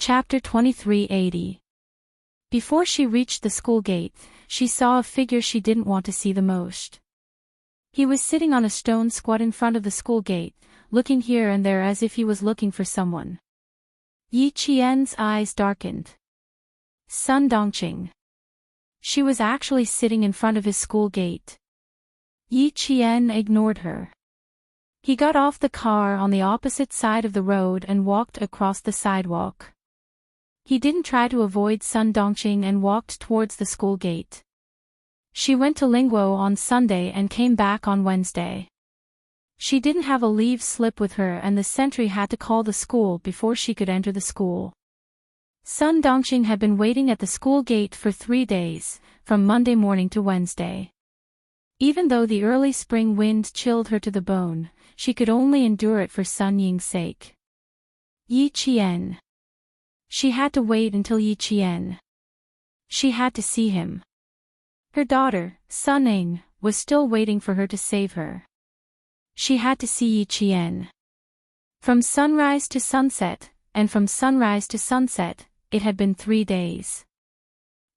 Chapter 2380. Before she reached the school gate, she saw a figure she didn't want to see the most. He was sitting on a stone squat in front of the school gate, looking here and there as if he was looking for someone. Yi Qian's eyes darkened. Sun Dongqing. She was actually sitting in front of his school gate. Yi Qian ignored her. He got off the car on the opposite side of the road and walked across the sidewalk. He didn't try to avoid Sun Dongqing and walked towards the school gate. She went to Lingguo on Sunday and came back on Wednesday. She didn't have a leave slip with her and the sentry had to call the school before she could enter the school. Sun Dongqing had been waiting at the school gate for 3 days, from Monday morning to Wednesday. Even though the early spring wind chilled her to the bone, she could only endure it for Sun Ying's sake. Yi Qian. She had to wait until Yi Qian. She had to see him. Her daughter, Sun Ying, was still waiting for her to save her. She had to see Yi Qian. From sunrise to sunset, and from sunrise to sunset, it had been 3 days.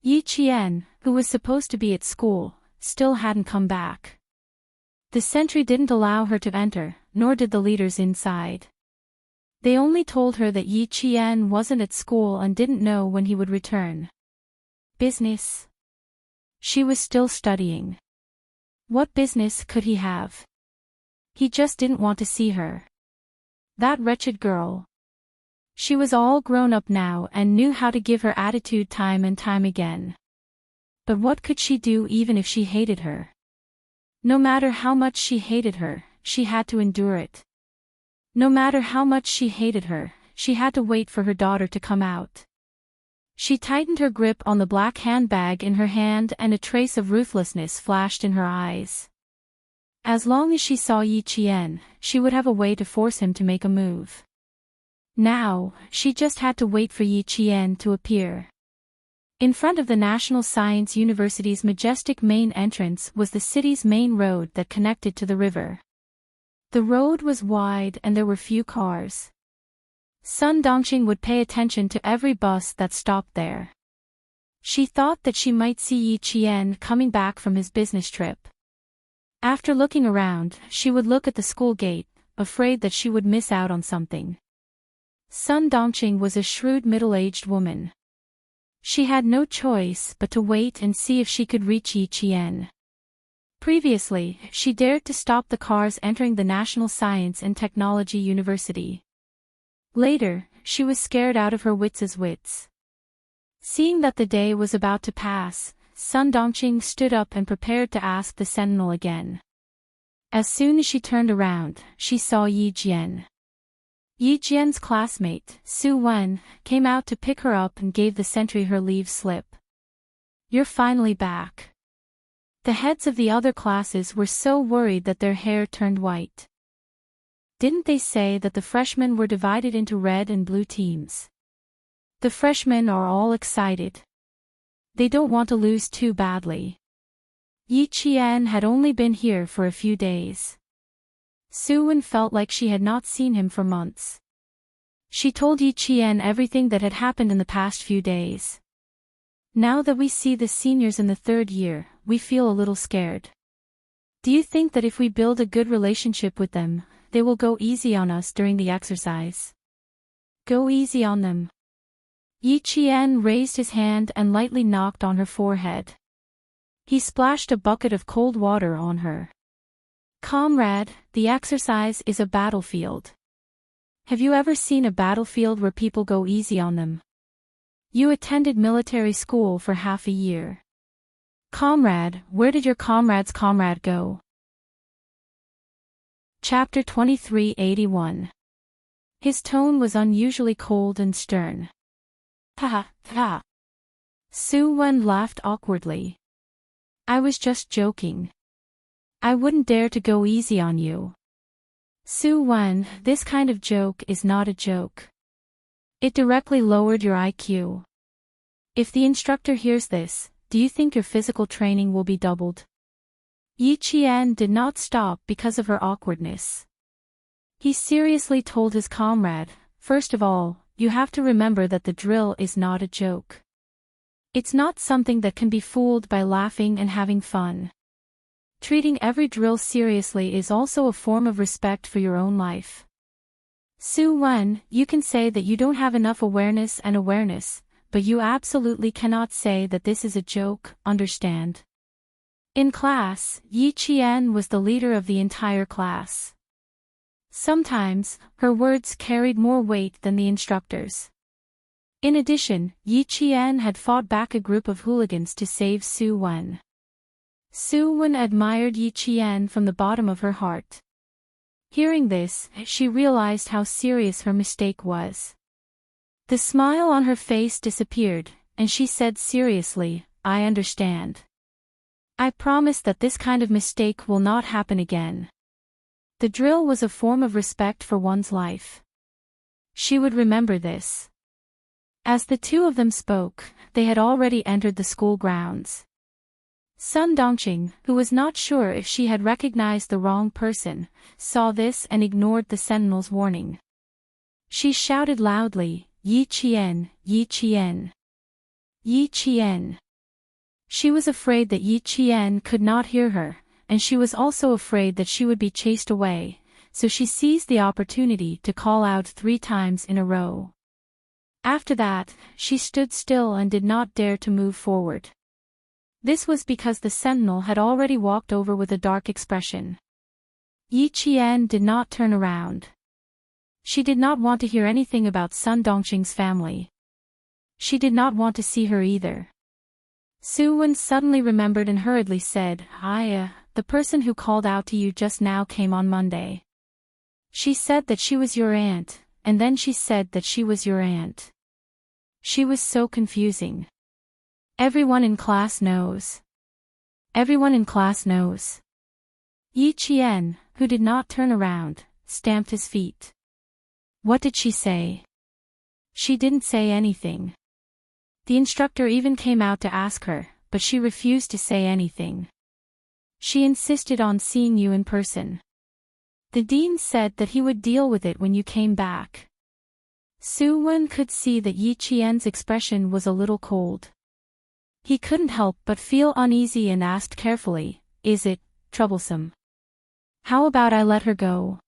Yi Qian, who was supposed to be at school, still hadn't come back. The sentry didn't allow her to enter, nor did the leaders inside. They only told her that Yi Qian wasn't at school and didn't know when he would return. Business? She was still studying. What business could he have? He just didn't want to see her. That wretched girl. She was all grown up now and knew how to give her attitude time and time again. But what could she do even if she hated her? No matter how much she hated her, she had to endure it. No matter how much she hated her, she had to wait for her daughter to come out. She tightened her grip on the black handbag in her hand and a trace of ruthlessness flashed in her eyes. As long as she saw Yi Qian, she would have a way to force him to make a move. Now, she just had to wait for Yi Qian to appear. In front of the National Science University's majestic main entrance was the city's main road that connected to the river. The road was wide and there were few cars. Sun Dongqing would pay attention to every bus that stopped there. She thought that she might see Yi Qian coming back from his business trip. After looking around, she would look at the school gate, afraid that she would miss out on something. Sun Dongqing was a shrewd middle-aged woman. She had no choice but to wait and see if she could reach Yi Qian. Previously, she dared to stop the cars entering the National Science and Technology University. Later, she was scared out of her wits. Seeing that the day was about to pass, Sun Dongqing stood up and prepared to ask the sentinel again. As soon as she turned around, she saw Yi Qian. Yi Qian's classmate, Su Wen, came out to pick her up and gave the sentry her leave slip. "You're finally back." The heads of the other classes were so worried that their hair turned white. Didn't they say that the freshmen were divided into red and blue teams? The freshmen are all excited. They don't want to lose too badly. Yi Qian had only been here for a few days. Su Wen felt like she had not seen him for months. She told Yi Qian everything that had happened in the past few days. "Now that we see the seniors in the 3rd year, we feel a little scared. Do you think that if we build a good relationship with them, they will go easy on us during the exercise?" "Go easy on them?" Yi Qian raised his hand and lightly knocked on her forehead. He splashed a bucket of cold water on her. "Comrade, the exercise is a battlefield. Have you ever seen a battlefield where people go easy on them? You attended military school for half a year. Comrade, where did your comrade's comrade go?" Chapter 2381. His tone was unusually cold and stern. "Ha ha." Su Wen laughed awkwardly. "I was just joking. I wouldn't dare to go easy on you." "Su Wen, this kind of joke is not a joke. It directly lowered your IQ. If the instructor hears this, do you think your physical training will be doubled?" Yi Qian did not stop because of her awkwardness. He seriously told his comrade, "First of all, you have to remember that the drill is not a joke. It's not something that can be fooled by laughing and having fun. Treating every drill seriously is also a form of respect for your own life. Su-Wen, you can say that you don't have enough awareness, but you absolutely cannot say that this is a joke, understand? In class, Yi Qian was the leader of the entire class. Sometimes, her words carried more weight than the instructors. In addition, Yi Qian had fought back a group of hooligans to save Su-Wen. Su-Wen admired Yi Qian from the bottom of her heart. Hearing this, she realized how serious her mistake was. The smile on her face disappeared, and she said seriously, "I understand. I promise that this kind of mistake will not happen again." The drill was a form of respect for one's life. She would remember this. As the two of them spoke, they had already entered the school grounds. Sun Dongqing, who was not sure if she had recognized the wrong person, saw this and ignored the sentinel's warning. She shouted loudly, "Yi Qian, Yi Qian. Yi Qian." She was afraid that Yi Qian could not hear her, and she was also afraid that she would be chased away, so she seized the opportunity to call out 3 times in a row. After that, she stood still and did not dare to move forward. This was because the sentinel had already walked over with a dark expression. Yi Qian did not turn around. She did not want to hear anything about Sun Dongqing's family. She did not want to see her either. Su-Wen suddenly remembered and hurriedly said, the person who called out to you just now came on Monday. She said that she was your aunt, and then she said that she was your aunt. She was so confusing. Everyone in class knows. Everyone in class knows. Yi Qian, who did not turn around, stamped his feet. What did she say? She didn't say anything. The instructor even came out to ask her, but she refused to say anything. She insisted on seeing you in person. The dean said that he would deal with it when you came back. Su-Wen could see that Yi Qian's expression was a little cold. He couldn't help but feel uneasy and asked carefully, "Is it troublesome? How about I let her go?"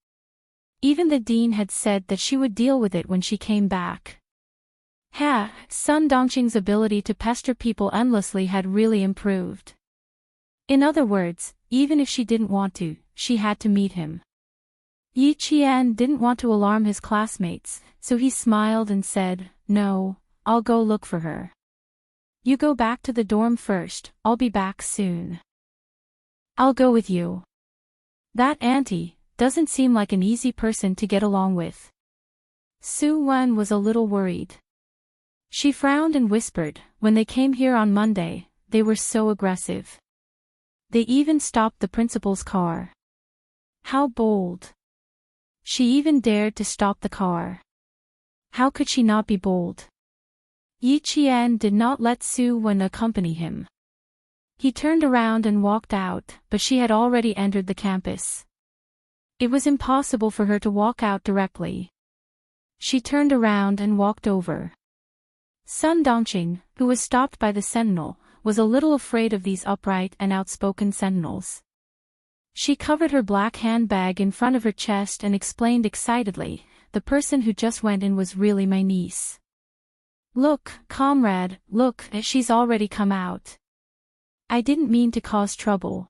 Even the dean had said that she would deal with it when she came back. Sun Dongqing's ability to pester people endlessly had really improved. In other words, even if she didn't want to, she had to meet him. Yi Qian didn't want to alarm his classmates, so he smiled and said, "No, I'll go look for her. You go back to the dorm first, I'll be back soon." "I'll go with you. That auntie doesn't seem like an easy person to get along with." Su-Wen was a little worried. She frowned and whispered, "When they came here on Monday, they were so aggressive. They even stopped the principal's car." How bold. She even dared to stop the car. How could she not be bold? Yi Qian did not let Su-Wen accompany him. He turned around and walked out, but she had already entered the campus. It was impossible for her to walk out directly. She turned around and walked over. Sun Dongqing, who was stopped by the sentinel, was a little afraid of these upright and outspoken sentinels. She covered her black handbag in front of her chest and explained excitedly, "The person who just went in was really my niece. Look, comrade, look, she's already come out. I didn't mean to cause trouble.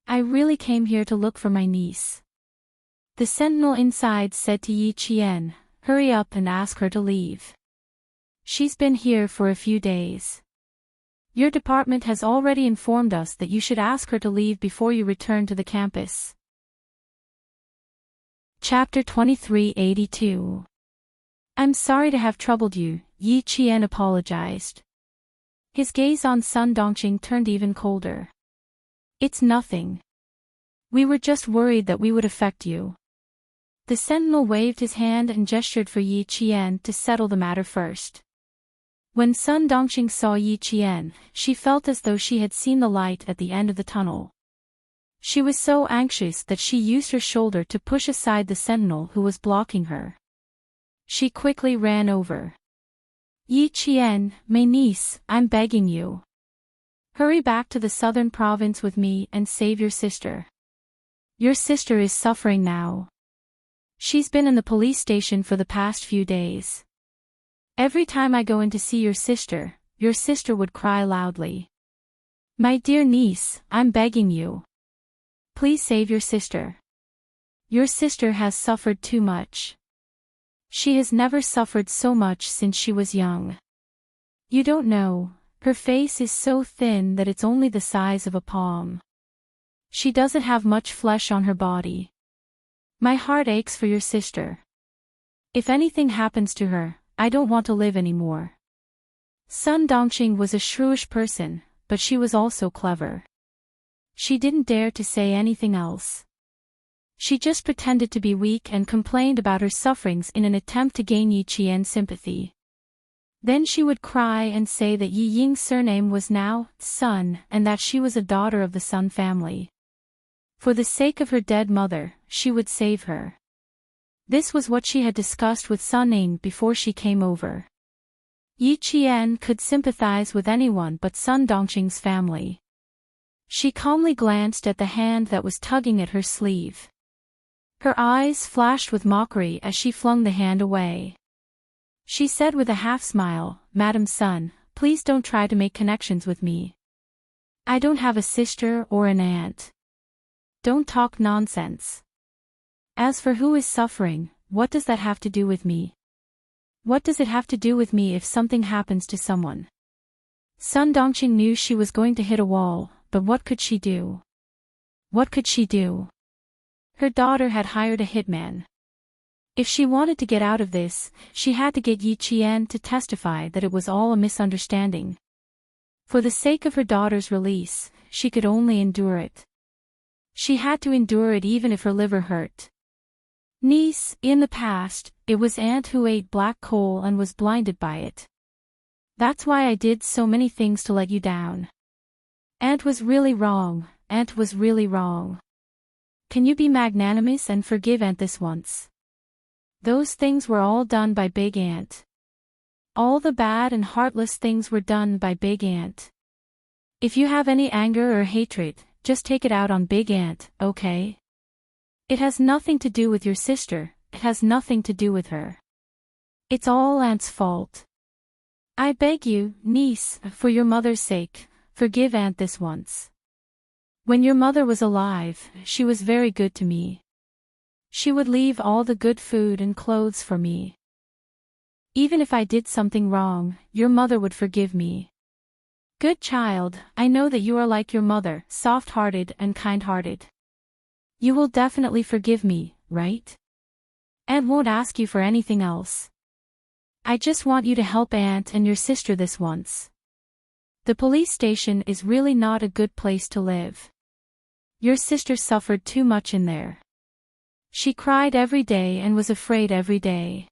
I really came here to look for my niece." The sentinel inside said to Yi Qian, "Hurry up and ask her to leave. She's been here for a few days. Your department has already informed us that you should ask her to leave before you return to the campus." Chapter 2382. "I'm sorry to have troubled you," Yi Qian apologized. His gaze on Sun Dongqing turned even colder. "It's nothing. We were just worried that we would affect you." The sentinel waved his hand and gestured for Yi Qian to settle the matter first. When Sun Dongqing saw Yi Qian, she felt as though she had seen the light at the end of the tunnel. She was so anxious that she used her shoulder to push aside the sentinel who was blocking her. She quickly ran over. Yi Qian, my niece, I'm begging you. Hurry back to the southern province with me and save your sister. Your sister is suffering now. She's been in the police station for the past few days. Every time I go in to see your sister would cry loudly. My dear niece, I'm begging you. Please save your sister. Your sister has suffered too much. She has never suffered so much since she was young. You don't know, her face is so thin that it's only the size of a palm. She doesn't have much flesh on her body. My heart aches for your sister. If anything happens to her, I don't want to live anymore. Sun Dongqing was a shrewish person, but she was also clever. She didn't dare to say anything else. She just pretended to be weak and complained about her sufferings in an attempt to gain Yi Qian's sympathy. Then she would cry and say that Yi Ying's surname was now Sun and that she was a daughter of the Sun family. For the sake of her dead mother, she would save her. This was what she had discussed with Sun Ning before she came over. Yi Qian could sympathize with anyone but Sun Dongqing's family. She calmly glanced at the hand that was tugging at her sleeve. Her eyes flashed with mockery as she flung the hand away. She said with a half-smile, Madam Sun, please don't try to make connections with me. I don't have a sister or an aunt. Don't talk nonsense. As for who is suffering, what does that have to do with me? What does it have to do with me if something happens to someone? Sun Dongqing knew she was going to hit a wall, but what could she do? What could she do? Her daughter had hired a hitman. If she wanted to get out of this, she had to get Yi Qian to testify that it was all a misunderstanding. For the sake of her daughter's release, she could only endure it. She had to endure it even if her liver hurt. Niece, in the past, it was Aunt who ate black coal and was blinded by it. That's why I did so many things to let you down. Aunt was really wrong, Aunt was really wrong. Can you be magnanimous and forgive Aunt this once? Those things were all done by Big Aunt. All the bad and heartless things were done by Big Aunt. If you have any anger or hatred, just take it out on Big Aunt, okay? It has nothing to do with your sister, it has nothing to do with her. It's all Aunt's fault. I beg you, niece, for your mother's sake, forgive Aunt this once. When your mother was alive, she was very good to me. She would leave all the good food and clothes for me. Even if I did something wrong, your mother would forgive me. Good child, I know that you are like your mother, soft-hearted and kind-hearted. You will definitely forgive me, right? Aunt won't ask you for anything else. I just want you to help Aunt and your sister this once. The police station is really not a good place to live. Your sister suffered too much in there. She cried every day and was afraid every day.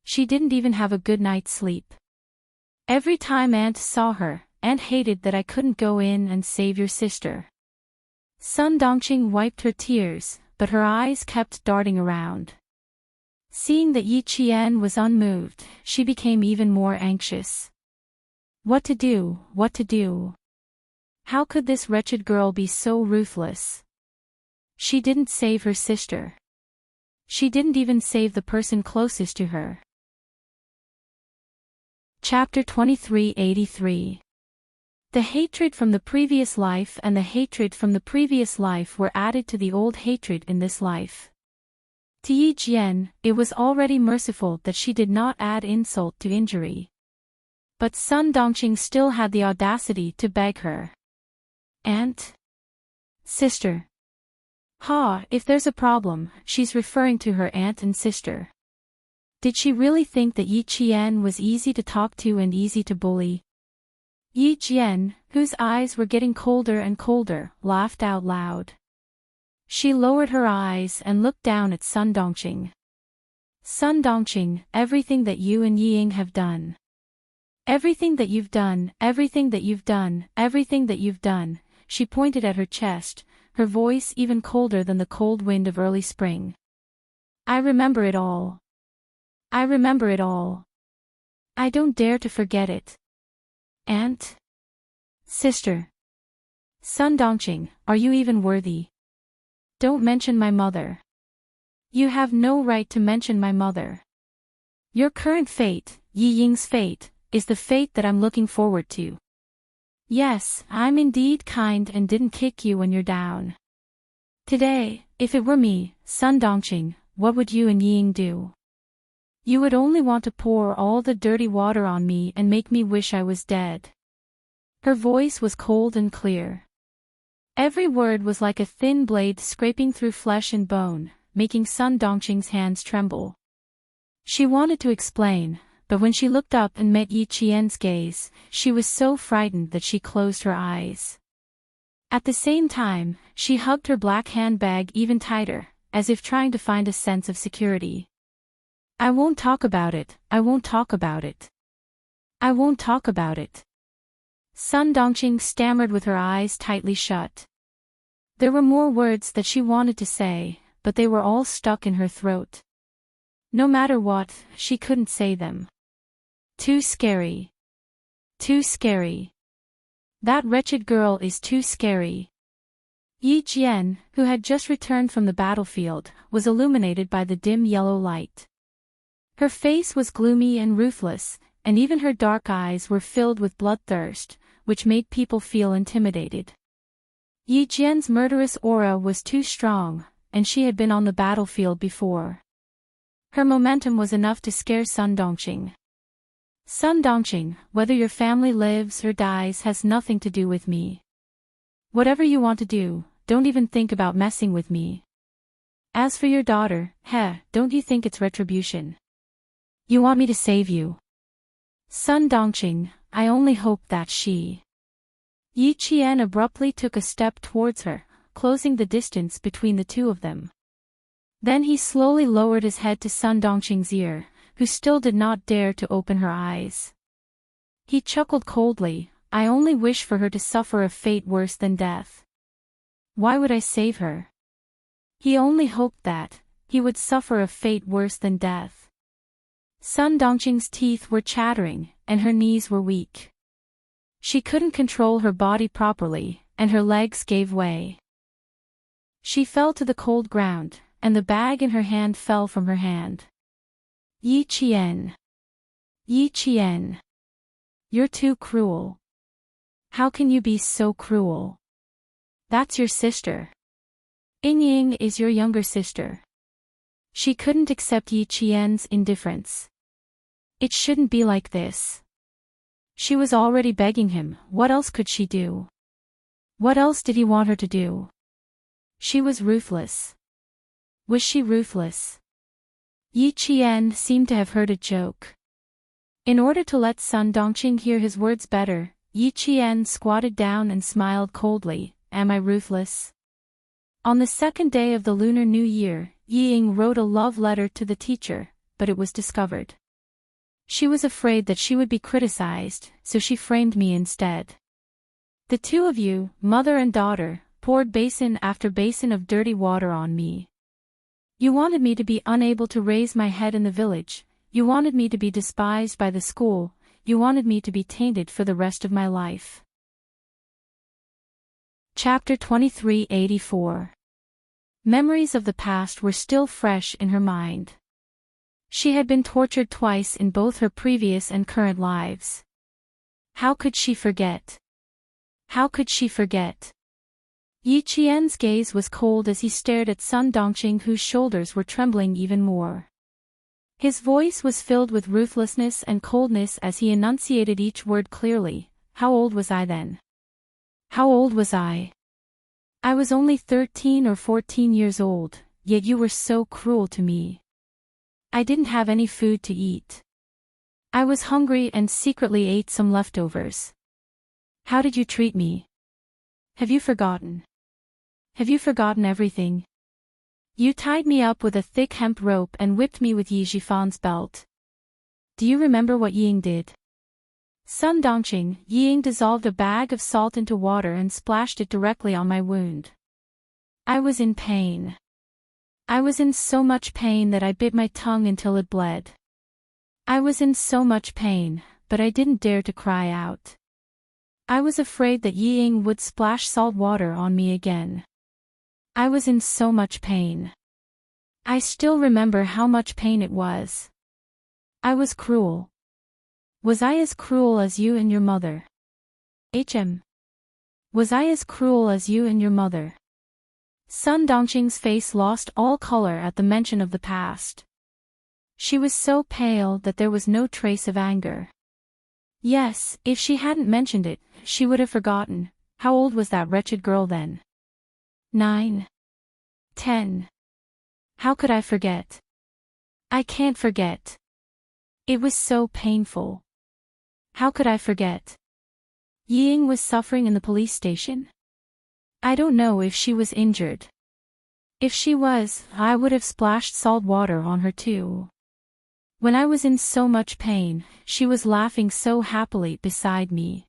She didn't even have a good night's sleep. Every time Aunt saw her, Aunt hated that I couldn't go in and save your sister. Sun Dongqing wiped her tears, but her eyes kept darting around. Seeing that Yi Qian was unmoved, she became even more anxious. What to do, what to do? How could this wretched girl be so ruthless? She didn't save her sister. She didn't even save the person closest to her. Chapter 2383. The hatred from the previous life and the hatred from the previous life were added to the old hatred in this life. To Yi Jian, it was already merciful that she did not add insult to injury. But Sun Dongqing still had the audacity to beg her. Aunt? Sister. If there's a problem, she's referring to her aunt and sister. Did she really think that Yi Qian was easy to talk to and easy to bully? Yi Jian, whose eyes were getting colder and colder, laughed out loud. She lowered her eyes and looked down at Sun Dongqing. Sun Dongqing, everything that you and Yi Ying have done. Everything that you've done, everything that you've done, everything that you've done, she pointed at her chest, her voice even colder than the cold wind of early spring. I remember it all. I remember it all. I don't dare to forget it. Aunt? Sister. Sun Dongqing, are you even worthy? Don't mention my mother. You have no right to mention my mother. Your current fate, Yi Ying's fate, is the fate that I'm looking forward to. Yes, I'm indeed kind and didn't kick you when you're down. Today, if it were me, Sun Dongqing, what would you and Yi Ying do? You would only want to pour all the dirty water on me and make me wish I was dead. Her voice was cold and clear. Every word was like a thin blade scraping through flesh and bone, making Sun Dongqing's hands tremble. She wanted to explain, but when she looked up and met Yi Qian's gaze, she was so frightened that she closed her eyes. At the same time, she hugged her black handbag even tighter, as if trying to find a sense of security. I won't talk about it, I won't talk about it. I won't talk about it. Sun Dongqing stammered with her eyes tightly shut. There were more words that she wanted to say, but they were all stuck in her throat. No matter what, she couldn't say them. Too scary. Too scary. That wretched girl is too scary. Yi Jian, who had just returned from the battlefield, was illuminated by the dim yellow light. Her face was gloomy and ruthless, and even her dark eyes were filled with bloodthirst, which made people feel intimidated. Yi Jian's murderous aura was too strong, and she had been on the battlefield before. Her momentum was enough to scare Sun Dongqing. Sun Dongqing, whether your family lives or dies has nothing to do with me. Whatever you want to do, don't even think about messing with me. As for your daughter, don't you think it's retribution? You want me to save you? Sun Dongqing, I only hope that she... Yi Qian abruptly took a step towards her, closing the distance between the two of them. Then he slowly lowered his head to Sun Dongqing's ear, who still did not dare to open her eyes. He chuckled coldly, I only wish for her to suffer a fate worse than death. Why would I save her? He only hoped that he would suffer a fate worse than death. Sun Dongqing's teeth were chattering, and her knees were weak. She couldn't control her body properly, and her legs gave way. She fell to the cold ground, and the bag in her hand fell from her hand. Yi Qian. Yi Qian. You're too cruel. How can you be so cruel? That's your sister. Ying is your younger sister. She couldn't accept Yi Qian's indifference. It shouldn't be like this. She was already begging him, what else could she do? What else did he want her to do? She was ruthless. Was she ruthless? Yi Qian seemed to have heard a joke. In order to let Sun Dongqing hear his words better, Yi Qian squatted down and smiled coldly, am I ruthless? On the second day of the Lunar New Year, Yi Ying wrote a love letter to the teacher, but it was discovered. She was afraid that she would be criticized, so she framed me instead. The two of you, mother and daughter, poured basin after basin of dirty water on me. You wanted me to be unable to raise my head in the village, you wanted me to be despised by the school, you wanted me to be tainted for the rest of my life. Chapter 2384. Memories of the past were still fresh in her mind. She had been tortured twice in both her previous and current lives. How could she forget? How could she forget? Yi Qian's gaze was cold as he stared at Sun Dongqing, whose shoulders were trembling even more. His voice was filled with ruthlessness and coldness as he enunciated each word clearly. How old was I then? How old was I? I was only 13 or 14 years old, yet you were so cruel to me. I didn't have any food to eat. I was hungry and secretly ate some leftovers. How did you treat me? Have you forgotten? Have you forgotten everything? You tied me up with a thick hemp rope and whipped me with Yi Jifan's belt. Do you remember what Ying did? Sun Dongqing, Ying dissolved a bag of salt into water and splashed it directly on my wound. I was in pain. I was in so much pain that I bit my tongue until it bled. I was in so much pain, but I didn't dare to cry out. I was afraid that Yi Ying would splash salt water on me again. I was in so much pain. I still remember how much pain it was. I was cruel. Was I as cruel as you and your mother? Was I as cruel as you and your mother? Sun Dongqing's face lost all color at the mention of the past. She was so pale that there was no trace of anger. Yes, if she hadn't mentioned it, she would have forgotten. How old was that wretched girl then? 9. 10. How could I forget? I can't forget. It was so painful. How could I forget? Yi Ying was suffering in the police station? I don't know if she was injured. If she was, I would have splashed salt water on her too. When I was in so much pain, she was laughing so happily beside me.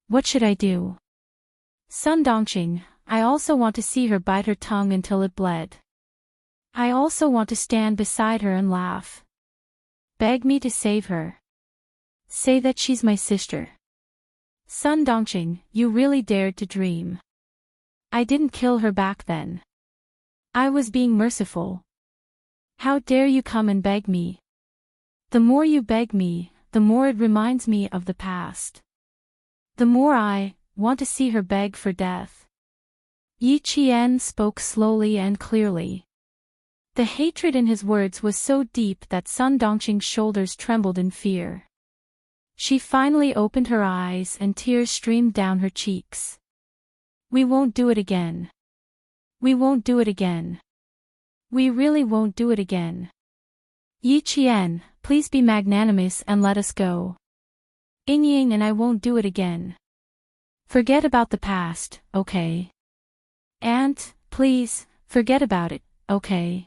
What should I do? Sun Dongqing, I also want to see her bite her tongue until it bled. I also want to stand beside her and laugh. Beg me to save her. Say that she's my sister. Sun Dongqing, you really dared to dream. I didn't kill her back then. I was being merciful. How dare you come and beg me? The more you beg me, the more it reminds me of the past. The more I want to see her beg for death. Yi Qian spoke slowly and clearly. The hatred in his words was so deep that Sun Dongqing's shoulders trembled in fear. She finally opened her eyes and tears streamed down her cheeks. We won't do it again. We won't do it again. We really won't do it again. Yi Qian, please be magnanimous and let us go. Ying Ying and I won't do it again. Forget about the past, okay? Aunt, please, forget about it, okay?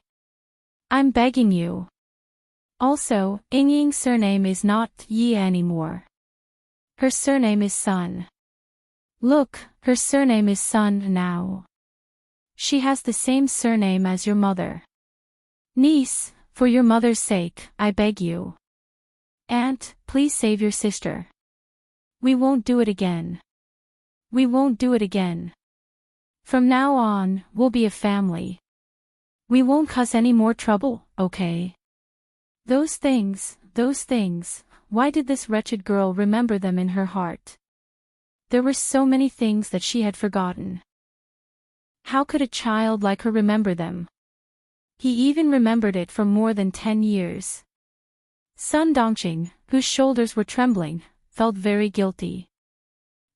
I'm begging you. Also, Ying Ying's surname is not Yi anymore. Her surname is Sun. Look, her surname is Sun now. She has the same surname as your mother. Niece, for your mother's sake, I beg you. Aunt, please save your sister. We won't do it again. We won't do it again. From now on, we'll be a family. We won't cause any more trouble, okay? Those things, why did this wretched girl remember them in her heart? There were so many things that she had forgotten. How could a child like her remember them? He even remembered it for more than 10 years. Sun Dongqing, whose shoulders were trembling, felt very guilty.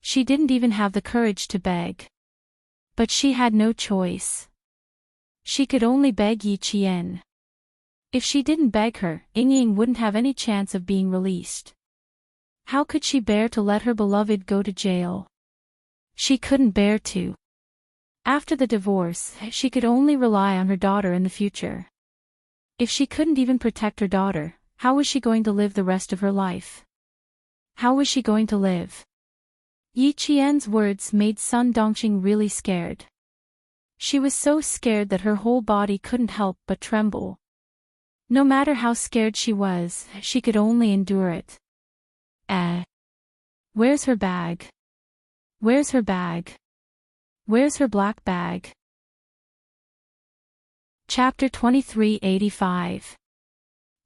She didn't even have the courage to beg. But she had no choice. She could only beg Yi Qian. If she didn't beg her, Ying Ying wouldn't have any chance of being released. How could she bear to let her beloved go to jail? She couldn't bear to. After the divorce, she could only rely on her daughter in the future. If she couldn't even protect her daughter, how was she going to live the rest of her life? How was she going to live? Yi Qian's words made Sun Dongqing really scared. She was so scared that her whole body couldn't help but tremble. No matter how scared she was, she could only endure it. Where's her bag? Where's her bag? Where's her black bag? Chapter 2385.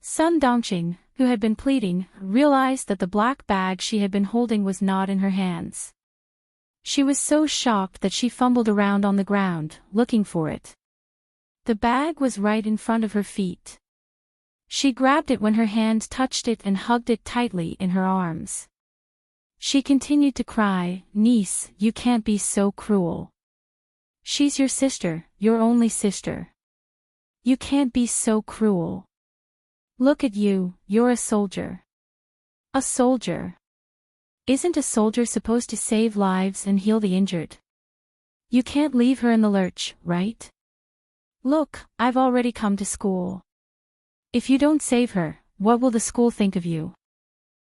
Sun Dongqing, who had been pleading, realized that the black bag she had been holding was not in her hands. She was so shocked that she fumbled around on the ground, looking for it. The bag was right in front of her feet. She grabbed it when her hand touched it and hugged it tightly in her arms. She continued to cry, "Niece, you can't be so cruel. She's your sister, your only sister. You can't be so cruel. Look at you, you're a soldier." A soldier. Isn't a soldier supposed to save lives and heal the injured? You can't leave her in the lurch, right? Look, I've already come to school. If you don't save her, what will the school think of you?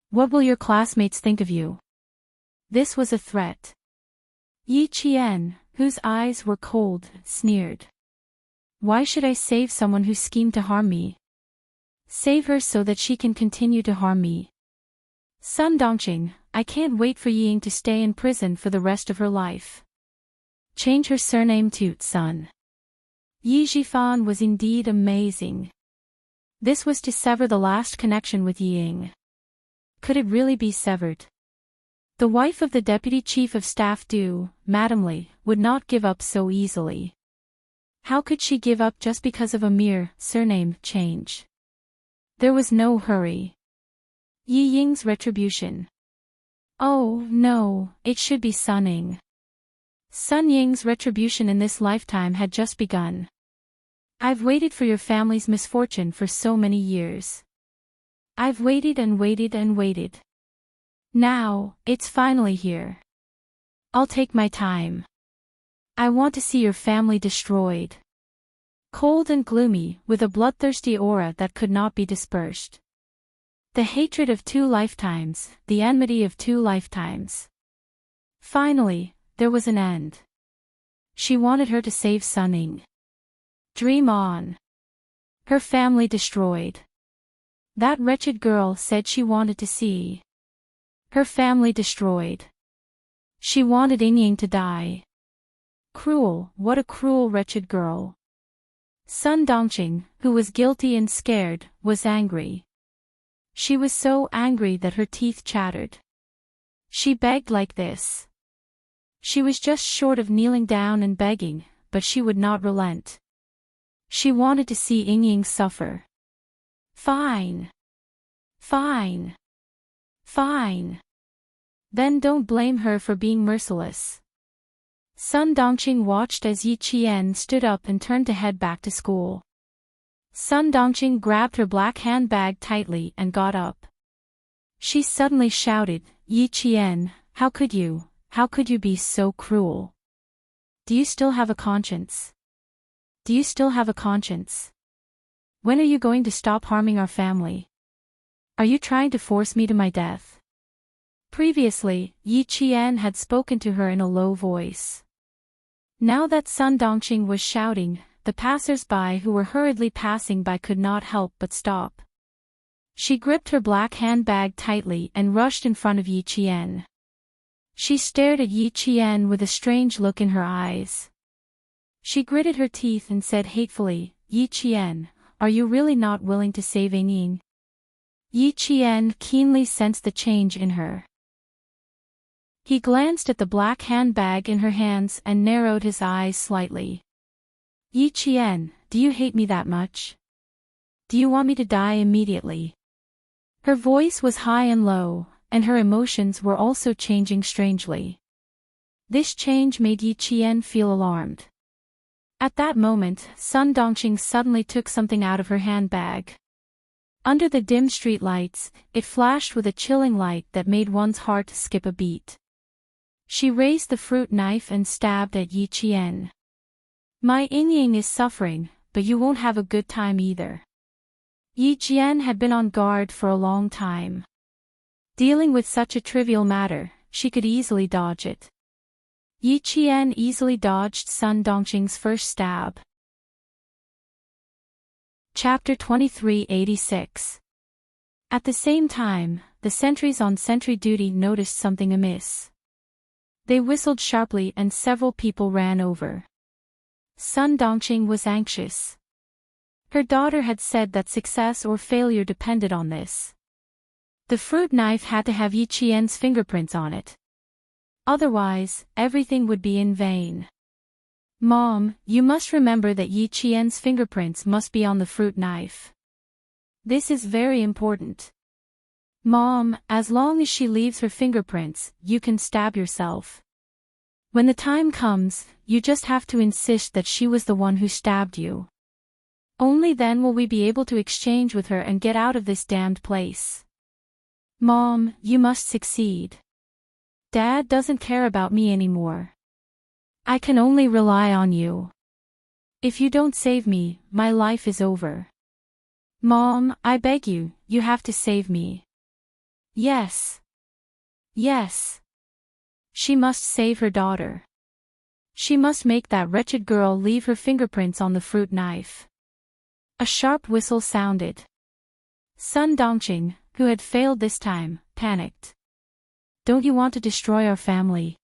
What will your classmates think of you? This was a threat. Yi Qian, whose eyes were cold, sneered. Why should I save someone who schemed to harm me? Save her so that she can continue to harm me. Sun Dongqing, I can't wait for Ying to stay in prison for the rest of her life. Change her surname to Sun. Yi Jifan was indeed amazing. This was to sever the last connection with Ying. Could it really be severed? The wife of the Deputy Chief of Staff Madame Li, would not give up so easily. How could she give up just because of a mere surname change? There was no hurry. Yi Ying's retribution. Oh, no, it should be Sun Ying. Sun Ying's retribution in this lifetime had just begun. I've waited for your family's misfortune for so many years. I've waited and waited and waited. Now, it's finally here. I'll take my time. I want to see your family destroyed. Cold and gloomy, with a bloodthirsty aura that could not be dispersed. The hatred of 2 lifetimes, the enmity of 2 lifetimes. Finally, there was an end. She wanted her to save Sun Ying. Dream on. Her family destroyed. That wretched girl said she wanted to see her family destroyed. She wanted Ying to die. Cruel, what a cruel wretched girl. Sun Dongqing, who was guilty and scared, was angry. She was so angry that her teeth chattered. She begged like this. She was just short of kneeling down and begging, but she would not relent. She wanted to see Ying suffer. Fine. Fine. Fine. Then don't blame her for being merciless. Sun Dongqing watched as Yi Qian stood up and turned to head back to school. Sun Dongqing grabbed her black handbag tightly and got up. She suddenly shouted, Yi Qian, how could you be so cruel? Do you still have a conscience? Do you still have a conscience? When are you going to stop harming our family? Are you trying to force me to my death? Previously, Yi Qian had spoken to her in a low voice. Now that Sun Dongqing was shouting, the passers-by who were hurriedly passing by could not help but stop. She gripped her black handbag tightly and rushed in front of Yi Qian. She stared at Yi Qian with a strange look in her eyes. She gritted her teeth and said hatefully, Yi Qian, are you really not willing to save Ying? Yi Qian keenly sensed the change in her. He glanced at the black handbag in her hands and narrowed his eyes slightly. Yi Qian, do you hate me that much? Do you want me to die immediately? Her voice was high and low, and her emotions were also changing strangely. This change made Yi Qian feel alarmed. At that moment, Sun Dongqing suddenly took something out of her handbag. Under the dim street lights, it flashed with a chilling light that made one's heart skip a beat. She raised the fruit knife and stabbed at Yi Qian. My Ying is suffering, but you won't have a good time either. Yi Qian had been on guard for a long time. Dealing with such a trivial matter, she could easily dodge it. Yi Qian easily dodged Sun Dongqing's first stab. Chapter 2386. At the same time, the sentries on sentry duty noticed something amiss. They whistled sharply and several people ran over. Sun Dongqing was anxious. Her daughter had said that success or failure depended on this. The fruit knife had to have Yi Qian's fingerprints on it. Otherwise, everything would be in vain. Mom, you must remember that Yi Qian's fingerprints must be on the fruit knife. This is very important. Mom, as long as she leaves her fingerprints, you can stab yourself. When the time comes, you just have to insist that she was the one who stabbed you. Only then will we be able to exchange with her and get out of this damned place. Mom, you must succeed. Dad doesn't care about me anymore. I can only rely on you. If you don't save me, my life is over. Mom, I beg you, you have to save me. Yes. Yes. She must save her daughter. She must make that wretched girl leave her fingerprints on the fruit knife. A sharp whistle sounded. Sun Dongqing, who had failed this time, panicked. Don't you want to destroy our family?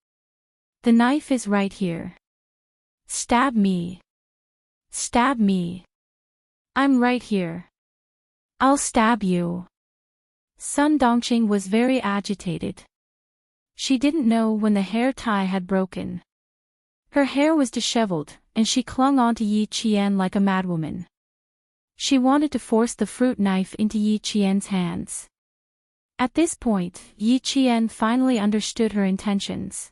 The knife is right here. Stab me. Stab me. I'm right here. I'll stab you. Sun Dongqing was very agitated. She didn't know when the hair tie had broken. Her hair was disheveled, and she clung onto Yi Qian like a madwoman. She wanted to force the fruit knife into Yi Qian's hands. At this point, Yi Qian finally understood her intentions.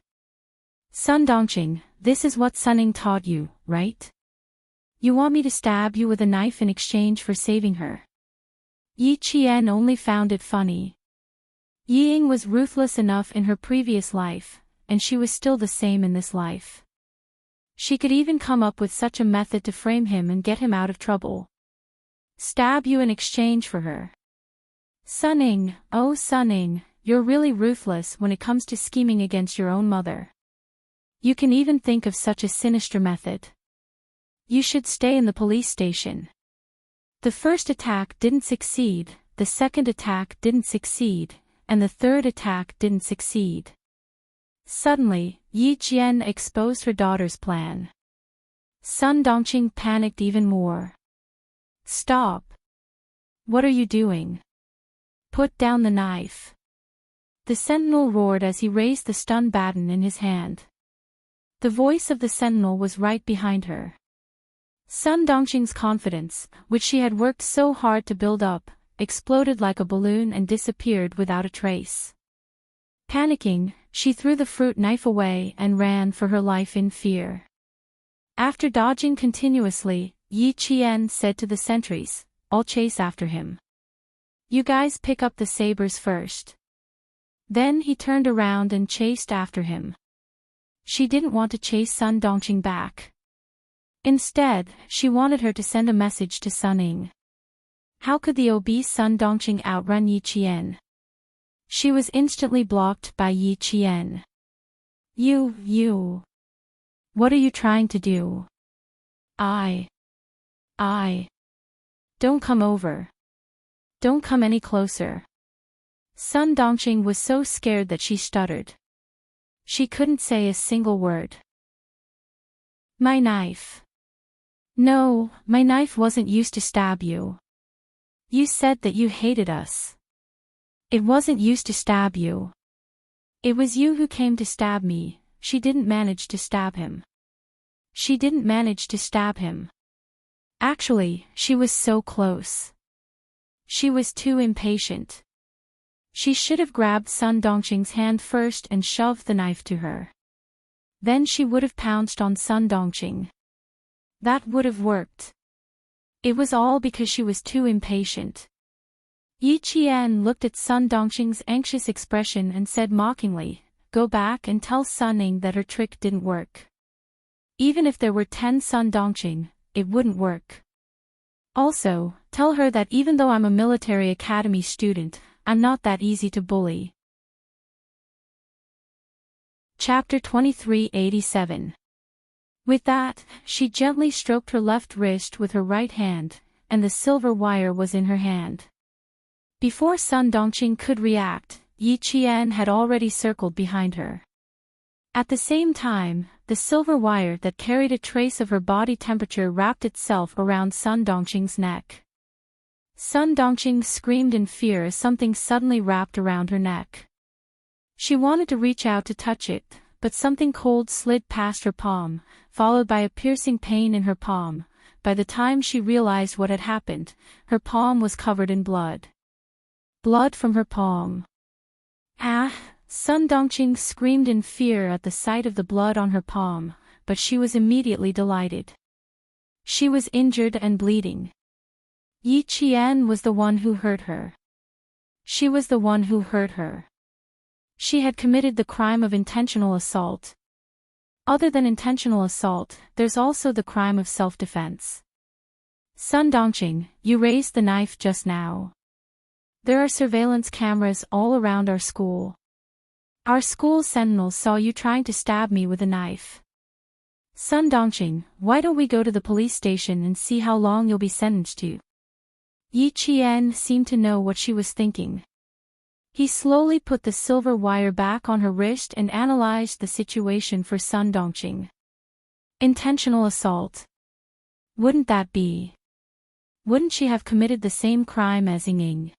Sun Dongqing, this is what Sunning taught you, right? You want me to stab you with a knife in exchange for saving her? Yi Qian only found it funny. Ying was ruthless enough in her previous life, and she was still the same in this life. She could even come up with such a method to frame him and get him out of trouble. Stab you in exchange for her. Sunning, oh Sunning, you're really ruthless when it comes to scheming against your own mother. You can even think of such a sinister method. You should stay in the police station. The first attack didn't succeed, the second attack didn't succeed, and the third attack didn't succeed. Suddenly, Yi Qian exposed her daughter's plan. Sun Dongqing panicked even more. Stop. What are you doing? Put down the knife. The sentinel roared as he raised the stun baton in his hand. The voice of the sentinel was right behind her. Sun Dongqing's confidence, which she had worked so hard to build up, exploded like a balloon and disappeared without a trace. Panicking, she threw the fruit knife away and ran for her life in fear. After dodging continuously, Yi Qian said to the sentries, I'll chase after him. You guys pick up the sabers first. Then he turned around and chased after him. She didn't want to chase Sun Dongqing back. Instead, she wanted her to send a message to Sunning. How could the obese Sun Dongqing outrun Yi Qian? She was instantly blocked by Yi Qian. You. What are you trying to do? I. Don't come over. Don't come any closer. Sun Dongqing was so scared that she stuttered. She couldn't say a single word. My knife. No, my knife wasn't used to stab you. You said that you hated us. It wasn't used to stab you. It was you who came to stab me. She didn't manage to stab him. She didn't manage to stab him. Actually, she was so close. She was too impatient. She should have grabbed Sun Dongqing's hand first and shoved the knife to her. Then she would have pounced on Sun Dongqing. That would have worked. It was all because she was too impatient. Yi Qian looked at Sun Dongqing's anxious expression and said mockingly, Go back and tell Sunning that her trick didn't work. Even if there were 10 Sun Dongqing, it wouldn't work. Also, tell her that even though I'm a military academy student, I'm not that easy to bully. Chapter 2387. With that, she gently stroked her left wrist with her right hand, and the silver wire was in her hand. Before Sun Dongqing could react, Yi Qian had already circled behind her. At the same time, the silver wire that carried a trace of her body temperature wrapped itself around Sun Dongqing's neck. Sun Dongqing screamed in fear as something suddenly wrapped around her neck. She wanted to reach out to touch it, but something cold slid past her palm, followed by a piercing pain in her palm. By the time she realized what had happened, her palm was covered in blood. Blood from her palm. Ah! Sun Dongqing screamed in fear at the sight of the blood on her palm, but she was immediately delighted. She was injured and bleeding. Yi Qian was the one who hurt her. She was the one who hurt her. She had committed the crime of intentional assault. Other than intentional assault, there's also the crime of self-defense. Sun Dongqing, you raised the knife just now. There are surveillance cameras all around our school. Our school sentinels saw you trying to stab me with a knife. Sun Dongqing, why don't we go to the police station and see how long you'll be sentenced to? Yi Qian seemed to know what she was thinking. He slowly put the silver wire back on her wrist and analyzed the situation for Sun Dongqing. Intentional assault. Wouldn't that be? Wouldn't she have committed the same crime as Ying?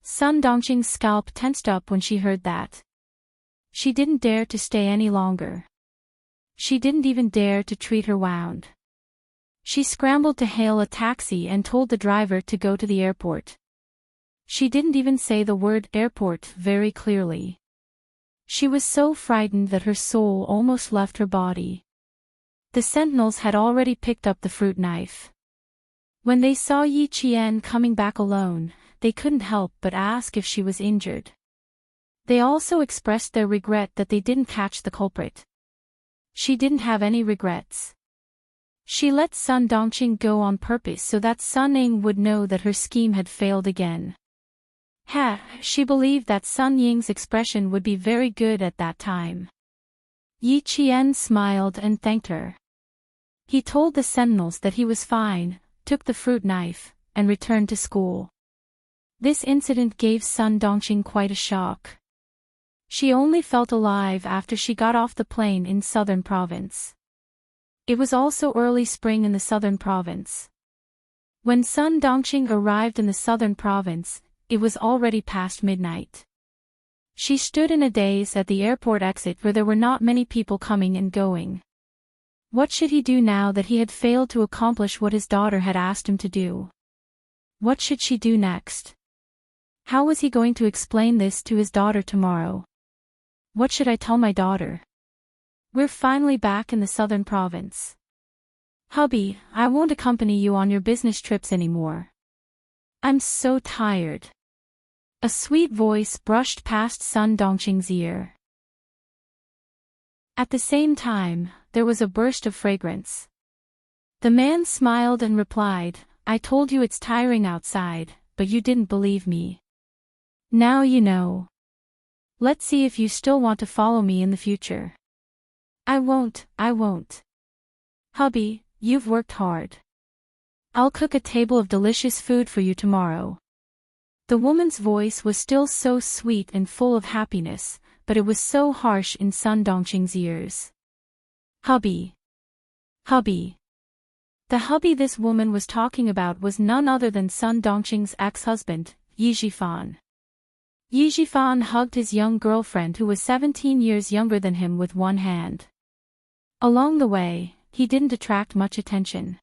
Sun Dongqing's scalp tensed up when she heard that. She didn't dare to stay any longer. She didn't even dare to treat her wound. She scrambled to hail a taxi and told the driver to go to the airport. She didn't even say the word airport very clearly. She was so frightened that her soul almost left her body. The sentinels had already picked up the fruit knife. When they saw Yi Qian coming back alone, they couldn't help but ask if she was injured. They also expressed their regret that they didn't catch the culprit. She didn't have any regrets. She let Sun Dongqing go on purpose so that Sun Ying would know that her scheme had failed again. She believed that Sun Ying's expression would be very good at that time. Yi Qian smiled and thanked her. He told the sentinels that he was fine, took the fruit knife, and returned to school. This incident gave Sun Dongqing quite a shock. She only felt alive after she got off the plane in southern province. It was also early spring in the southern province. When Sun Dongqing arrived in the southern province, it was already past midnight. She stood in a daze at the airport exit where there were not many people coming and going. What should he do now that he had failed to accomplish what his daughter had asked him to do? What should she do next? How was he going to explain this to his daughter tomorrow? What should I tell my daughter? We're finally back in the southern province. Hubby, I won't accompany you on your business trips anymore. I'm so tired. A sweet voice brushed past Sun Dongqing's ear. At the same time, there was a burst of fragrance. The man smiled and replied, I told you it's tiring outside, but you didn't believe me. Now you know. Let's see if you still want to follow me in the future. I won't. Hubby, you've worked hard. I'll cook a table of delicious food for you tomorrow. The woman's voice was still so sweet and full of happiness, but it was so harsh in Sun Dongqing's ears. Hubby. The hubby this woman was talking about was none other than Sun Dongqing's ex-husband, Yi Zhifan. Yi Zhifan hugged his young girlfriend who was 17 years younger than him with one hand. Along the way, he didn't attract much attention.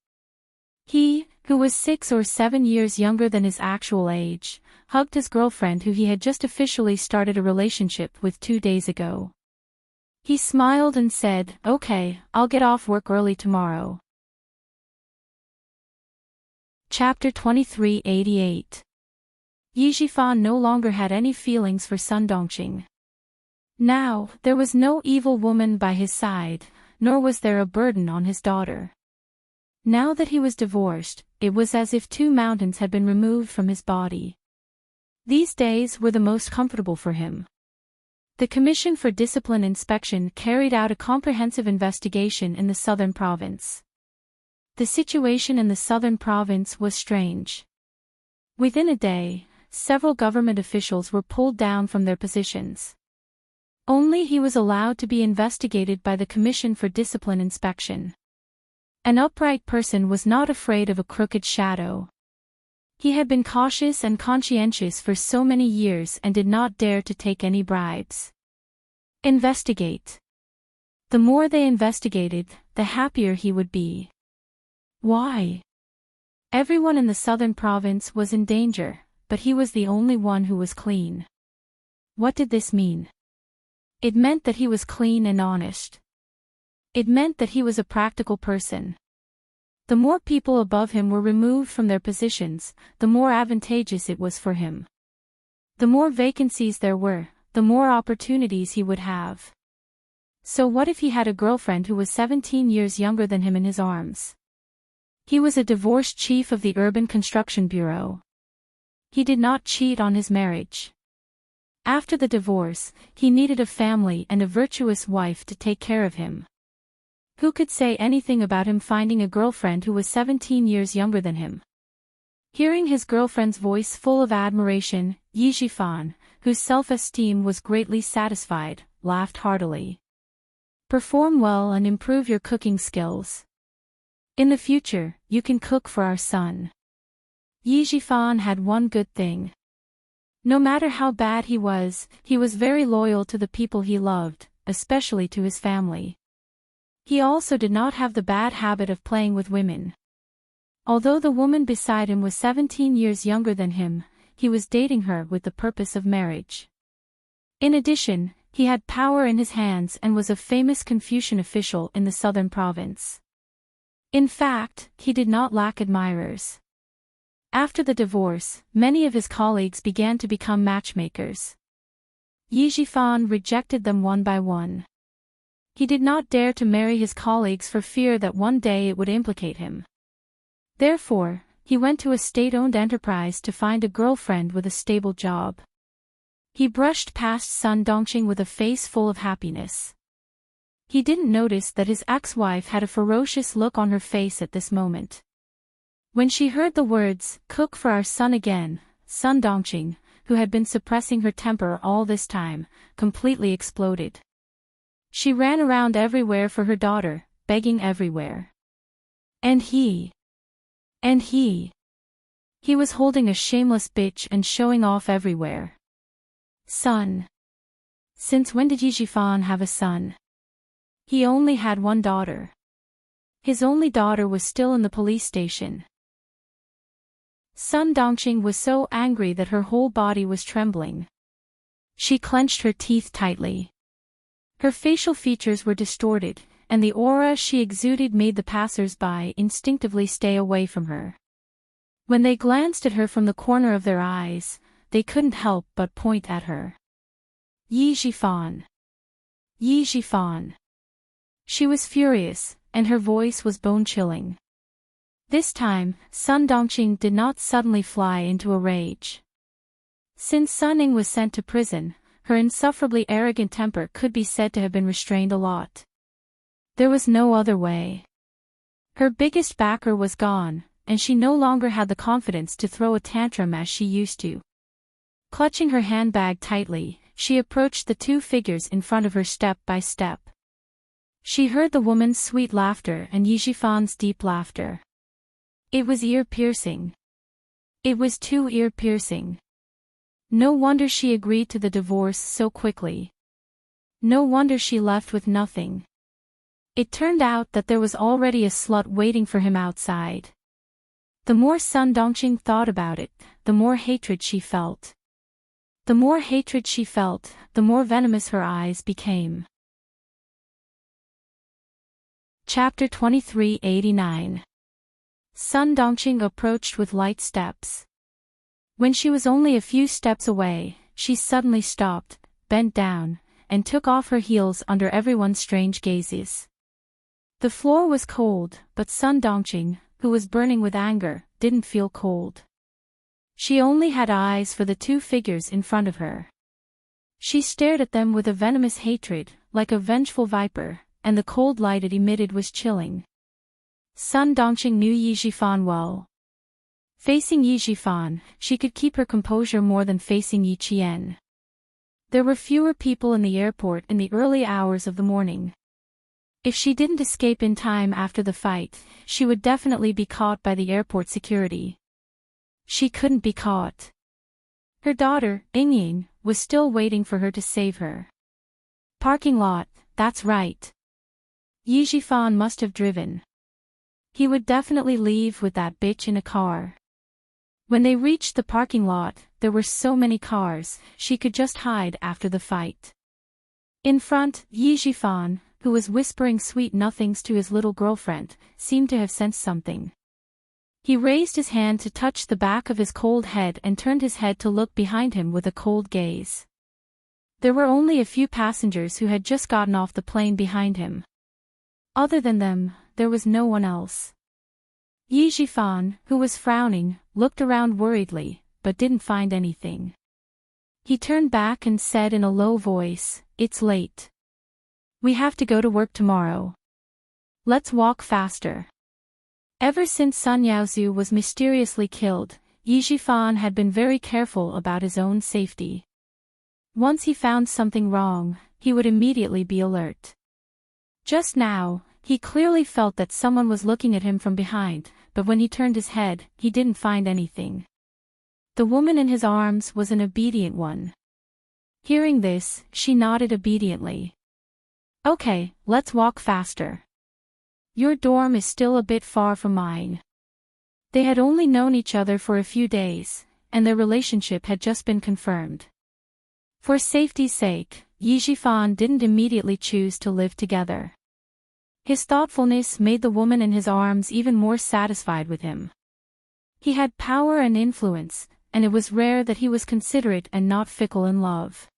He, who was 6 or 7 years younger than his actual age, hugged his girlfriend who he had just officially started a relationship with 2 days ago. He smiled and said, Okay, I'll get off work early tomorrow. Chapter 2388. Yi Zhifan no longer had any feelings for Sun Dongqing. Now, there was no evil woman by his side, nor was there a burden on his daughter. Now that he was divorced, it was as if 2 mountains had been removed from his body. These days were the most comfortable for him. The Commission for Discipline Inspection carried out a comprehensive investigation in the southern province. The situation in the southern province was strange. Within a day, several government officials were pulled down from their positions. Only he was allowed to be investigated by the Commission for Discipline Inspection. An upright person was not afraid of a crooked shadow. He had been cautious and conscientious for so many years and did not dare to take any bribes. Investigate. The more they investigated, the happier he would be. Why? Everyone in the southern province was in danger, but he was the only one who was clean. What did this mean? It meant that he was clean and honest. It meant that he was a practical person. The more people above him were removed from their positions, the more advantageous it was for him. The more vacancies there were, the more opportunities he would have. So what if he had a girlfriend who was 17 years younger than him in his arms? He was a divorced chief of the Urban Construction Bureau. He did not cheat on his marriage. After the divorce, he needed a family and a virtuous wife to take care of him. Who could say anything about him finding a girlfriend who was 17 years younger than him? Hearing his girlfriend's voice full of admiration, Yi Jifan, whose self-esteem was greatly satisfied, laughed heartily. Perform well and improve your cooking skills. In the future, you can cook for our son. Yi Jifan had one good thing. No matter how bad he was very loyal to the people he loved, especially to his family. He also did not have the bad habit of playing with women. Although the woman beside him was 17 years younger than him, he was dating her with the purpose of marriage. In addition, he had power in his hands and was a famous Confucian official in the southern province. In fact, he did not lack admirers. After the divorce, many of his colleagues began to become matchmakers. Yi Jifan rejected them one by one. He did not dare to marry his colleagues for fear that one day it would implicate him. Therefore, he went to a state-owned enterprise to find a girlfriend with a stable job. He brushed past Sun Dongqing with a face full of happiness. He didn't notice that his ex-wife had a ferocious look on her face at this moment. When she heard the words, "Cook for our son again," Sun Dongqing, who had been suppressing her temper all this time, completely exploded. She ran around everywhere for her daughter, begging everywhere. And he was holding a shameless bitch and showing off everywhere. Son. Since when did Yi Jifan have a son? He only had one daughter. His only daughter was still in the police station. Sun Dongqing was so angry that her whole body was trembling. She clenched her teeth tightly. Her facial features were distorted, and the aura she exuded made the passers-by instinctively stay away from her. When they glanced at her from the corner of their eyes, they couldn't help but point at her. Yi Jifan. Yi Jifan. She was furious, and her voice was bone-chilling. This time, Sun Dongqing did not suddenly fly into a rage. Since Sun Ning was sent to prison, her insufferably arrogant temper could be said to have been restrained a lot. There was no other way. Her biggest backer was gone, and she no longer had the confidence to throw a tantrum as she used to. Clutching her handbag tightly, she approached the two figures in front of her step by step. She heard the woman's sweet laughter and Yi Jifan's deep laughter. It was ear-piercing. It was too ear-piercing. No wonder she agreed to the divorce so quickly. No wonder she left with nothing. It turned out that there was already a slut waiting for him outside. The more Sun Dongqing thought about it, the more hatred she felt. The more hatred she felt, the more venomous her eyes became. Chapter 2389. Sun Dongqing approached with light steps. When she was only a few steps away, she suddenly stopped, bent down, and took off her heels under everyone's strange gazes. The floor was cold, but Sun Dongqing, who was burning with anger, didn't feel cold. She only had eyes for the two figures in front of her. She stared at them with a venomous hatred, like a vengeful viper, and the cold light it emitted was chilling. Sun Dongqing knew Yi Jifan well. Facing Yi Jifan, she could keep her composure more than facing Yi Qian. There were fewer people in the airport in the early hours of the morning. If she didn't escape in time after the fight, she would definitely be caught by the airport security. She couldn't be caught. Her daughter, Ying, was still waiting for her to save her. Parking lot, that's right. Yi Jifan must have driven. He would definitely leave with that bitch in a car. When they reached the parking lot, there were so many cars, she could just hide after the fight. In front, Yi Jifan, who was whispering sweet nothings to his little girlfriend, seemed to have sensed something. He raised his hand to touch the back of his cold head and turned his head to look behind him with a cold gaze. There were only a few passengers who had just gotten off the plane behind him. Other than them, there was no one else. Yi Jifan, who was frowning, looked around worriedly, but didn't find anything. He turned back and said in a low voice, "It's late. We have to go to work tomorrow. Let's walk faster." Ever since Sun Yaozu was mysteriously killed, Yi Jifan had been very careful about his own safety. Once he found something wrong, he would immediately be alert. Just now, he clearly felt that someone was looking at him from behind, but when he turned his head, he didn't find anything. The woman in his arms was an obedient one. Hearing this, she nodded obediently. Okay, let's walk faster. Your dorm is still a bit far from mine. They had only known each other for a few days, and their relationship had just been confirmed. For safety's sake, Yi Jifan didn't immediately choose to live together. His thoughtfulness made the woman in his arms even more satisfied with him. He had power and influence, and it was rare that he was considerate and not fickle in love.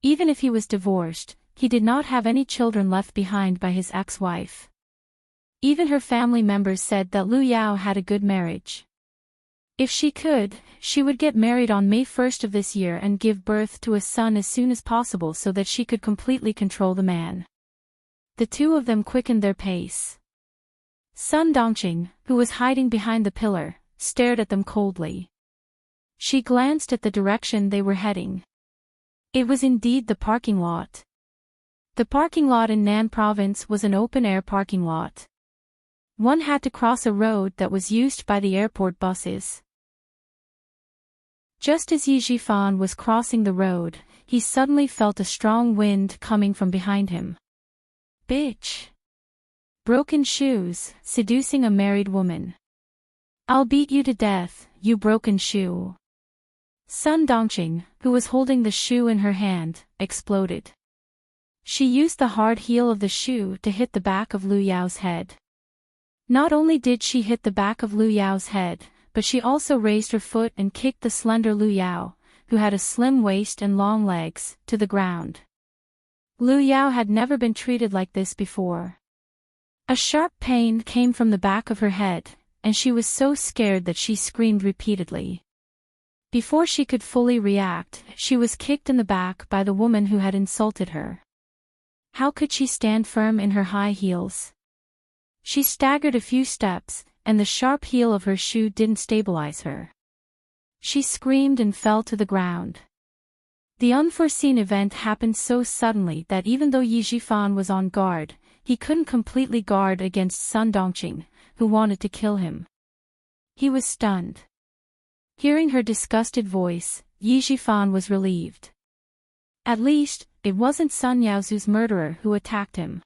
Even if he was divorced, he did not have any children left behind by his ex-wife. Even her family members said that Lu Yao had a good marriage. If she could, she would get married on May 1st of this year and give birth to a son as soon as possible so that she could completely control the man. The two of them quickened their pace. Sun Dongqing, who was hiding behind the pillar, stared at them coldly. She glanced at the direction they were heading. It was indeed the parking lot. The parking lot in Nan Province was an open-air parking lot. One had to cross a road that was used by the airport buses. Just as Yi Jifan was crossing the road, he suddenly felt a strong wind coming from behind him. Bitch. Broken shoes, seducing a married woman. I'll beat you to death, you broken shoe. Sun Dongqing, who was holding the shoe in her hand, exploded. She used the hard heel of the shoe to hit the back of Lu Yao's head. Not only did she hit the back of Lu Yao's head, but she also raised her foot and kicked the slender Lu Yao, who had a slim waist and long legs, to the ground. Lu Yao had never been treated like this before. A sharp pain came from the back of her head, and she was so scared that she screamed repeatedly. Before she could fully react, she was kicked in the back by the woman who had insulted her. How could she stand firm in her high heels? She staggered a few steps, and the sharp heel of her shoe didn't stabilize her. She screamed and fell to the ground. The unforeseen event happened so suddenly that even though Yi Jifan was on guard, he couldn't completely guard against Sun Dongqing, who wanted to kill him. He was stunned. Hearing her disgusted voice, Yi Jifan was relieved. At least, it wasn't Sun Yaozu's murderer who attacked him.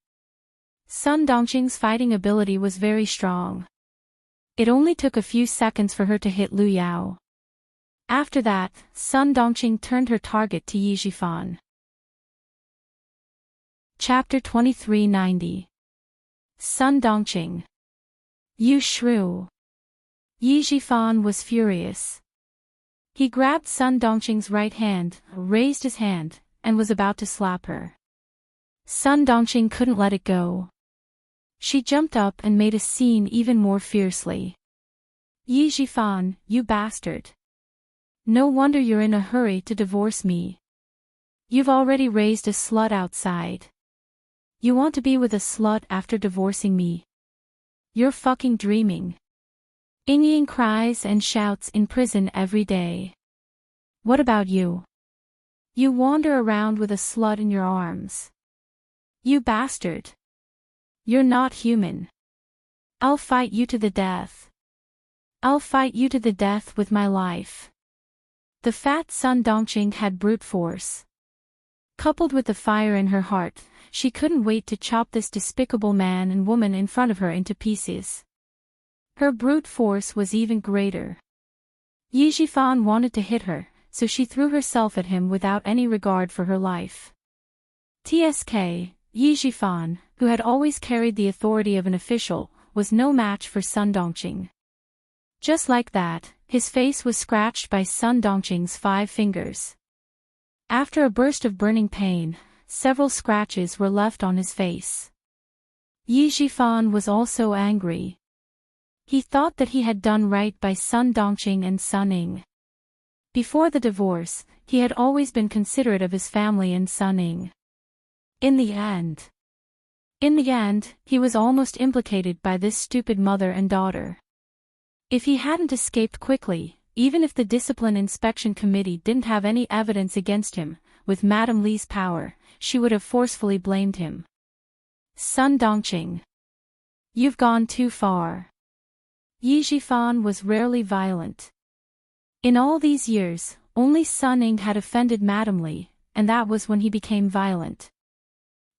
Sun Dongqing's fighting ability was very strong. It only took a few seconds for her to hit Lu Yao. After that, Sun Dongqing turned her target to Yi Jifan. Chapter 2390. Sun Dongqing. You shrew. Yi Jifan was furious. He grabbed Sun Dongqing's right hand, raised his hand, and was about to slap her. Sun Dongqing couldn't let it go. She jumped up and made a scene even more fiercely. Yi Jifan, you bastard. No wonder you're in a hurry to divorce me. You've already raised a slut outside. You want to be with a slut after divorcing me. You're fucking dreaming. Ying cries and shouts in prison every day. What about you? You wander around with a slut in your arms. You bastard. You're not human. I'll fight you to the death. I'll fight you to the death with my life. The fat Sun Dongqing had brute force. Coupled with the fire in her heart, she couldn't wait to chop this despicable man and woman in front of her into pieces. Her brute force was even greater. Yi Jifan wanted to hit her, so she threw herself at him without any regard for her life. TSK, Yi Jifan, who had always carried the authority of an official, was no match for Sun Dongqing. Just like that, his face was scratched by Sun Dongqing's 5 fingers. After a burst of burning pain, several scratches were left on his face. Yi Jifan was also angry. He thought that he had done right by Sun Dongqing and Sun Ying. Before the divorce, he had always been considerate of his family and Sun Ying. In the end, he was almost implicated by this stupid mother and daughter. If he hadn't escaped quickly, even if the Discipline Inspection Committee didn't have any evidence against him, with Madame Li's power, she would have forcefully blamed him. Sun Dongqing. You've gone too far. Yi Zhifan was rarely violent. In all these years, only Sun Ying had offended Madame Li, and that was when he became violent.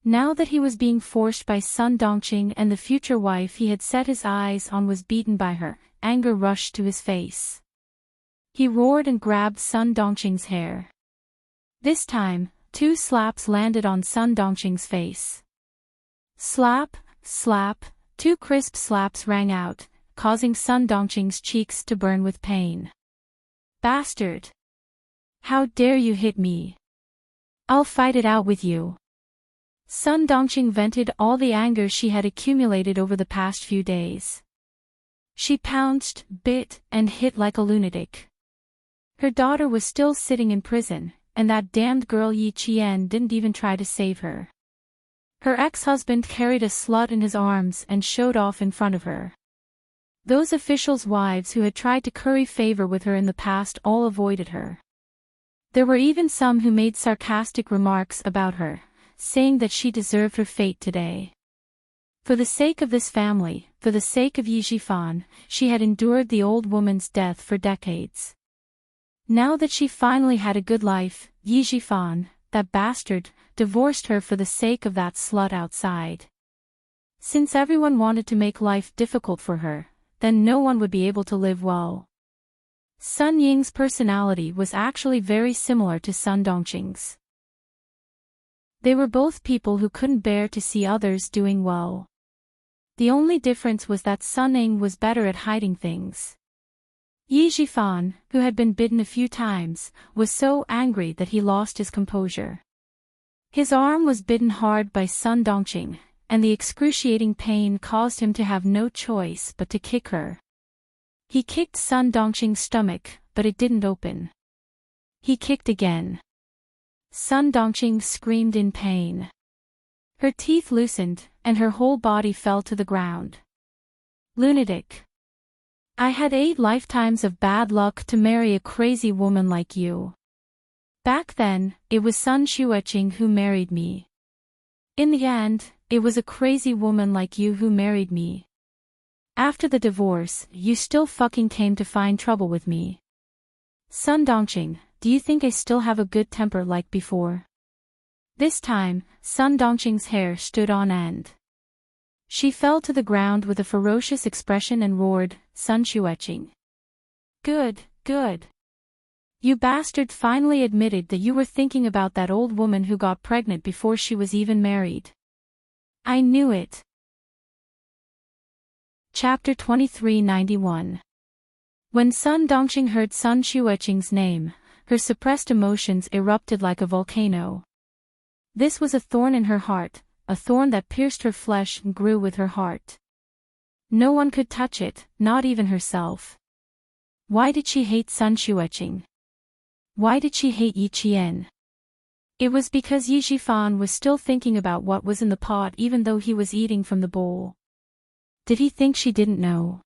Now that he was being forced by Sun Dongqing and the future wife he had set his eyes on was beaten by her, anger rushed to his face. He roared and grabbed Sun Dongqing's hair. This time, 2 slaps landed on Sun Dongqing's face. Slap, slap, 2 crisp slaps rang out, causing Sun Dongqing's cheeks to burn with pain. Bastard! How dare you hit me? I'll fight it out with you. Sun Dongqing vented all the anger she had accumulated over the past few days. She pounced, bit, and hit like a lunatic. Her daughter was still sitting in prison, and that damned girl Yi Qian didn't even try to save her. Her ex-husband carried a slut in his arms and showed off in front of her. Those officials' wives who had tried to curry favor with her in the past all avoided her. There were even some who made sarcastic remarks about her, saying that she deserved her fate today. For the sake of this family, for the sake of Yi Zhifan, she had endured the old woman's death for decades. Now that she finally had a good life, Yi Zhifan, that bastard, divorced her for the sake of that slut outside. Since everyone wanted to make life difficult for her, then no one would be able to live well. Sun Ying's personality was actually very similar to Sun Dongqing's. They were both people who couldn't bear to see others doing well. The only difference was that Sun Ying was better at hiding things. Yi Zhifan, who had been bitten a few times, was so angry that he lost his composure. His arm was bitten hard by Sun Dongqing, and the excruciating pain caused him to have no choice but to kick her. He kicked Sun Dongqing's stomach, but it didn't open. He kicked again. Sun Dongqing screamed in pain. Her teeth loosened, and her whole body fell to the ground. Lunatic. I had 8 lifetimes of bad luck to marry a crazy woman like you. Back then, it was Sun Xueqing who married me. In the end, it was a crazy woman like you who married me. After the divorce, you still fucking came to find trouble with me. Sun Dongqing, do you think I still have a good temper like before? This time, Sun Dongqing's hair stood on end. She fell to the ground with a ferocious expression and roared, Sun Xueqing. Good, good. You bastard finally admitted that you were thinking about that old woman who got pregnant before she was even married. I knew it. Chapter 2391. When Sun Dongqing heard Sun Xueqing's name, her suppressed emotions erupted like a volcano. This was a thorn in her heart, a thorn that pierced her flesh and grew with her heart. No one could touch it, not even herself. Why did she hate Sun Xueqing? Why did she hate Yi Qian? It was because Yi Zhifan was still thinking about what was in the pot even though he was eating from the bowl. Did he think she didn't know?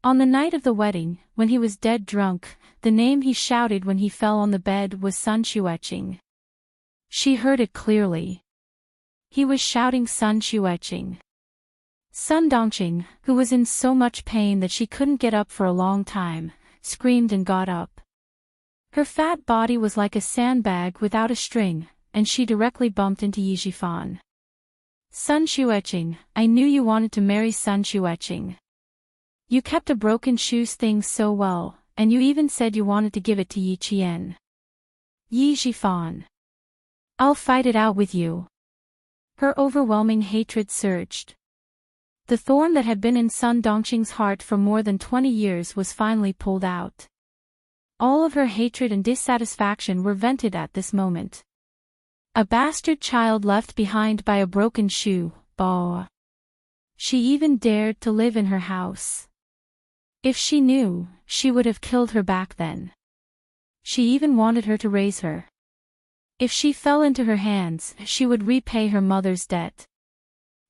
On the night of the wedding, when he was dead drunk, the name he shouted when he fell on the bed was Sun Xueqing. She heard it clearly. He was shouting Sun Xueqing. Sun Dongqing, who was in so much pain that she couldn't get up for a long time, screamed and got up. Her fat body was like a sandbag without a string, and she directly bumped into Yi Zhifan. Sun Xueqing, I knew you wanted to marry Sun Xueqing. You kept a broken shoes thing so well, and you even said you wanted to give it to Yi Qian. Yi Zhifan. I'll fight it out with you. Her overwhelming hatred surged. The thorn that had been in Sun Dongqing's heart for more than 20 years was finally pulled out. All of her hatred and dissatisfaction were vented at this moment. A bastard child left behind by a broken shoe, bah. She even dared to live in her house. If she knew, she would have killed her back then. She even wanted her to raise her. If she fell into her hands, she would repay her mother's debt.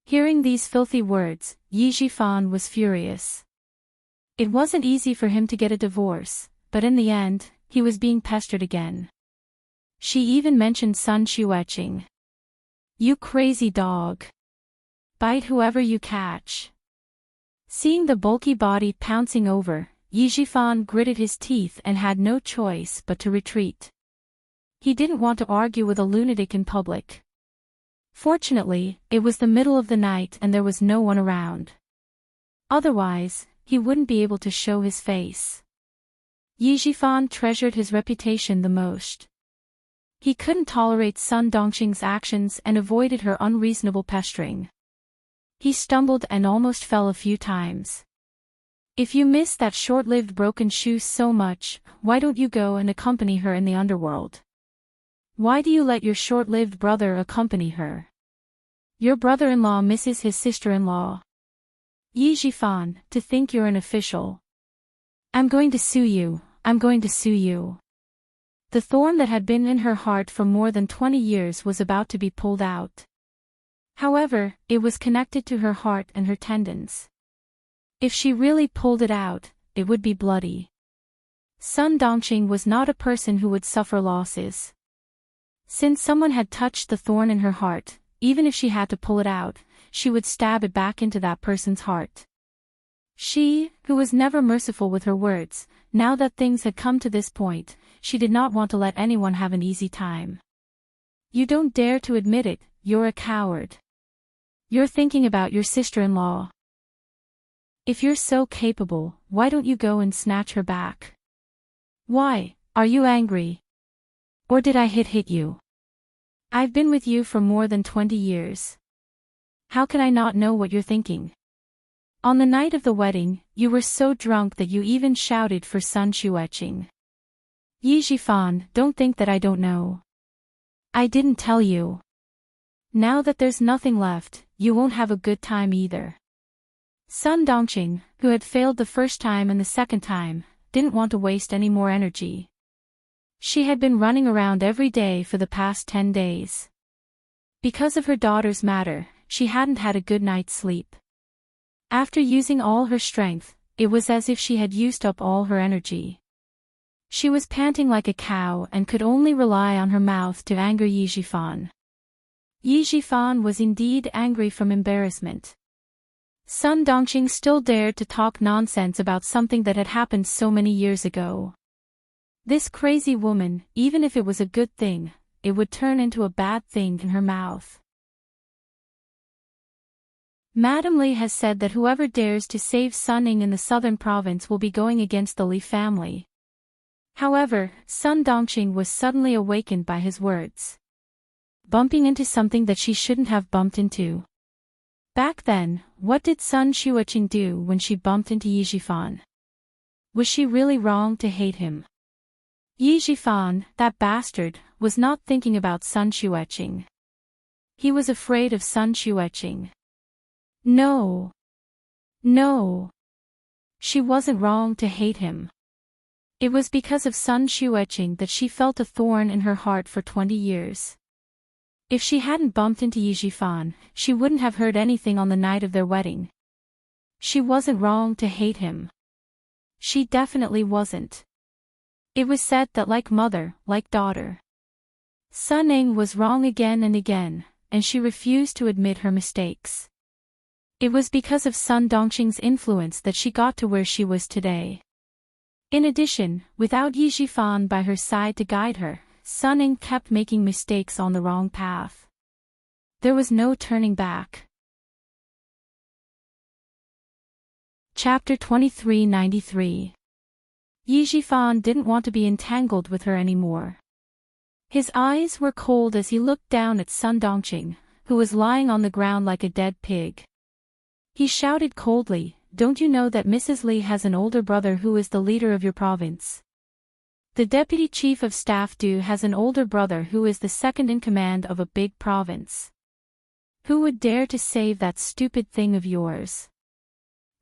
Hearing these filthy words, Yi Zhifan was furious. It wasn't easy for him to get a divorce, but in the end, he was being pestered again. She even mentioned Sun Xueqing. You crazy dog. Bite whoever you catch. Seeing the bulky body pouncing over, Yi Zhifan gritted his teeth and had no choice but to retreat. He didn't want to argue with a lunatic in public. Fortunately, it was the middle of the night and there was no one around. Otherwise, he wouldn't be able to show his face. Yi Zhifan treasured his reputation the most. He couldn't tolerate Sun Dongqing's actions and avoided her unreasonable pestering. He stumbled and almost fell a few times. If you miss that short-lived broken shoe so much, why don't you go and accompany her in the underworld? Why do you let your short-lived brother accompany her? Your brother-in-law misses his sister-in-law. Yi Zhifan, to think you're an official. I'm going to sue you, I'm going to sue you. The thorn that had been in her heart for more than 20 years was about to be pulled out. However, it was connected to her heart and her tendons. If she really pulled it out, it would be bloody. Sun Dongqing was not a person who would suffer losses. Since someone had touched the thorn in her heart, even if she had to pull it out, she would stab it back into that person's heart. She, who was never merciful with her words, now that things had come to this point, she did not want to let anyone have an easy time. You don't dare to admit it, you're a coward. You're thinking about your sister-in-law. If you're so capable, why don't you go and snatch her back? Why, are you angry? Or did I hit you? I've been with you for more than 20 years. How can I not know what you're thinking? On the night of the wedding, you were so drunk that you even shouted for Sun Xueqing. Yi Zhifan, don't think that I don't know. I didn't tell you. Now that there's nothing left, you won't have a good time either. Sun Dongqing, who had failed the first time and the second time, didn't want to waste any more energy. She had been running around every day for the past 10 days. Because of her daughter's matter, she hadn't had a good night's sleep. After using all her strength, it was as if she had used up all her energy. She was panting like a cow and could only rely on her mouth to anger Yi Zhifan. Yi Zhifan was indeed angry from embarrassment. Sun Dongqing still dared to talk nonsense about something that had happened so many years ago. This crazy woman, even if it was a good thing, it would turn into a bad thing in her mouth. Madame Li has said that whoever dares to save Sun Ying in the southern province will be going against the Li family. However, Sun Dongqing was suddenly awakened by his words. Bumping into something that she shouldn't have bumped into. Back then, what did Sun Xueqing do when she bumped into Yi Zhifan? Was she really wrong to hate him? Yi Zhifan, that bastard, was not thinking about Sun Xueqing. He was afraid of Sun Xueqing. No. No. She wasn't wrong to hate him. It was because of Sun Xueqing that she felt a thorn in her heart for 20 years. If she hadn't bumped into Yi Zhifan, she wouldn't have heard anything on the night of their wedding. She wasn't wrong to hate him. She definitely wasn't. It was said that like mother, like daughter. Sun Ying was wrong again and again, and she refused to admit her mistakes. It was because of Sun Dongqing's influence that she got to where she was today. In addition, without Yi Zhifan by her side to guide her, Sun Ying kept making mistakes on the wrong path. There was no turning back. Chapter 2393. Yi Zhifan didn't want to be entangled with her anymore. His eyes were cold as he looked down at Sun Dongqing, who was lying on the ground like a dead pig. He shouted coldly, "Don't you know that Mrs. Li has an older brother who is the leader of your province? The deputy chief of staff Du has an older brother who is the second in command of a big province. Who would dare to save that stupid thing of yours?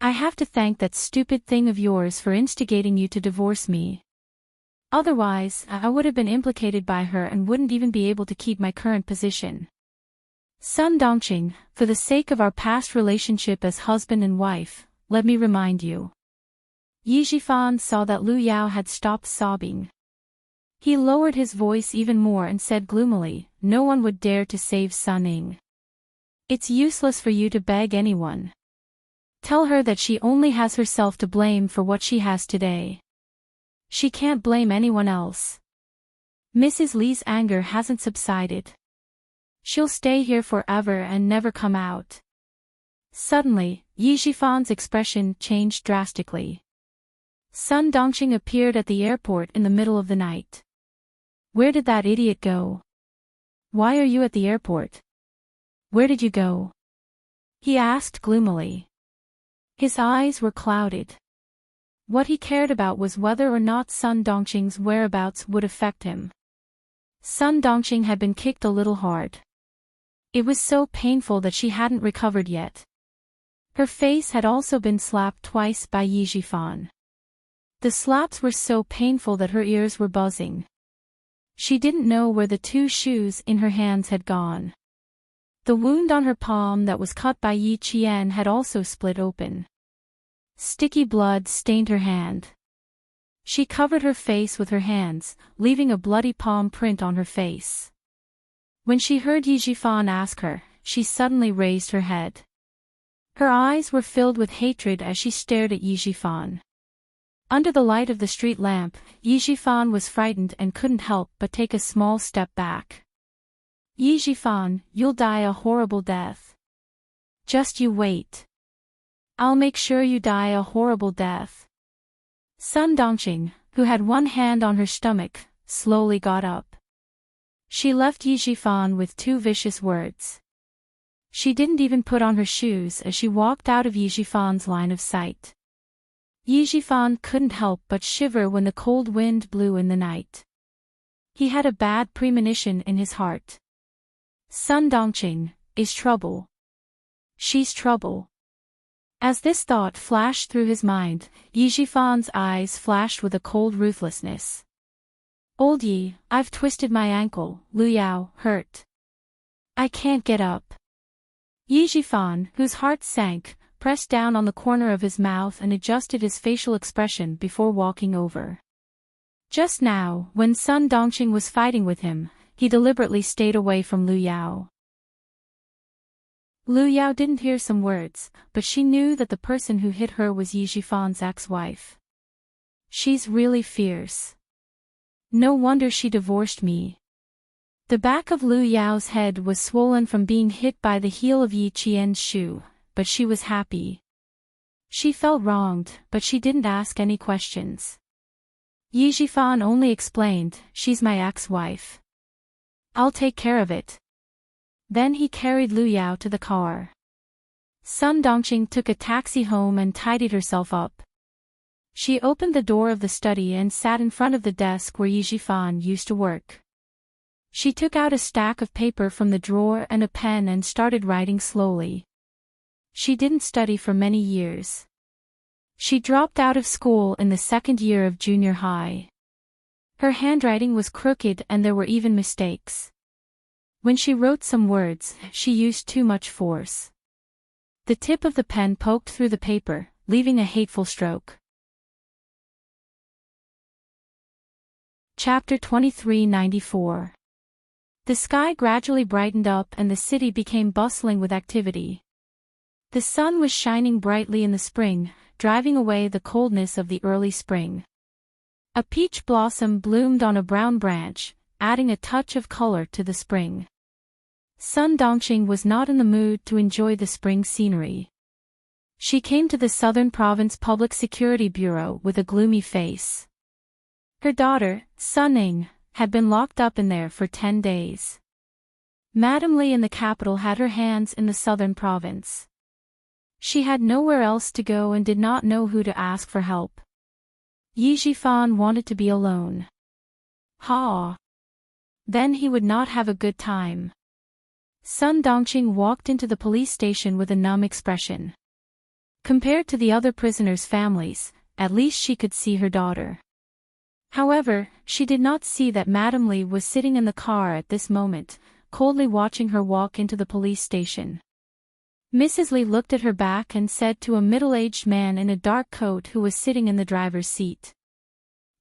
I have to thank that stupid thing of yours for instigating you to divorce me. Otherwise, I would have been implicated by her and wouldn't even be able to keep my current position. Sun Dongqing, for the sake of our past relationship as husband and wife, let me remind you. Yi Jifan saw that Lu Yao had stopped sobbing. He lowered his voice even more and said gloomily, "No one would dare to save Sun Ying. It's useless for you to beg anyone. Tell her that she only has herself to blame for what she has today. She can't blame anyone else. Mrs. Li's anger hasn't subsided. She'll stay here forever and never come out." Suddenly, Yi Jifan's expression changed drastically. Sun Dongqing appeared at the airport in the middle of the night. "Where did that idiot go? Why are you at the airport? Where did you go?" he asked gloomily. His eyes were clouded. What he cared about was whether or not Sun Dongqing's whereabouts would affect him. Sun Dongqing had been kicked a little hard. It was so painful that she hadn't recovered yet. Her face had also been slapped twice by Yi Jifan. The slaps were so painful that her ears were buzzing. She didn't know where the 2 shoes in her hands had gone. The wound on her palm that was cut by Yi Qian had also split open. Sticky blood stained her hand. She covered her face with her hands, leaving a bloody palm print on her face. When she heard Yi Jifan ask her, she suddenly raised her head. Her eyes were filled with hatred as she stared at Yi Jifan. Under the light of the street lamp, Yi Jifan was frightened and couldn't help but take a small step back. "Yi Jifan, you'll die a horrible death. Just you wait. I'll make sure you die a horrible death." Sun Dongqing, who had one hand on her stomach, slowly got up. She left Yi Jifan with 2 vicious words. She didn't even put on her shoes as she walked out of Yi Jifan's line of sight. Yi Jifan couldn't help but shiver when the cold wind blew in the night. He had a bad premonition in his heart. Sun Dongqing is trouble. She's trouble. As this thought flashed through his mind, Yi Jifan's eyes flashed with a cold ruthlessness. "Old Yi, I've twisted my ankle, Lu Yao, hurt. I can't get up." Yi Jifan, whose heart sank, pressed down on the corner of his mouth and adjusted his facial expression before walking over. Just now, when Sun Dongqing was fighting with him, he deliberately stayed away from Lu Yao. Lu Yao didn't hear some words, but she knew that the person who hit her was Yi Jifan's ex-wife. "She's really fierce. No wonder she divorced me." The back of Lu Yao's head was swollen from being hit by the heel of Yi Qian's shoe, but she was happy. She felt wronged, but she didn't ask any questions. Yi Jifan only explained, "She's my ex-wife. I'll take care of it." Then he carried Lu Yao to the car. Sun Dongqing took a taxi home and tidied herself up. She opened the door of the study and sat in front of the desk where Yi Jifan used to work. She took out a stack of paper from the drawer and a pen and started writing slowly. She didn't study for many years. She dropped out of school in the 2nd year of junior high. Her handwriting was crooked and there were even mistakes. When she wrote some words, she used too much force. The tip of the pen poked through the paper, leaving a hateful stroke. Chapter 2394. The sky gradually brightened up and the city became bustling with activity. The sun was shining brightly in the spring, driving away the coldness of the early spring. A peach blossom bloomed on a brown branch, adding a touch of color to the spring. Sun Dongqing was not in the mood to enjoy the spring scenery. She came to the Southern Province Public Security Bureau with a gloomy face. Her daughter, Sun Ying, had been locked up in there for 10 days. Madame Li in the capital had her hands in the Southern Province. She had nowhere else to go and did not know who to ask for help. Yi Jifan wanted to be alone. Then he would not have a good time. Sun Dongqing walked into the police station with a numb expression. Compared to the other prisoners' families, at least she could see her daughter. However, she did not see that Madame Li was sitting in the car at this moment, coldly watching her walk into the police station. Mrs. Li looked at her back and said to a middle-aged man in a dark coat who was sitting in the driver's seat.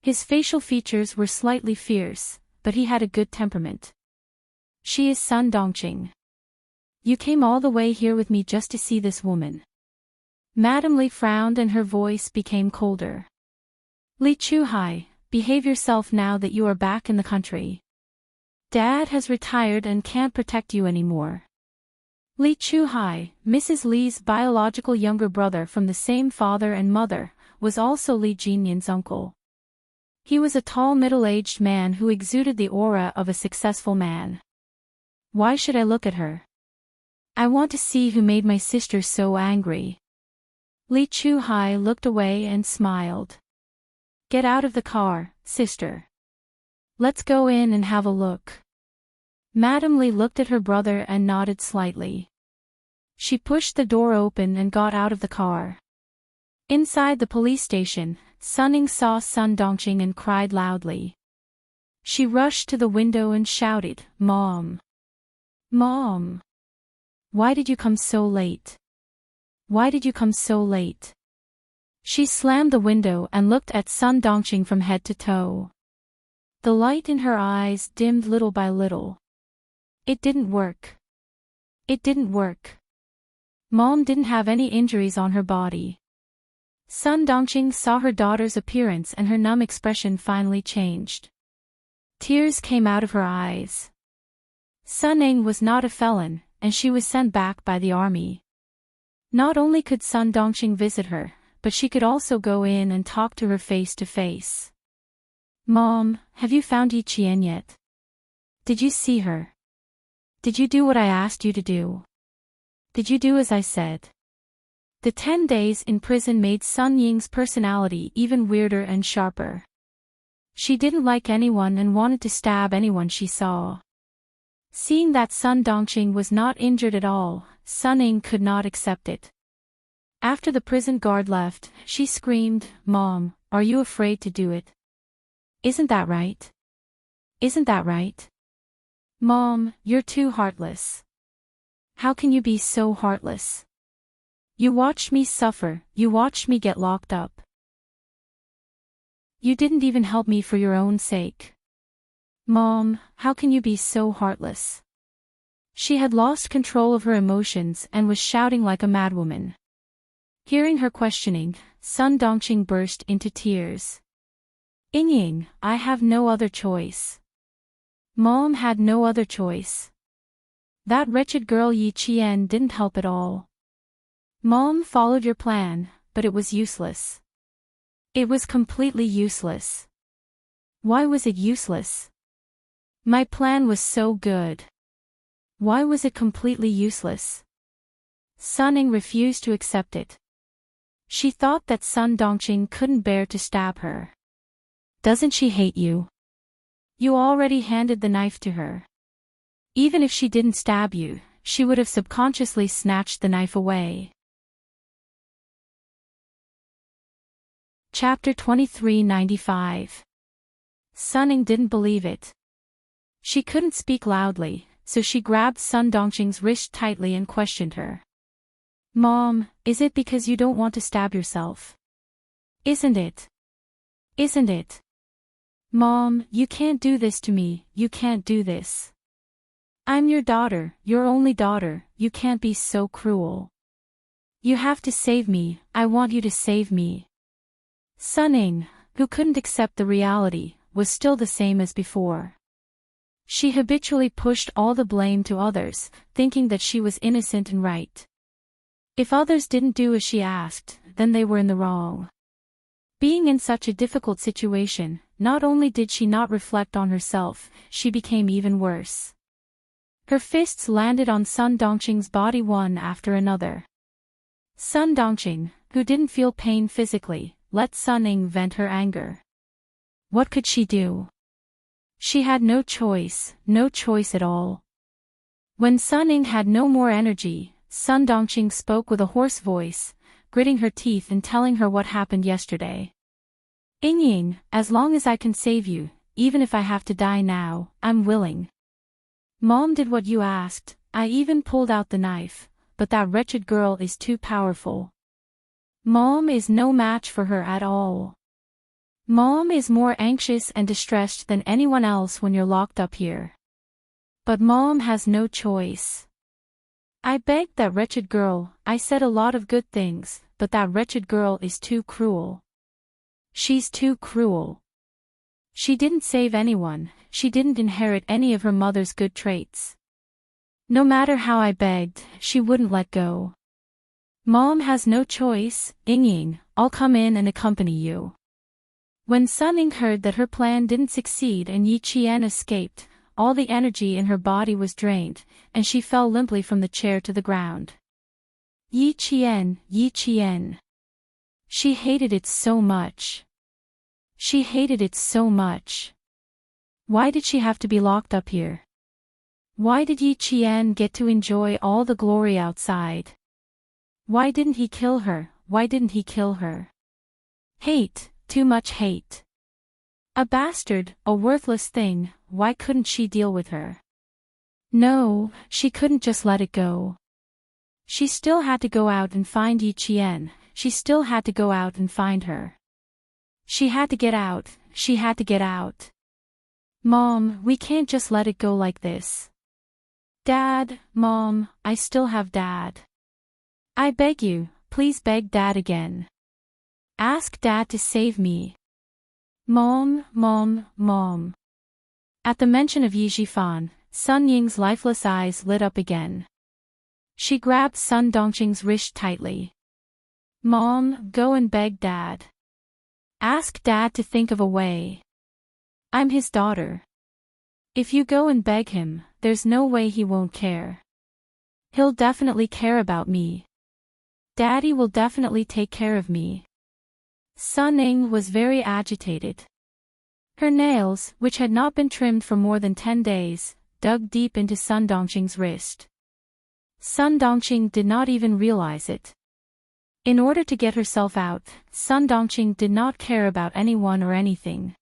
His facial features were slightly fierce, but he had a good temperament. She is Sun Dongqing. You came all the way here with me just to see this woman. Madame Li frowned and her voice became colder. Li Chuhai, behave yourself now that you are back in the country. Dad has retired and can't protect you anymore. Li Chuhai, Mrs. Li's biological younger brother from the same father and mother, was also Li Jinyan's uncle. He was a tall middle-aged man who exuded the aura of a successful man. Why should I look at her? I want to see who made my sister so angry. Li Chuhai looked away and smiled. Get out of the car, sister. Let's go in and have a look. Madame Li looked at her brother and nodded slightly. She pushed the door open and got out of the car. Inside the police station, Sun Ying saw Sun Dongqing and cried loudly. She rushed to the window and shouted, "Mom! Mom! Why did you come so late? Why did you come so late?" She slammed the window and looked at Sun Dongqing from head to toe. The light in her eyes dimmed little by little. It didn't work. It didn't work. Mom didn't have any injuries on her body. Sun Dongqing saw her daughter's appearance and her numb expression finally changed. Tears came out of her eyes. Sun Ying was not a felon, and she was sent back by the army. Not only could Sun Dongqing visit her, but she could also go in and talk to her face to face. Mom, have you found Yi Qian yet? Did you see her? Did you do what I asked you to do? Did you do as I said? The 10 days in prison made Sun Ying's personality even weirder and sharper. She didn't like anyone and wanted to stab anyone she saw. Seeing that Sun Dongqing was not injured at all, Sun Ying could not accept it. After the prison guard left, she screamed, "Mom, are you afraid to do it? Isn't that right? Isn't that right? Mom, you're too heartless. How can you be so heartless? You watched me suffer, you watched me get locked up. You didn't even help me for your own sake. Mom, how can you be so heartless?" She had lost control of her emotions and was shouting like a madwoman. Hearing her questioning, Sun Dongqing burst into tears. Ying, I have no other choice. Mom had no other choice. That wretched girl Yi Qian didn't help at all. Mom followed your plan, but it was useless. It was completely useless. Why was it useless? My plan was so good. Why was it completely useless? Sun Ying refused to accept it. She thought that Sun Dongqing couldn't bear to stab her. Doesn't she hate you? You already handed the knife to her. Even if she didn't stab you, she would have subconsciously snatched the knife away. Chapter 2395. Sun Ying didn't believe it. She couldn't speak loudly, so she grabbed Sun Dongqing's wrist tightly and questioned her. Mom, is it because you don't want to stab yourself? Isn't it? Isn't it? Mom, you can't do this to me, you can't do this. I'm your daughter, your only daughter, you can't be so cruel. You have to save me, I want you to save me. Sun Ying, who couldn't accept the reality, was still the same as before. She habitually pushed all the blame to others, thinking that she was innocent and right. If others didn't do as she asked, then they were in the wrong. Being in such a difficult situation, not only did she not reflect on herself, she became even worse. Her fists landed on Sun Dongqing's body one after another. Sun Dongqing, who didn't feel pain physically, let Sun Ying vent her anger. What could she do? She had no choice at all. When Sun Ying had no more energy, Sun Dongqing spoke with a hoarse voice, gritting her teeth and telling her what happened yesterday. Ying, as long as I can save you, even if I have to die now, I'm willing. Mom did what you asked, I even pulled out the knife, but that wretched girl is too powerful. Mom is no match for her at all. Mom is more anxious and distressed than anyone else when you're locked up here. But Mom has no choice. I begged that wretched girl, I said a lot of good things, but that wretched girl is too cruel. She's too cruel. She didn't save anyone, she didn't inherit any of her mother's good traits. No matter how I begged, she wouldn't let go. Mom has no choice, Ying, I'll come in and accompany you. When Sun Ying heard that her plan didn't succeed and Yi Qian escaped, all the energy in her body was drained, and she fell limply from the chair to the ground. Yi Qian, Yi Qian. She hated it so much. She hated it so much. Why did she have to be locked up here? Why did Yi Qian get to enjoy all the glory outside? Why didn't he kill her? Why didn't he kill her? Hate, too much hate. A bastard, a worthless thing, why couldn't she deal with her? No, she couldn't just let it go. She still had to go out and find Yi Qian, she still had to go out and find her. She had to get out, she had to get out. Mom, we can't just let it go like this. Dad, Mom, I still have Dad. I beg you, please beg Dad again. Ask Dad to save me. Mom, Mom, Mom. At the mention of Yi Zhifan, Sun Ying's lifeless eyes lit up again. She grabbed Sun Dongqing's wrist tightly. Mom, go and beg Dad. Ask Dad to think of a way. I'm his daughter. If you go and beg him, there's no way he won't care. He'll definitely care about me. Daddy will definitely take care of me. Sun Ying was very agitated. Her nails, which had not been trimmed for more than 10 days, dug deep into Sun Dongqing's wrist. Sun Dongqing did not even realize it. In order to get herself out, Sun Dongqing did not care about anyone or anything.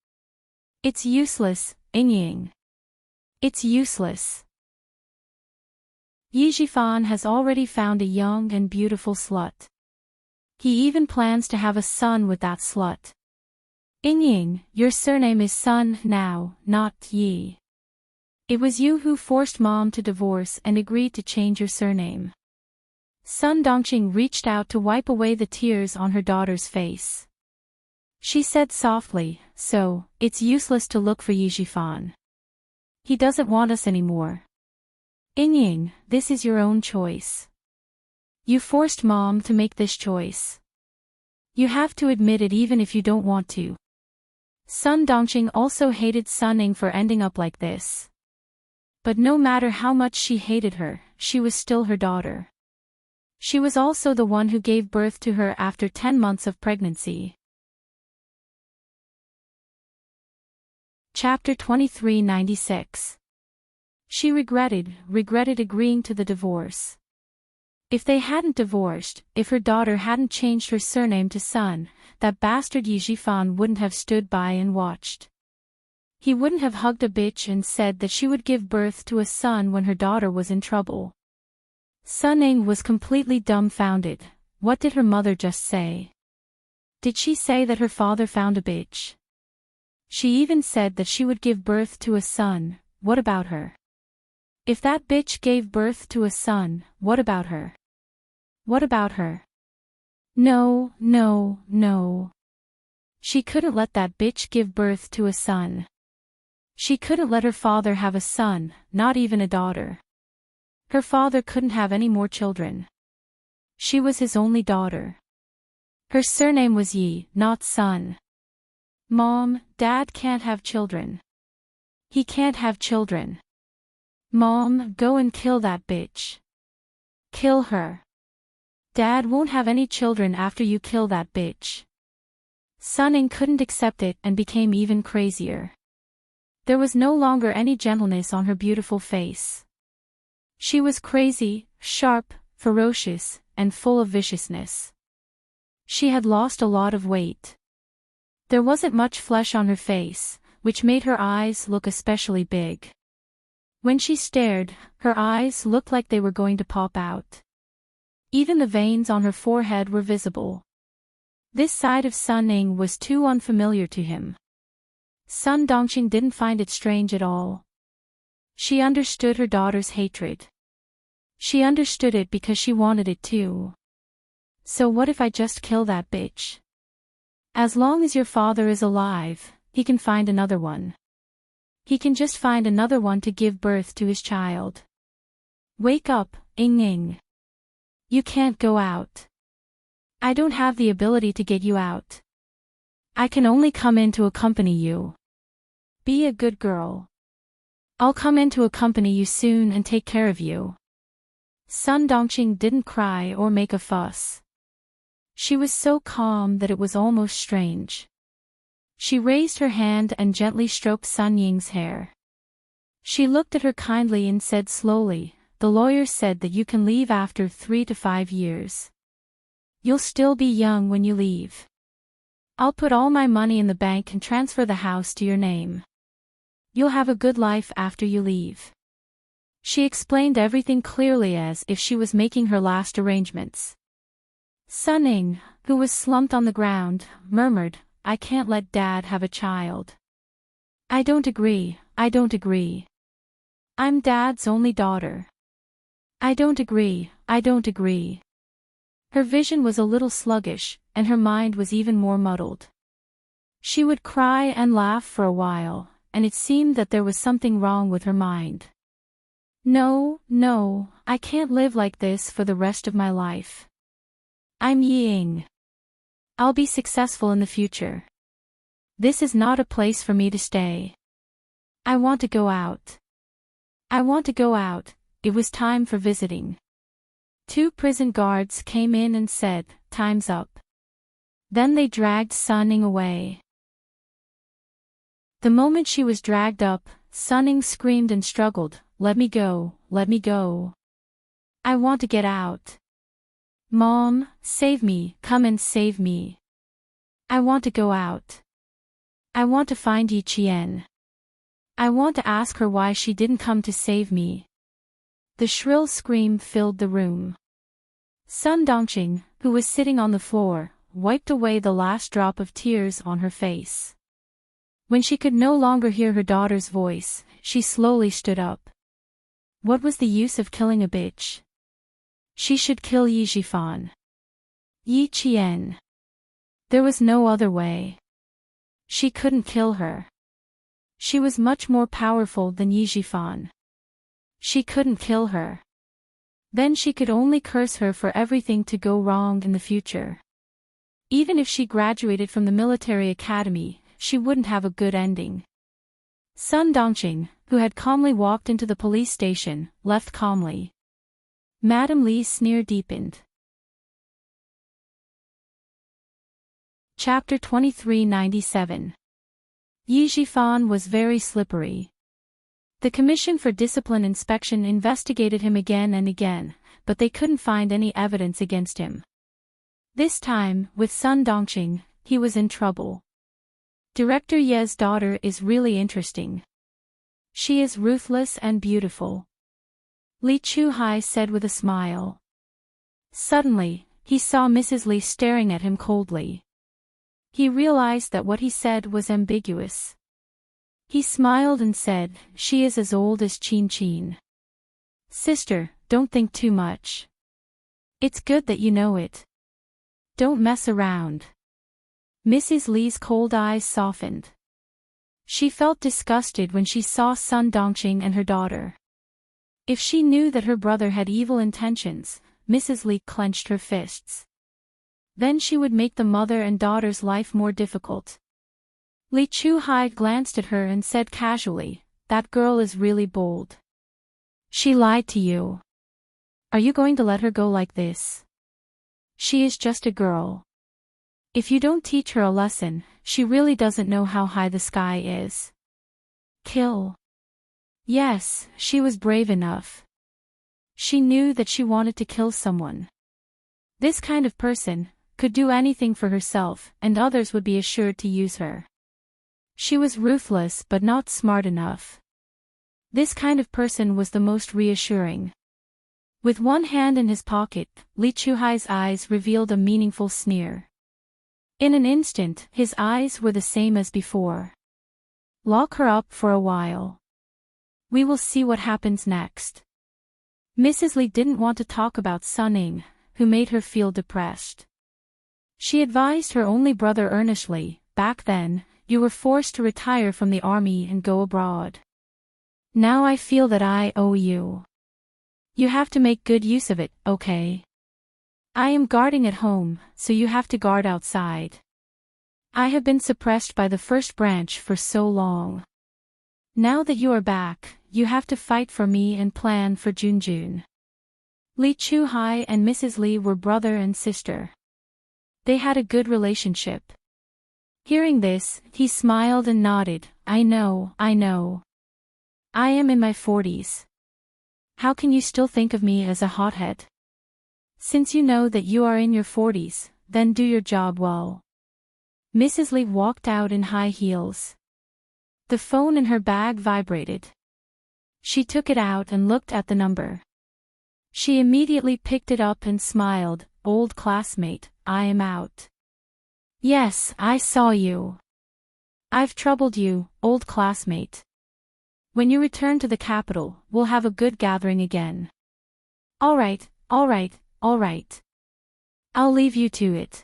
It's useless, Ying. It's useless. Yi Zhifan has already found a young and beautiful slut. He even plans to have a son with that slut. Ying, your surname is Sun now, not Yi. It was you who forced Mom to divorce and agreed to change your surname. Sun Dongqing reached out to wipe away the tears on her daughter's face. She said softly, so, it's useless to look for Yi Zhifan. He doesn't want us anymore. Ying, this is your own choice. You forced Mom to make this choice. You have to admit it even if you don't want to. Sun Dongqing also hated Sun Ying for ending up like this. But no matter how much she hated her, she was still her daughter. She was also the one who gave birth to her after 10 months of pregnancy. Chapter 2396. She regretted agreeing to the divorce. If they hadn't divorced, if her daughter hadn't changed her surname to Sun, that bastard Yi Zhifan wouldn't have stood by and watched. He wouldn't have hugged a bitch and said that she would give birth to a son when her daughter was in trouble. Sun Ying was completely dumbfounded. What did her mother just say? Did she say that her father found a bitch? She even said that she would give birth to a son. What about her? If that bitch gave birth to a son, what about her? What about her? No, no, no. She couldn't let that bitch give birth to a son. She couldn't let her father have a son, not even a daughter. Her father couldn't have any more children. She was his only daughter. Her surname was Yi, not Sun. Mom, Dad can't have children. He can't have children. Mom, go and kill that bitch. Kill her. Dad won't have any children after you kill that bitch. Sun Ying couldn't accept it and became even crazier. There was no longer any gentleness on her beautiful face. She was crazy, sharp, ferocious, and full of viciousness. She had lost a lot of weight. There wasn't much flesh on her face, which made her eyes look especially big. When she stared, her eyes looked like they were going to pop out. Even the veins on her forehead were visible. This side of Sun Ning was too unfamiliar to him. Sun Dongqing didn't find it strange at all. She understood her daughter's hatred. She understood it because she wanted it too. So what if I just kill that bitch? As long as your father is alive, he can find another one. He can just find another one to give birth to his child. Wake up, Ing Ing. You can't go out. I don't have the ability to get you out. I can only come in to accompany you. Be a good girl. I'll come in to accompany you soon and take care of you. Sun Dongqing didn't cry or make a fuss. She was so calm that it was almost strange. She raised her hand and gently stroked Sun Ying's hair. She looked at her kindly and said slowly, "The lawyer said that you can leave after 3 to 5 years. You'll still be young when you leave. I'll put all my money in the bank and transfer the house to your name. You'll have a good life after you leave." She explained everything clearly as if she was making her last arrangements. Sun Ning, who was slumped on the ground, murmured, "I can't let Dad have a child. I don't agree. I'm Dad's only daughter. I don't agree. Her vision was a little sluggish, and her mind was even more muddled. She would cry and laugh for a while, and it seemed that there was something wrong with her mind. No, I can't live like this for the rest of my life. I'm Ying. I'll be successful in the future. This is not a place for me to stay. I want to go out. It was time for visiting. 2 prison guards came in and said, "Time's up." Then they dragged Sun Ning away. The moment she was dragged up, Sun Ning screamed and struggled, let me go. I want to get out. Mom, save me, come and save me. I want to go out. I want to find Yi Qian. I want to ask her why she didn't come to save me." The shrill scream filled the room. Sun Dongqing, who was sitting on the floor, wiped away the last drop of tears on her face. When she could no longer hear her daughter's voice, she slowly stood up. What was the use of killing a bitch? She should kill Yi Jifan. Yi Qian. There was no other way. She couldn't kill her. She was much more powerful than Yi Jifan. She couldn't kill her. Then she could only curse her for everything to go wrong in the future. Even if she graduated from the military academy, she wouldn't have a good ending. Sun Dongqing, who had calmly walked into the police station, left calmly. Madame Li's sneer deepened. Chapter 2397. Yi Jifan was very slippery. The Commission for Discipline Inspection investigated him again and again, but they couldn't find any evidence against him. This time, with Sun Dongqing, he was in trouble. Director Ye's daughter is really interesting. She is ruthless and beautiful. Li Chuhai said with a smile. Suddenly, he saw Mrs. Li staring at him coldly. He realized that what he said was ambiguous. He smiled and said, "She is as old as Qin Qin. Sister, don't think too much. It's good that you know it. Don't mess around." Mrs. Li's cold eyes softened. She felt disgusted when she saw Sun Dongqing and her daughter. If she knew that her brother had evil intentions, Mrs. Li clenched her fists. Then she would make the mother and daughter's life more difficult. Li Chuhai glanced at her and said casually, "That girl is really bold. She lied to you. Are you going to let her go like this? She is just a girl. If you don't teach her a lesson, she really doesn't know how high the sky is." Kill. Yes, she was brave enough. She knew that she wanted to kill someone. This kind of person could do anything for herself, and others would be assured to use her. She was ruthless but not smart enough. This kind of person was the most reassuring. With one hand in his pocket, Li Chuhai's eyes revealed a meaningful sneer. In an instant, his eyes were the same as before. Lock her up for a while. We will see what happens next. Mrs. Li didn't want to talk about Sun Ying, who made her feel depressed. She advised her only brother earnestly, back then, you were forced to retire from the army and go abroad. Now I feel that I owe you. You have to make good use of it, okay? I am guarding at home, so you have to guard outside. I have been suppressed by the first branch for so long. Now that you are back, you have to fight for me and plan for Junjun. Li Chuhai and Mrs. Li were brother and sister. They had a good relationship. Hearing this, he smiled and nodded. I know. I am in my 40s. How can you still think of me as a hothead? Since you know that you are in your 40s, then do your job well. Mrs. Li walked out in high heels. The phone in her bag vibrated. She took it out and looked at the number. She immediately picked it up and smiled. Old classmate, I am out. Yes, I saw you. I've troubled you, old classmate. When you return to the capital, we'll have a good gathering again. All right. I'll leave you to it.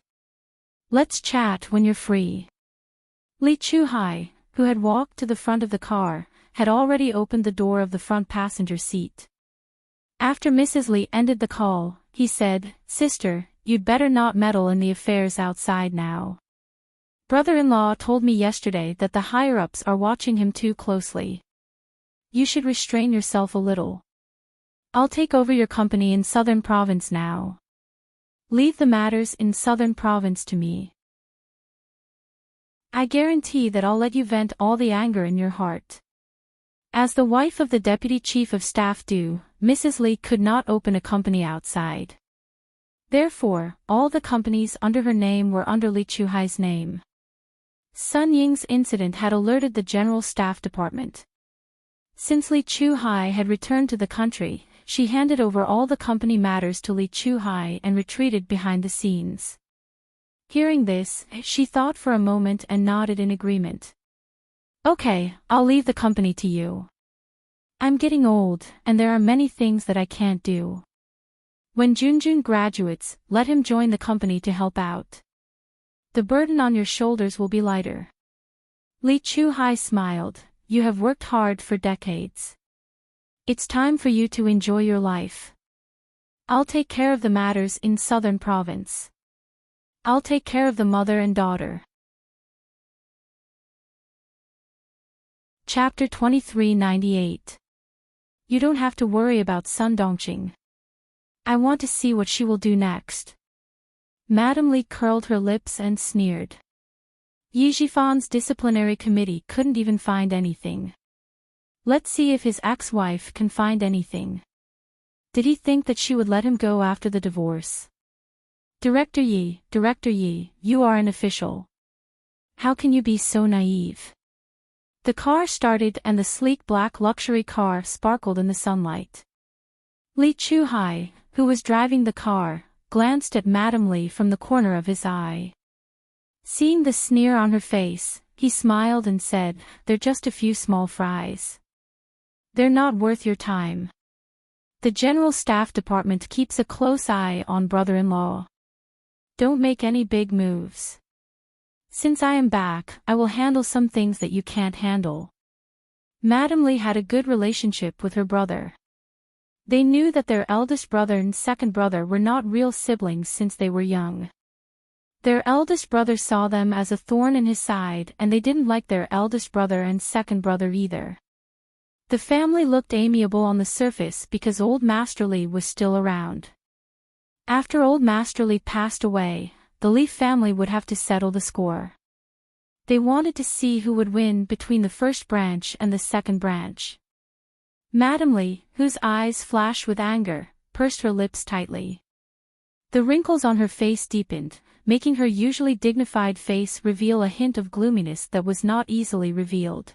Let's chat when you're free. Li Chuhai, who had walked to the front of the car, had already opened the door of the front passenger seat. After Mrs. Li ended the call, he said, Sister, you'd better not meddle in the affairs outside now. Brother-in-law told me yesterday that the higher-ups are watching him too closely. You should restrain yourself a little. I'll take over your company in Southern Province now. Leave the matters in Southern Province to me. I guarantee that I'll let you vent all the anger in your heart. As the wife of the Deputy Chief of Staff Mrs. Li could not open a company outside. Therefore, all the companies under her name were under Li Chuhai's name. Sun Ying's incident had alerted the General Staff Department. Since Li Chuhai had returned to the country, she handed over all the company matters to Li Chuhai and retreated behind the scenes. Hearing this, she thought for a moment and nodded in agreement. Okay, I'll leave the company to you. I'm getting old, and there are many things that I can't do. When Junjun graduates, let him join the company to help out. The burden on your shoulders will be lighter. Li Chuhai smiled. You have worked hard for decades. It's time for you to enjoy your life. I'll take care of the matters in Southern Province. I'll take care of the mother and daughter. Chapter 2398. You don't have to worry about Sun Dongqing. I want to see what she will do next. Madame Li curled her lips and sneered. Yi Jifan's disciplinary committee couldn't even find anything. Let's see if his ex-wife can find anything. Did he think that she would let him go after the divorce? Director Yi, you are an official. How can you be so naive? The car started and the sleek black luxury car sparkled in the sunlight. Li Chuhai, who was driving the car, glanced at Madame Li from the corner of his eye. Seeing the sneer on her face, he smiled and said, They're just a few small fries. They're not worth your time. The General Staff Department keeps a close eye on brother-in-law. Don't make any big moves. Since I am back, I will handle some things that you can't handle. Madame Li had a good relationship with her brother. They knew that their eldest brother and second brother were not real siblings since they were young. Their eldest brother saw them as a thorn in his side and they didn't like their eldest brother and second brother either. The family looked amiable on the surface because old Master Li was still around. After old Master Li passed away, the Li family would have to settle the score. They wanted to see who would win between the first branch and the second branch. Madame Li, whose eyes flashed with anger, pursed her lips tightly. The wrinkles on her face deepened, making her usually dignified face reveal a hint of gloominess that was not easily revealed.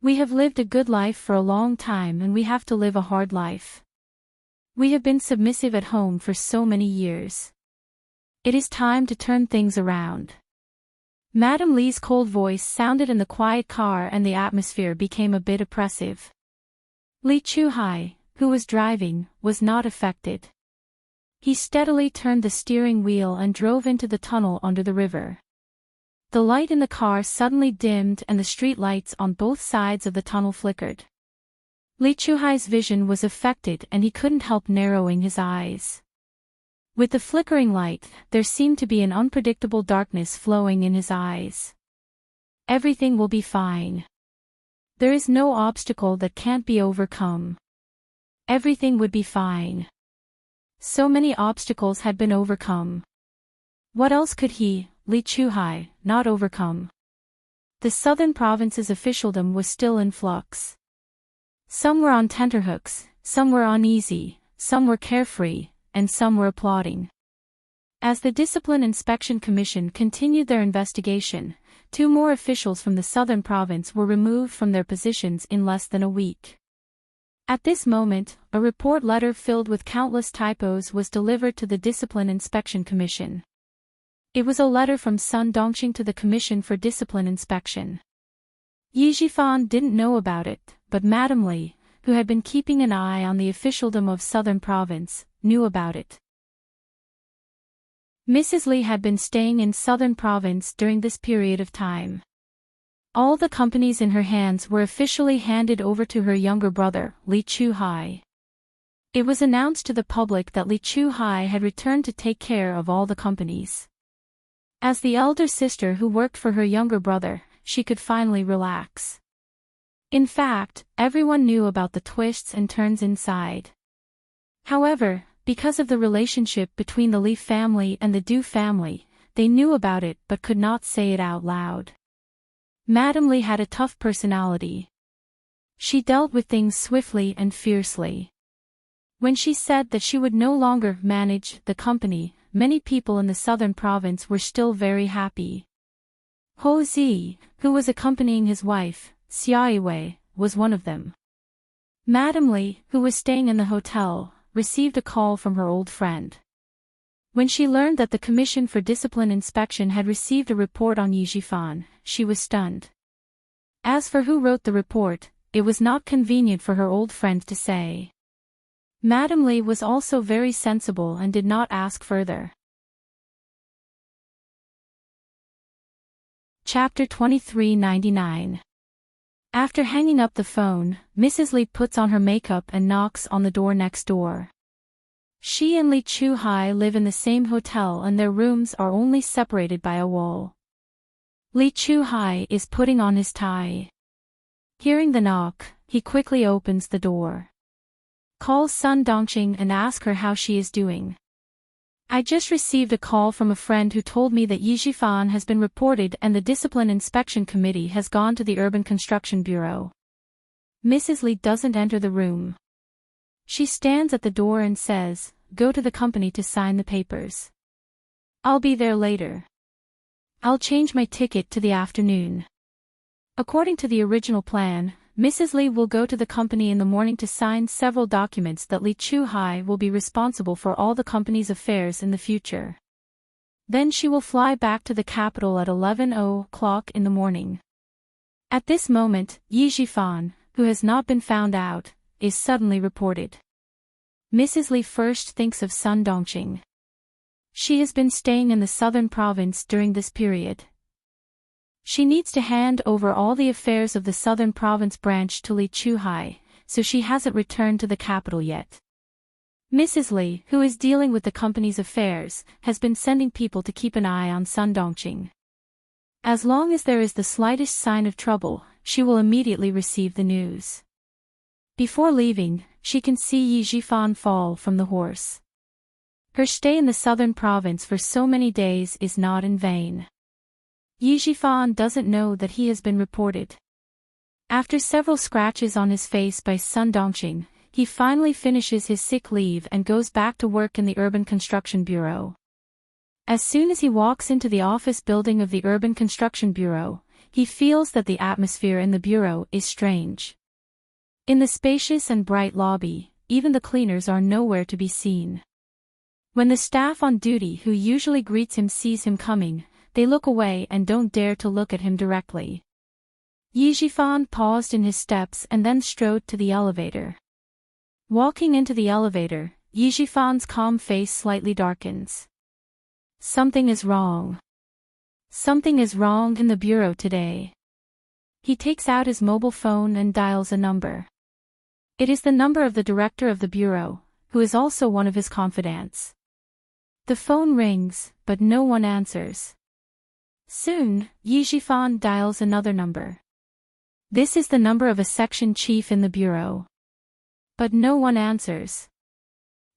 We have lived a good life for a long time and we have to live a hard life. We have been submissive at home for so many years. It is time to turn things around. Madam Lee's cold voice sounded in the quiet car and the atmosphere became a bit oppressive. Lee Chu-hai, who was driving, was not affected. He steadily turned the steering wheel and drove into the tunnel under the river. The light in the car suddenly dimmed and the street lights on both sides of the tunnel flickered. Lee Chu-hai's vision was affected and he couldn't help narrowing his eyes. With the flickering light, there seemed to be an unpredictable darkness flowing in his eyes. Everything will be fine. There is no obstacle that can't be overcome. Everything would be fine. So many obstacles had been overcome. What else could he, Lee Chu-hai, not overcome? The southern province's officialdom was still in flux. Some were on tenterhooks, some were uneasy, some were carefree, and some were applauding. As the Discipline Inspection Commission continued their investigation, 2 more officials from the southern province were removed from their positions in less than a week. At this moment, a report letter filled with countless typos was delivered to the Discipline Inspection Commission. It was a letter from Sun Dongqing to the Commission for Discipline Inspection. Yi Jifan didn't know about it, but Madam Li, who had been keeping an eye on the officialdom of Southern Province, knew about it. Mrs. Li had been staying in Southern Province during this period of time. All the companies in her hands were officially handed over to her younger brother, Lee Chu-hai. It was announced to the public that Lee Chu-hai had returned to take care of all the companies. As the elder sister who worked for her younger brother, she could finally relax. In fact, everyone knew about the twists and turns inside. However, because of the relationship between the Li family and the Du family, they knew about it but could not say it out loud. Madam Li had a tough personality. She dealt with things swiftly and fiercely. When she said that she would no longer manage the company, many people in the southern province were still very happy. Ho Zi, who was accompanying his wife, Xia Wei, was one of them. Madam Li, who was staying in the hotel, received a call from her old friend. When she learned that the Commission for Discipline Inspection had received a report on Yi Jifan, she was stunned. As for who wrote the report, it was not convenient for her old friend to say. Madam Li was also very sensible and did not ask further. Chapter 2399. After hanging up the phone, Mrs. Li puts on her makeup and knocks on the door next door. She and Lee Chu-hai live in the same hotel and their rooms are only separated by a wall. Lee Chu-hai is putting on his tie. Hearing the knock, he quickly opens the door. Calls Sun Dongqing and asks her how she is doing. I just received a call from a friend who told me that Yi Jifan has been reported and the Discipline Inspection Committee has gone to the Urban Construction Bureau. Mrs. Li doesn't enter the room. She stands at the door and says, "Go to the company to sign the papers. I'll be there later. I'll change my ticket to the afternoon." According to the original plan, Mrs. Li will go to the company in the morning to sign several documents that Lee Chu-hai will be responsible for all the company's affairs in the future. Then she will fly back to the capital at 11:00 in the morning. At this moment, Yi Jifan, who has not been found out, is suddenly reported. Mrs. Li first thinks of Sun Dongqing. She has been staying in the southern province during this period. She needs to hand over all the affairs of the southern province branch to Lee Chu-hai, so she hasn't returned to the capital yet. Mrs. Li, who is dealing with the company's affairs, has been sending people to keep an eye on Sun Dongqing. As long as there is the slightest sign of trouble, she will immediately receive the news. Before leaving, she can see Yi Jifan fall from the horse. Her stay in the southern province for so many days is not in vain. Yi Jifan doesn't know that he has been reported. After several scratches on his face by Sun Dongqing, he finally finishes his sick leave and goes back to work in the Urban Construction Bureau. As soon as he walks into the office building of the Urban Construction Bureau, he feels that the atmosphere in the bureau is strange. In the spacious and bright lobby, even the cleaners are nowhere to be seen. When the staff on duty who usually greets him sees him coming, they look away and don't dare to look at him directly. Yijifan paused in his steps and then strode to the elevator. Walking into the elevator, Yijifan's calm face slightly darkens. Something is wrong. Something is wrong in the bureau today. He takes out his mobile phone and dials a number. It is the number of the director of the bureau, who is also one of his confidants. The phone rings, but no one answers. Soon, Yijifan dials another number. This is the number of a section chief in the bureau. But no one answers.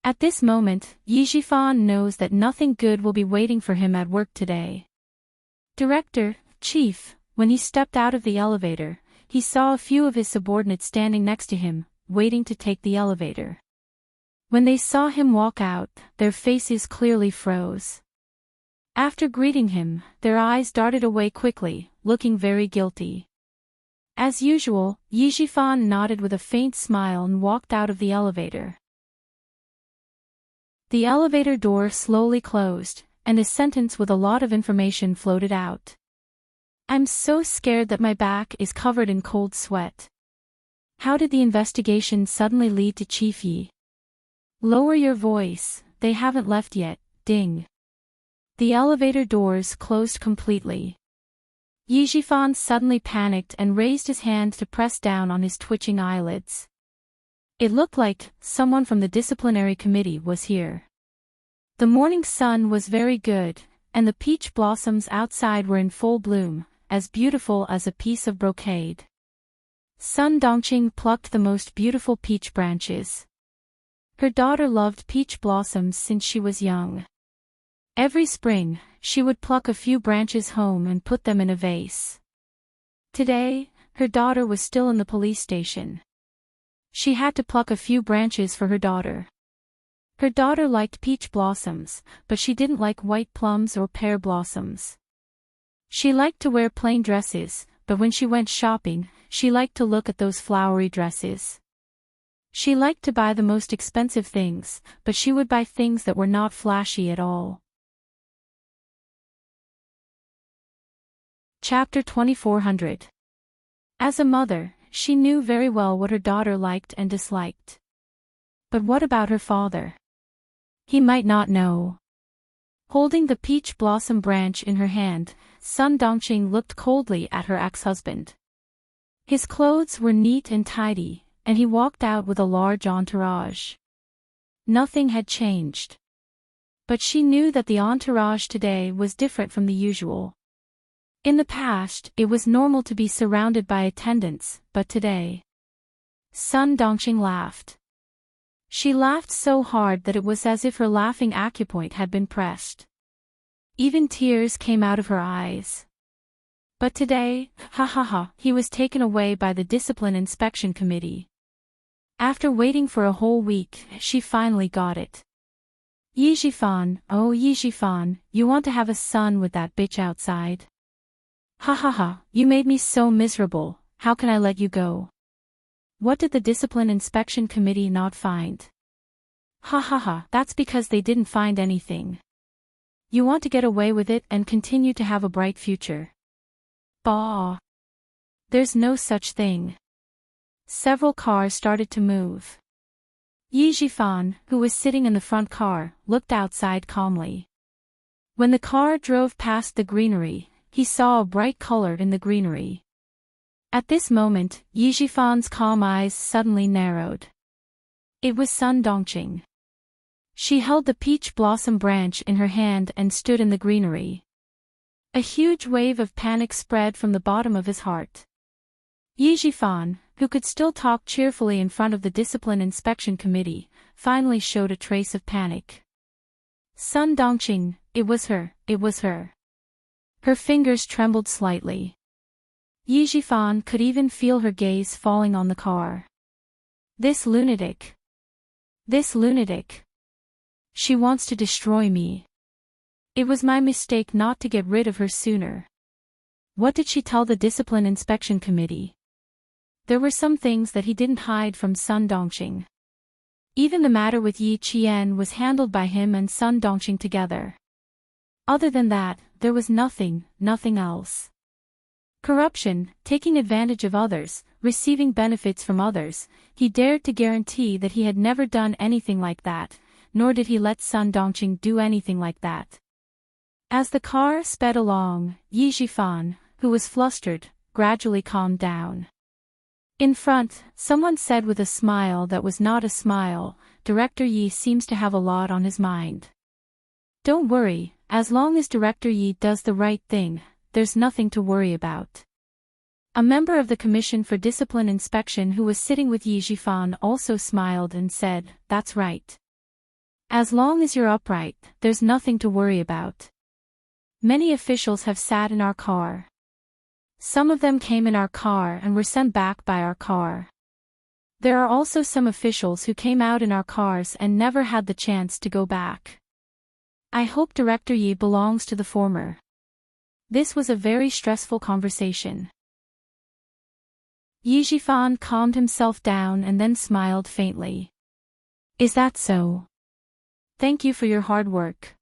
At this moment, Yijifan knows that nothing good will be waiting for him at work today. Director, chief, when he stepped out of the elevator, he saw a few of his subordinates standing next to him, waiting to take the elevator. When they saw him walk out, their faces clearly froze. After greeting him, their eyes darted away quickly, looking very guilty. As usual, Yijifan nodded with a faint smile and walked out of the elevator. The elevator door slowly closed, and a sentence with a lot of information floated out. I'm so scared that my back is covered in cold sweat. How did the investigation suddenly lead to Chief Yi? Lower your voice, they haven't left yet, ding. The elevator doors closed completely. Yijifan suddenly panicked and raised his hand to press down on his twitching eyelids. It looked like someone from the disciplinary committee was here. The morning sun was very good, and the peach blossoms outside were in full bloom, as beautiful as a piece of brocade. Sun Dongqing plucked the most beautiful peach branches. Her daughter loved peach blossoms since she was young. Every spring, she would pluck a few branches home and put them in a vase. Today, her daughter was still in the police station. She had to pluck a few branches for her daughter. Her daughter liked peach blossoms, but she didn't like white plums or pear blossoms. She liked to wear plain dresses, but when she went shopping, she liked to look at those flowery dresses. She liked to buy the most expensive things, but she would buy things that were not flashy at all. Chapter 2400. As a mother, she knew very well what her daughter liked and disliked. But what about her father? He might not know. Holding the peach blossom branch in her hand, Sun Dongqing looked coldly at her ex-husband. His clothes were neat and tidy, and he walked out with a large entourage. Nothing had changed. But she knew that the entourage today was different from the usual. In the past, it was normal to be surrounded by attendants, but today. Sun Dongqing laughed. She laughed so hard that it was as if her laughing acupoint had been pressed. Even tears came out of her eyes. But today, he was taken away by the Discipline Inspection Committee. After waiting for a whole week, she finally got it. Yijifan, oh Yijifan, you want to have a son with that bitch outside? You made me so miserable, how can I let you go? What did the Discipline Inspection Committee not find? That's because they didn't find anything. You want to get away with it and continue to have a bright future. Bah! There's no such thing. Several cars started to move. Yijifan, who was sitting in the front car, looked outside calmly. When the car drove past the greenery, he saw a bright color in the greenery. At this moment, Yijifan's calm eyes suddenly narrowed. It was Sun Dongqing. She held the peach blossom branch in her hand and stood in the greenery. A huge wave of panic spread from the bottom of his heart. Yijifan, who could still talk cheerfully in front of the Discipline Inspection Committee, finally showed a trace of panic. Sun Dongqing, it was her. Her fingers trembled slightly. Yijifan could even feel her gaze falling on the car. This lunatic. She wants to destroy me. It was my mistake not to get rid of her sooner. What did she tell the Discipline Inspection Committee? There were some things that he didn't hide from Sun Dongqing. Even the matter with Yi Qian was handled by him and Sun Dongqing together. Other than that, there was nothing else. Corruption, taking advantage of others, receiving benefits from others, he dared to guarantee that he had never done anything like that, nor did he let Sun Dongqing do anything like that. As the car sped along, Yi Zhifan, who was flustered, gradually calmed down. In front, someone said with a smile that was not a smile, "Director Yi seems to have a lot on his mind." "Don't worry, as long as Director Yi does the right thing, there's nothing to worry about." A member of the Commission for Discipline Inspection who was sitting with Yi Zhifan also smiled and said, "That's right. As long as you're upright, there's nothing to worry about. Many officials have sat in our car. Some of them came in our car and were sent back by our car. There are also some officials who came out in our cars and never had the chance to go back. I hope Director Yi belongs to the former." This was a very stressful conversation. Yi Zhifan calmed himself down and then smiled faintly. "Is that so? Thank you for your hard work.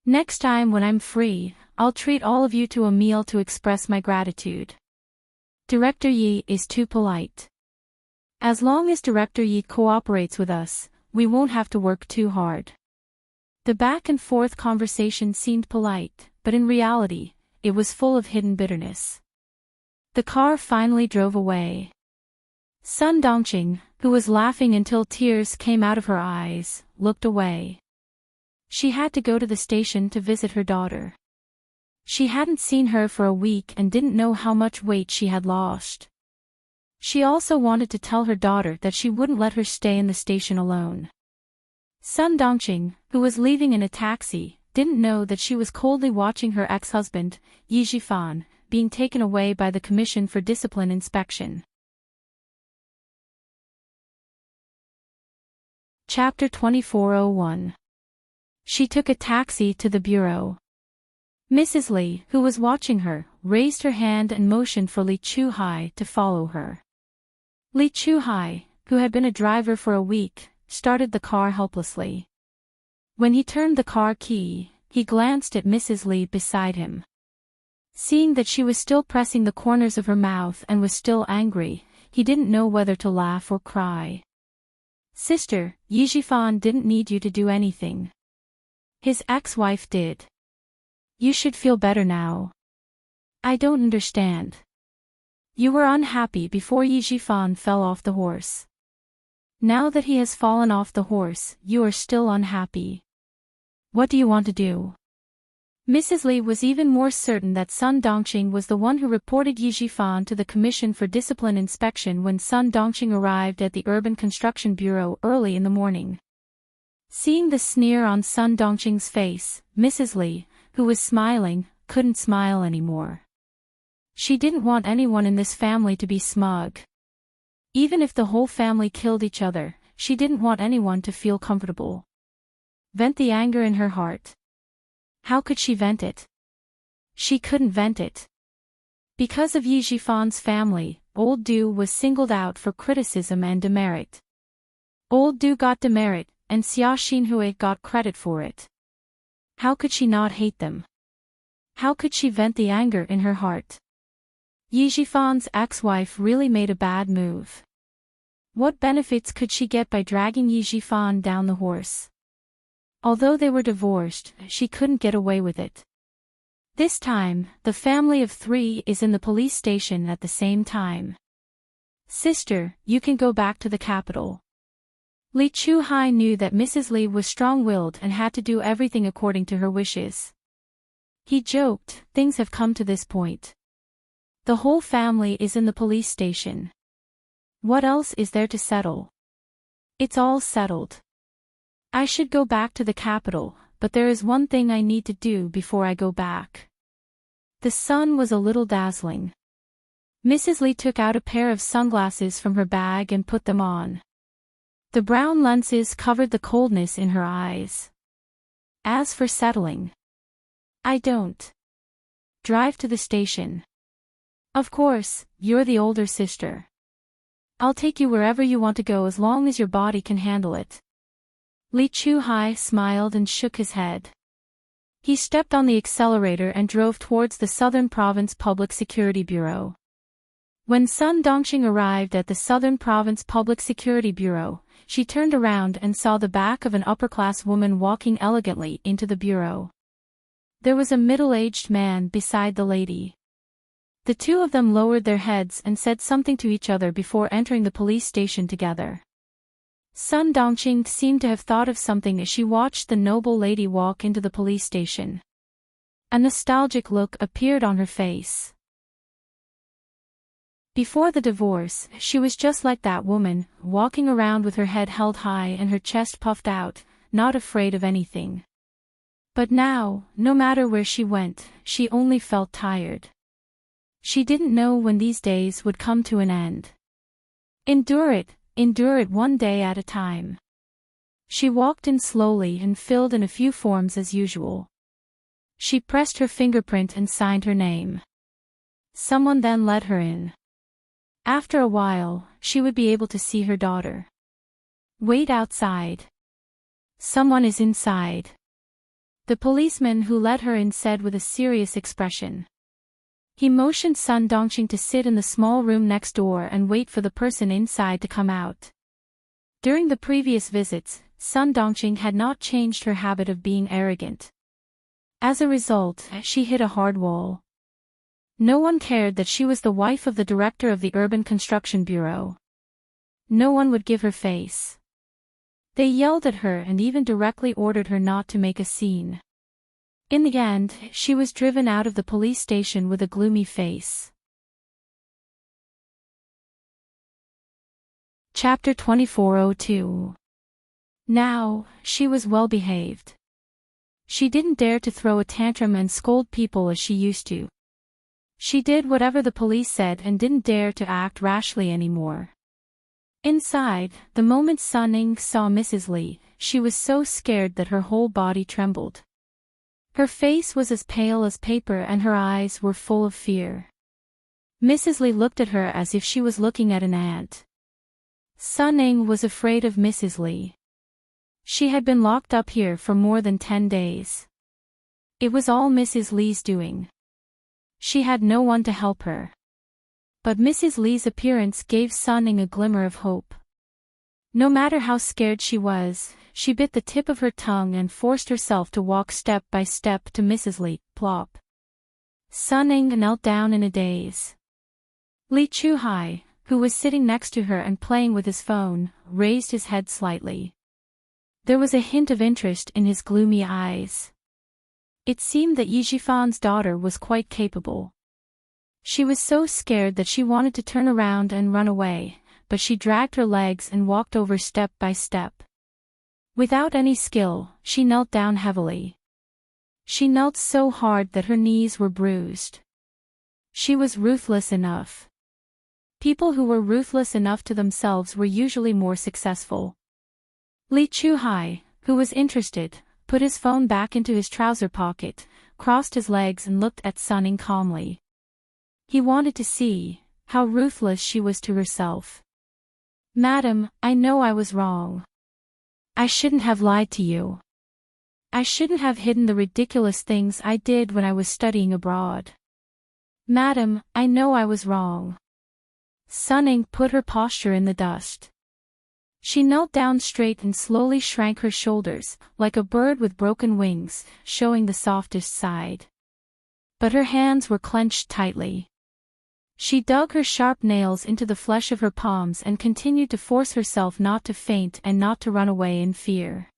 Next time when I'm free, I'll treat all of you to a meal to express my gratitude. Director Yi is too polite. As long as Director Yi cooperates with us, we won't have to work too hard." The back and forth conversation seemed polite, but in reality, it was full of hidden bitterness. The car finally drove away. Sun Dongqing, who was laughing until tears came out of her eyes, looked away. She had to go to the station to visit her daughter. She hadn't seen her for a week and didn't know how much weight she had lost. She also wanted to tell her daughter that she wouldn't let her stay in the station alone. Sun Dongqing, who was leaving in a taxi, didn't know that she was coldly watching her ex-husband, Yi Zhifan, being taken away by the Commission for Discipline Inspection. Chapter 2401. She took a taxi to the bureau. Mrs. Li, who was watching her, raised her hand and motioned for Li Chuhai to follow her. Li Chuhai, who had been a driver for a week, started the car helplessly. When he turned the car key, he glanced at Mrs. Li beside him. Seeing that she was still pressing the corners of her mouth and was still angry, he didn't know whether to laugh or cry. "Sister, Yi Zhifan didn't need you to do anything. His ex-wife did. You should feel better now. I don't understand. You were unhappy before Yi Zhifan fell off the horse. Now that he has fallen off the horse, you are still unhappy. What do you want to do?" Mrs. Li was even more certain that Sun Dongqing was the one who reported Yi Zhifan to the Commission for Discipline Inspection when Sun Dongqing arrived at the Urban Construction Bureau early in the morning. Seeing the sneer on Sun Dongqing's face, Mrs. Li, who was smiling, couldn't smile anymore. She didn't want anyone in this family to be smug. Even if the whole family killed each other, she didn't want anyone to feel comfortable. Vent the anger in her heart. How could she vent it? She couldn't vent it. Because of Yi Zhifan's family, Old Du was singled out for criticism and demerit. Old Du got demerit, and Xia Xinhui got credit for it. How could she not hate them? How could she vent the anger in her heart? Yi Zhifan's ex-wife really made a bad move. What benefits could she get by dragging Yi Zhifan down the horse? Although they were divorced, she couldn't get away with it. This time, the family of three is in the police station at the same time. "Sister, you can go back to the capital." Li Chuhai knew that Mrs. Li was strong-willed and had to do everything according to her wishes. He joked, "Things have come to this point. The whole family is in the police station. What else is there to settle? It's all settled. I should go back to the capital, but there is one thing I need to do before I go back." The sun was a little dazzling. Mrs. Li took out a pair of sunglasses from her bag and put them on. The brown lenses covered the coldness in her eyes. "As for settling, I don't. Drive to the station. Of course, you're the older sister. I'll take you wherever you want to go as long as your body can handle it. Li Chuhai smiled and shook his head. He stepped on the accelerator and drove towards the Southern Province Public Security Bureau. When Sun Dongxing arrived at the Southern Province Public Security Bureau, she turned around and saw the back of an upper-class woman walking elegantly into the bureau. There was a middle-aged man beside the lady. The two of them lowered their heads and said something to each other before entering the police station together. Sun Dongxing seemed to have thought of something as she watched the noble lady walk into the police station. A nostalgic look appeared on her face. Before the divorce, she was just like that woman, walking around with her head held high and her chest puffed out, not afraid of anything. But now, no matter where she went, she only felt tired. She didn't know when these days would come to an end. Endure it one day at a time. She walked in slowly and filled in a few forms as usual. She pressed her fingerprint and signed her name. Someone then let her in. After a while, she would be able to see her daughter. Wait outside. Someone is inside. The policeman who let her in said with a serious expression. He motioned Sun Dongxing to sit in the small room next door and wait for the person inside to come out. During the previous visits, Sun Dongxing had not changed her habit of being arrogant. As a result, she hit a hard wall. No one cared that she was the wife of the director of the Urban Construction Bureau. No one would give her face. They yelled at her and even directly ordered her not to make a scene. In the end, she was driven out of the police station with a gloomy face. Chapter 2402. Now, she was well behaved. She didn't dare to throw a tantrum and scold people as she used to. She did whatever the police said and didn't dare to act rashly anymore. Inside, the moment Sun Ning saw Mrs. Li, she was so scared that her whole body trembled. Her face was as pale as paper and her eyes were full of fear. Mrs. Li looked at her as if she was looking at an ant. Sun Ning was afraid of Mrs. Li. She had been locked up here for more than 10 days. It was all Mrs. Li's doing. She had no one to help her. But Mrs. Li's appearance gave Sun Ning a glimmer of hope. No matter how scared she was, she bit the tip of her tongue and forced herself to walk step by step to Mrs. Li. Plop. Sun Ning knelt down in a daze. Li Chuhai, who was sitting next to her and playing with his phone, raised his head slightly. There was a hint of interest in his gloomy eyes. It seemed that Yi Jifan's daughter was quite capable. She was so scared that she wanted to turn around and run away, but she dragged her legs and walked over step by step. Without any skill, she knelt down heavily. She knelt so hard that her knees were bruised. She was ruthless enough. People who were ruthless enough to themselves were usually more successful. Li Chuhai, who was interested, put his phone back into his trouser pocket, crossed his legs and looked at Sun Ning calmly. He wanted to see how ruthless she was to herself. Madam, I know I was wrong. I shouldn't have lied to you. I shouldn't have hidden the ridiculous things I did when I was studying abroad. Madam, I know I was wrong. Sun Ning put her posture in the dust. She knelt down straight and slowly shrank her shoulders, like a bird with broken wings, showing the softest side. But her hands were clenched tightly. She dug her sharp nails into the flesh of her palms and continued to force herself not to faint and not to run away in fear.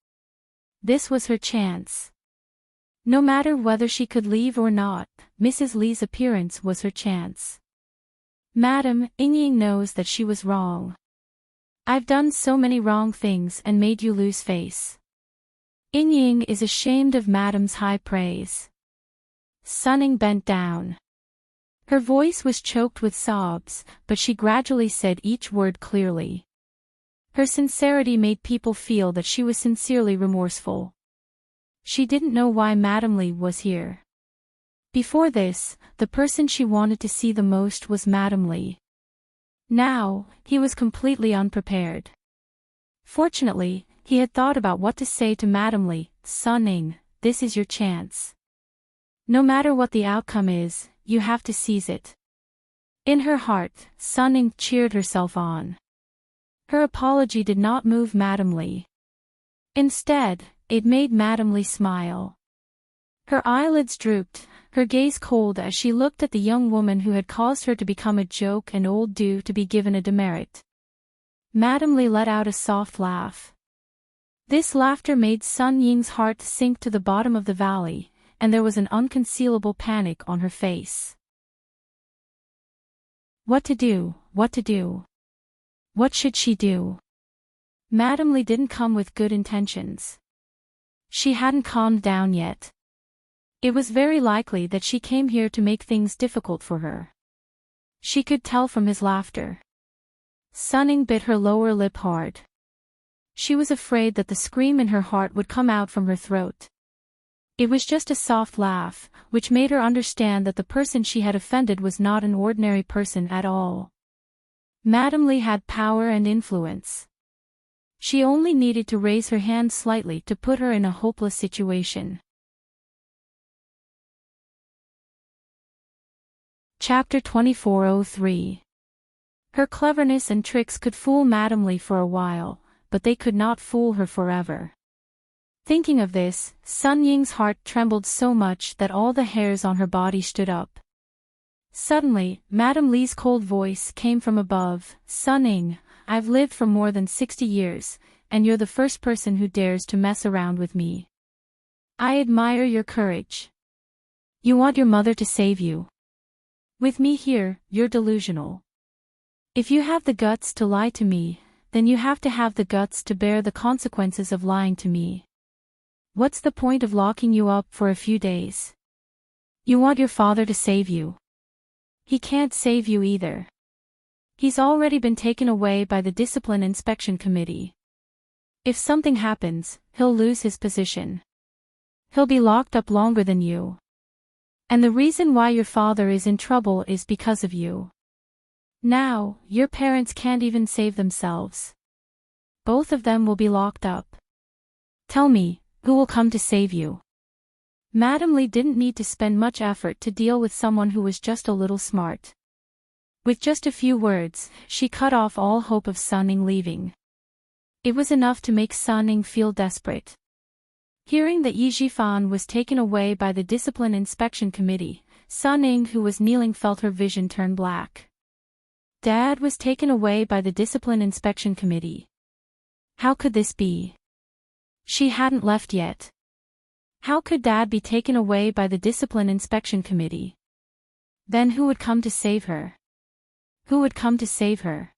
This was her chance. No matter whether she could leave or not, Mrs. Li's appearance was her chance. Madam, Ying knows that she was wrong. I've done so many wrong things and made you lose face. Ying is ashamed of Madam's high praise. Sun Ning bent down. Her voice was choked with sobs, but she gradually said each word clearly. Her sincerity made people feel that she was sincerely remorseful. She didn't know why Madam Li was here. Before this, the person she wanted to see the most was Madam Li. Now, he was completely unprepared. Fortunately, he had thought about what to say to Madame Lee. "Sun Ying, this is your chance. No matter what the outcome is, you have to seize it." In her heart, Sun Ying cheered herself on. Her apology did not move Madame Lee. Instead, it made Madame Lee smile. Her eyelids drooped, her gaze cold as she looked at the young woman who had caused her to become a joke and old due to be given a demerit. Madame Lee let out a soft laugh. This laughter made Sun Ying's heart sink to the bottom of the valley, and there was an unconcealable panic on her face. What to do, what to do? What should she do? Madame Lee didn't come with good intentions. She hadn't calmed down yet. It was very likely that she came here to make things difficult for her. She could tell from his laughter. Sun Ying bit her lower lip hard. She was afraid that the scream in her heart would come out from her throat. It was just a soft laugh, which made her understand that the person she had offended was not an ordinary person at all. Madame Lee had power and influence. She only needed to raise her hand slightly to put her in a hopeless situation. Chapter 2403. Her cleverness and tricks could fool Madame Lee for a while, but they could not fool her forever. Thinking of this, Sun Ying's heart trembled so much that all the hairs on her body stood up. Suddenly, Madame Lee's cold voice came from above. "Sun Ying, I've lived for more than 60 years, and you're the first person who dares to mess around with me. I admire your courage. You want your mother to save you. With me here, you're delusional. If you have the guts to lie to me, then you have to have the guts to bear the consequences of lying to me. What's the point of locking you up for a few days? You want your father to save you. He can't save you either. He's already been taken away by the Discipline Inspection Committee. If something happens, he'll lose his position. He'll be locked up longer than you. And the reason why your father is in trouble is because of you. Now, your parents can't even save themselves. Both of them will be locked up. Tell me, who will come to save you?" Madame Lee didn't need to spend much effort to deal with someone who was just a little smart. With just a few words, she cut off all hope of Sun Ying leaving. It was enough to make Sun Ying feel desperate. Hearing that Yi Jifan was taken away by the Discipline Inspection Committee, Sun Ying, who was kneeling, felt her vision turn black. Dad was taken away by the Discipline Inspection Committee. How could this be? She hadn't left yet. How could Dad be taken away by the Discipline Inspection Committee? Then who would come to save her? Who would come to save her?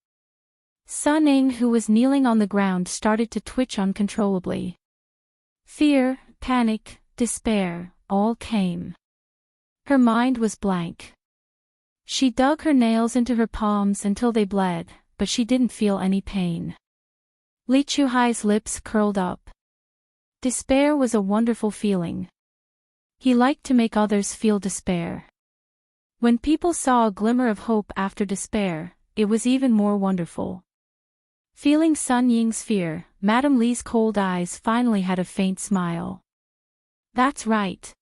Sun Ying, who was kneeling on the ground, started to twitch uncontrollably. Fear, panic, despair, all came. Her mind was blank. She dug her nails into her palms until they bled, but she didn't feel any pain. Li Chuhai's lips curled up. Despair was a wonderful feeling. He liked to make others feel despair. When people saw a glimmer of hope after despair, it was even more wonderful. Feeling Sun Ying's fear, Madame Lee's cold eyes finally had a faint smile. That's right.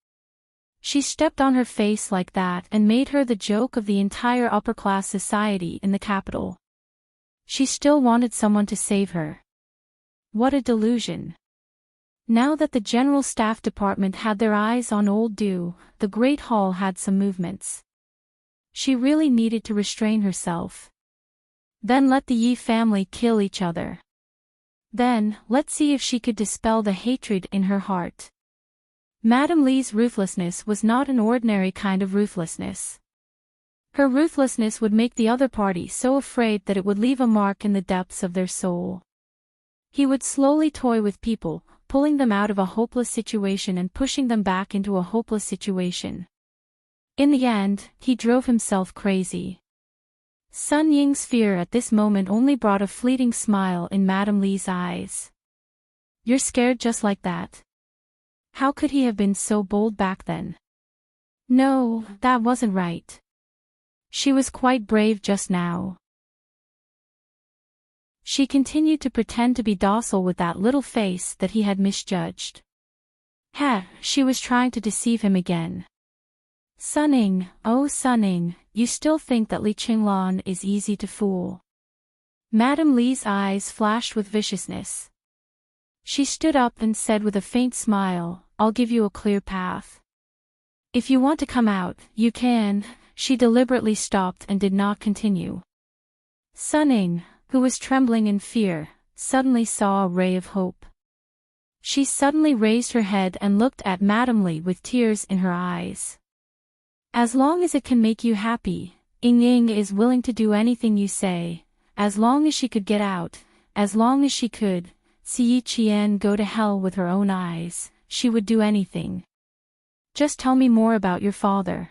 She stepped on her face like that and made her the joke of the entire upper-class society in the capital. She still wanted someone to save her. What a delusion. Now that the General Staff Department had their eyes on Old Du, the Great Hall had some movements. She really needed to restrain herself. Then let the Yi family kill each other. Then, let's see if she could dispel the hatred in her heart. Madame Lee's ruthlessness was not an ordinary kind of ruthlessness. Her ruthlessness would make the other party so afraid that it would leave a mark in the depths of their soul. He would slowly toy with people, pulling them out of a hopeless situation and pushing them back into a hopeless situation. In the end, he drove himself crazy. Sun Ying's fear at this moment only brought a fleeting smile in Madame Lee's eyes. You're scared just like that? How could he have been so bold back then? No, that wasn't right. She was quite brave just now. She continued to pretend to be docile with that little face that he had misjudged. She was trying to deceive him again. Sunning, oh Sunning, you still think that Li Qinglan is easy to fool. Madame Li's eyes flashed with viciousness. She stood up and said with a faint smile, I'll give you a clear path. If you want to come out, you can. She deliberately stopped and did not continue. Sunning, who was trembling in fear, suddenly saw a ray of hope. She suddenly raised her head and looked at Madame Li with tears in her eyes. As long as it can make you happy, Ying is willing to do anything you say. As long as she could get out, as long as she could see Qian go to hell with her own eyes, she would do anything. Just tell me more about your father.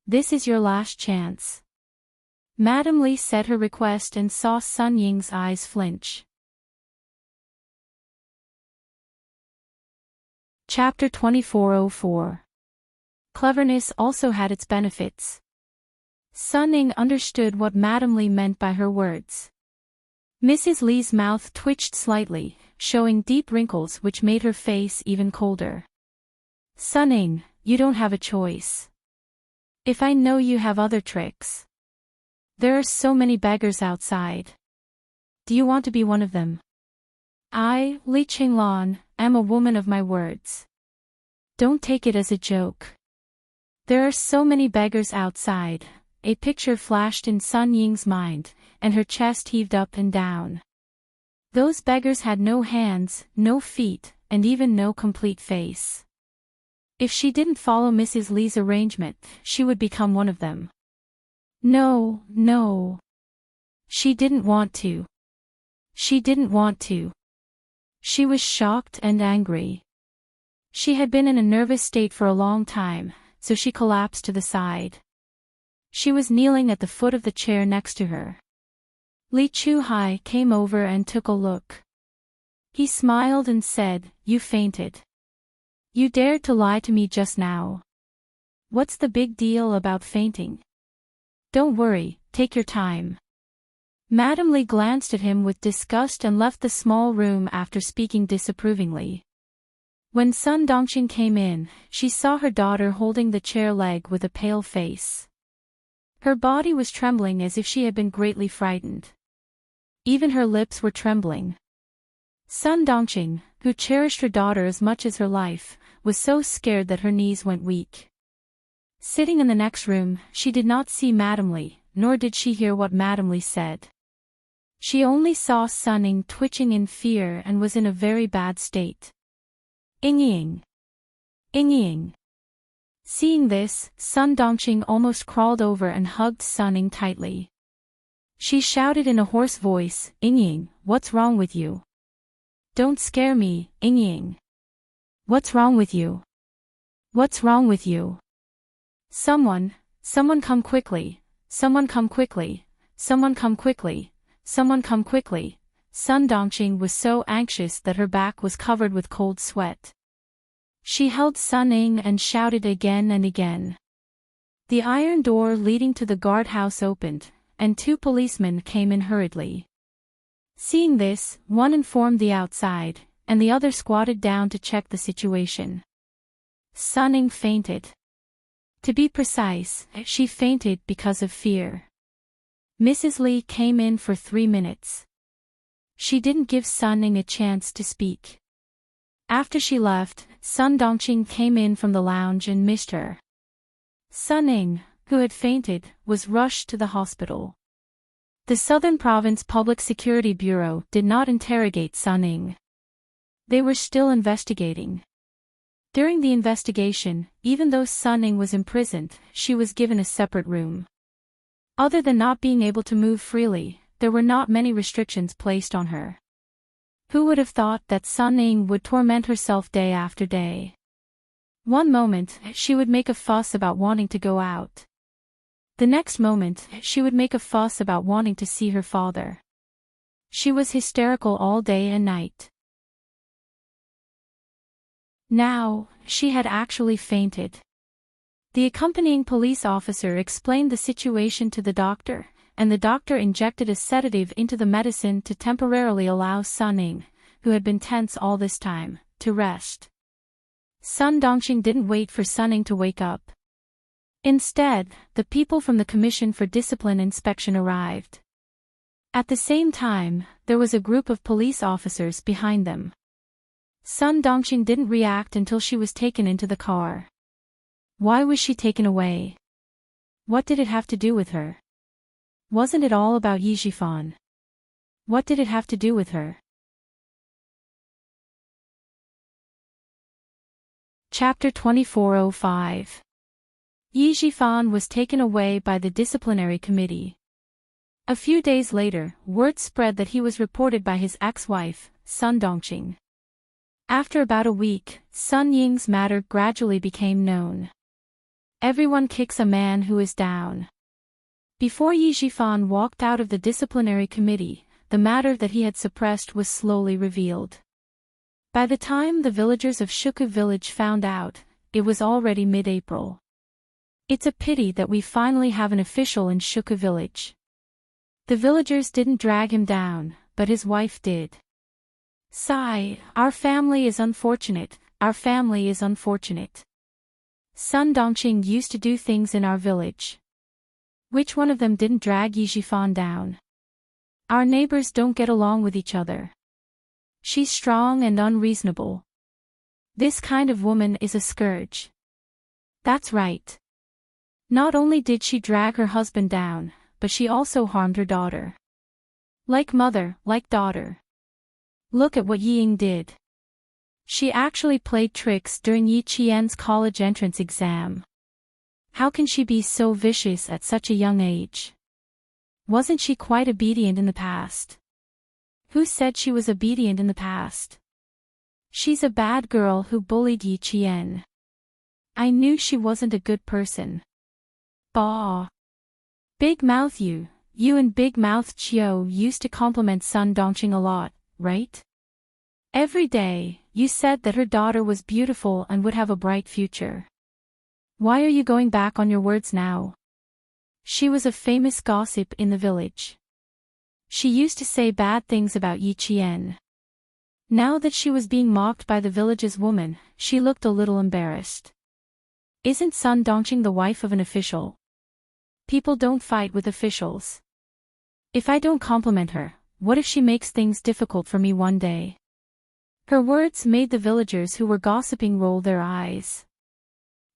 This is your last chance. Madame Li said her request and saw Sun Ying's eyes flinch. Chapter 2404. Cleverness also had its benefits. Sun Ying understood what Madame Li meant by her words. Mrs. Li's mouth twitched slightly, showing deep wrinkles which made her face even colder. Sun Ying, you don't have a choice. If I know you have other tricks. There are so many beggars outside. Do you want to be one of them? I, Li Qinglan, am a woman of my words. Don't take it as a joke. There are so many beggars outside. A picture flashed in Sun Ying's mind, and her chest heaved up and down. Those beggars had no hands, no feet, and even no complete face. If she didn't follow Mrs. Li's arrangement, she would become one of them. No. She didn't want to. She didn't want to. She was shocked and angry. She had been in a nervous state for a long time, so she collapsed to the side. She was kneeling at the foot of the chair next to her. Li Chuhai came over and took a look. He smiled and said, You fainted. You dared to lie to me just now. What's the big deal about fainting? Don't worry, take your time. Madame Li glanced at him with disgust and left the small room after speaking disapprovingly. When Sun Dongqing came in, she saw her daughter holding the chair leg with a pale face. Her body was trembling as if she had been greatly frightened. Even her lips were trembling. Sun Dongqing, who cherished her daughter as much as her life, was so scared that her knees went weak. Sitting in the next room, she did not see Madame Li, nor did she hear what Madame Li said. She only saw Sun Ying twitching in fear and was in a very bad state. Ying. Seeing this, Sun Dongqing almost crawled over and hugged Sun Ying tightly. She shouted in a hoarse voice, Ying, what's wrong with you? Don't scare me, Ying. What's wrong with you? What's wrong with you? Someone come quickly, someone come quickly, someone come quickly, someone come quickly. Sun Dongqing was so anxious that her back was covered with cold sweat. She held Sun Ying and shouted again and again. The iron door leading to the guardhouse opened, and 2 policemen came in hurriedly. Seeing this, one informed the outside, and the other squatted down to check the situation. Sun Ying fainted. To be precise, she fainted because of fear. Mrs. Li came in for 3 minutes. She didn't give Sun Ying a chance to speak. After she left, Sun Dongqing came in from the lounge and missed her. Sun Ying, who had fainted, was rushed to the hospital. The Southern Province Public Security Bureau did not interrogate Sun Ying. They were still investigating. During the investigation, even though Sun Ying was imprisoned, she was given a separate room. Other than not being able to move freely, there were not many restrictions placed on her. Who would have thought that Sun Ying would torment herself day after day? One moment, she would make a fuss about wanting to go out. The next moment, she would make a fuss about wanting to see her father. She was hysterical all day and night. Now, she had actually fainted. The accompanying police officer explained the situation to the doctor, and the doctor injected a sedative into the medicine to temporarily allow Sun Ying, who had been tense all this time, to rest. Sun Dongxing didn't wait for Sun Ying to wake up. Instead, the people from the Commission for Discipline Inspection arrived. At the same time, there was a group of police officers behind them. Sun Dongxing didn't react until she was taken into the car. Why was she taken away? What did it have to do with her? Wasn't it all about Yi Zhifan? What did it have to do with her? Chapter 2405. Yi Zhifan was taken away by the disciplinary committee. A few days later, word spread that he was reported by his ex-wife, Sun Dongxing. After about a week, Sun Ying's matter gradually became known. Everyone kicks a man who is down. Before Yi Zhifan walked out of the disciplinary committee, the matter that he had suppressed was slowly revealed. By the time the villagers of Shuku village found out, it was already mid-April. It's a pity that we finally have an official in Shuku village. The villagers didn't drag him down, but his wife did. Sigh, our family is unfortunate, our family is unfortunate. Sun Dongxing used to do things in our village. Which one of them didn't drag Yi Zhifan down? Our neighbors don't get along with each other. She's strong and unreasonable. This kind of woman is a scourge. That's right. Not only did she drag her husband down, but she also harmed her daughter. Like mother, like daughter. Look at what Yi Ying did. She actually played tricks during Yi Qian's college entrance exam. How can she be so vicious at such a young age? Wasn't she quite obedient in the past? Who said she was obedient in the past? She's a bad girl who bullied Yi Qian. I knew she wasn't a good person. Bah! Big Mouth you and Big Mouth Chiu used to compliment Sun Dongxing a lot, right? Every day, you said that her daughter was beautiful and would have a bright future. Why are you going back on your words now? She was a famous gossip in the village. She used to say bad things about Yi Qian. Now that she was being mocked by the village's woman, she looked a little embarrassed. Isn't Sun Dongxing the wife of an official? People don't fight with officials. If I don't compliment her, what if she makes things difficult for me one day? Her words made the villagers who were gossiping roll their eyes.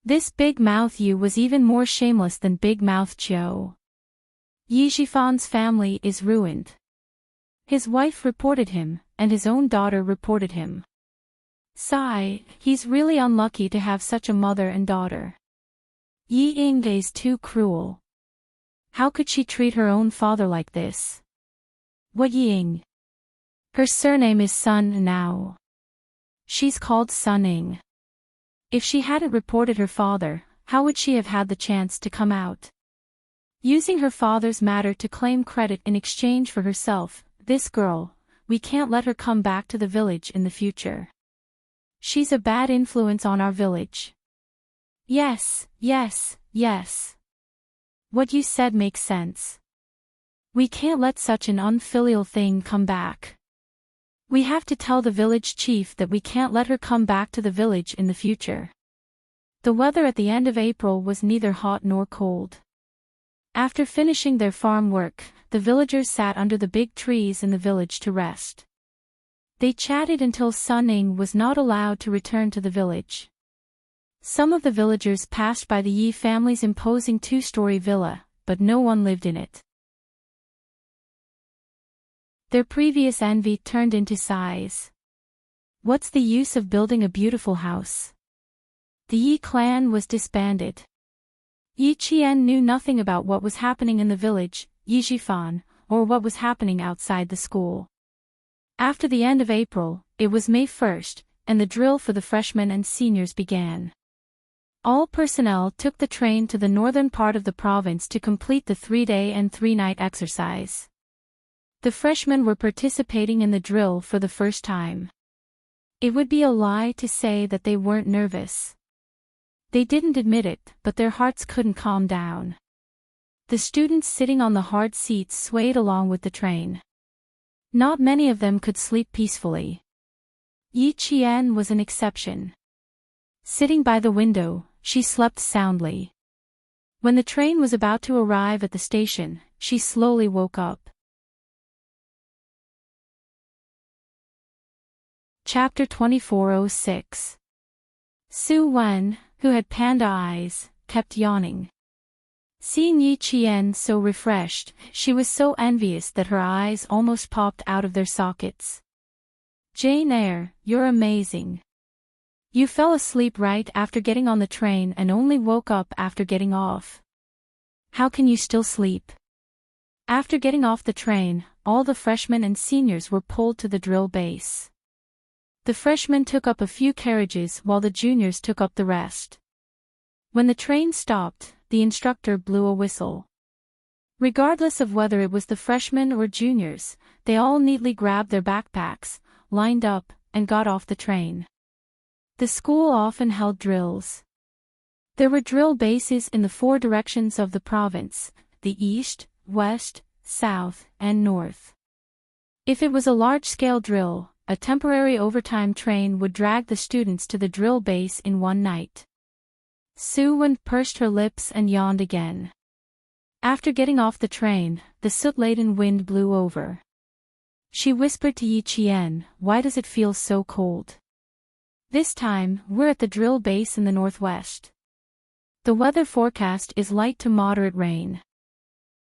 This Big Mouth Yu was even more shameless than Big Mouth Chiu. Yi Zhifan's family is ruined. His wife reported him, and his own daughter reported him. Sigh, he's really unlucky to have such a mother and daughter. Yi Ying is too cruel. How could she treat her own father like this? What Yi Ying? Her surname is Sun now. She's called Sun Ying. If she hadn't reported her father, how would she have had the chance to come out? Using her father's matter to claim credit in exchange for herself, this girl, we can't let her come back to the village in the future. She's a bad influence on our village. Yes, yes, yes. What you said makes sense. We can't let such an unfilial thing come back. We have to tell the village chief that we can't let her come back to the village in the future. The weather at the end of April was neither hot nor cold. After finishing their farm work, the villagers sat under the big trees in the village to rest. They chatted until Sun Ying was not allowed to return to the village. Some of the villagers passed by the Yi family's imposing two-story villa, but no one lived in it. Their previous envy turned into sighs. What's the use of building a beautiful house? The Yi clan was disbanded. Yi Qian knew nothing about what was happening in the village, Yi Zhifan, or what was happening outside the school. After the end of April, it was May 1st, and the drill for the freshmen and seniors began. All personnel took the train to the northern part of the province to complete the 3-day and 3-night exercise. The freshmen were participating in the drill for the first time. It would be a lie to say that they weren't nervous. They didn't admit it, but their hearts couldn't calm down. The students sitting on the hard seats swayed along with the train. Not many of them could sleep peacefully. Yi Qian was an exception. Sitting by the window, she slept soundly. When the train was about to arrive at the station, she slowly woke up. Chapter 2406. Su Wen, who had panda eyes, kept yawning. Seeing Yi Qian so refreshed, she was so envious that her eyes almost popped out of their sockets. "Jane Eyre, you're amazing. You fell asleep right after getting on the train and only woke up after getting off. How can you still sleep?" After getting off the train, all the freshmen and seniors were pulled to the drill base. The freshmen took up a few carriages while the juniors took up the rest. When the train stopped, the instructor blew a whistle. Regardless of whether it was the freshmen or juniors, they all neatly grabbed their backpacks, lined up, and got off the train. The school often held drills. There were drill bases in the 4 directions of the province: the east, west, south, and north. If it was a large-scale drill, a temporary overtime train would drag the students to the drill base in one night. Su Wen pursed her lips and yawned again. After getting off the train, the soot-laden wind blew over. She whispered to Yi Qian, "Why does it feel so cold? This time, we're at the drill base in the northwest. The weather forecast is light to moderate rain.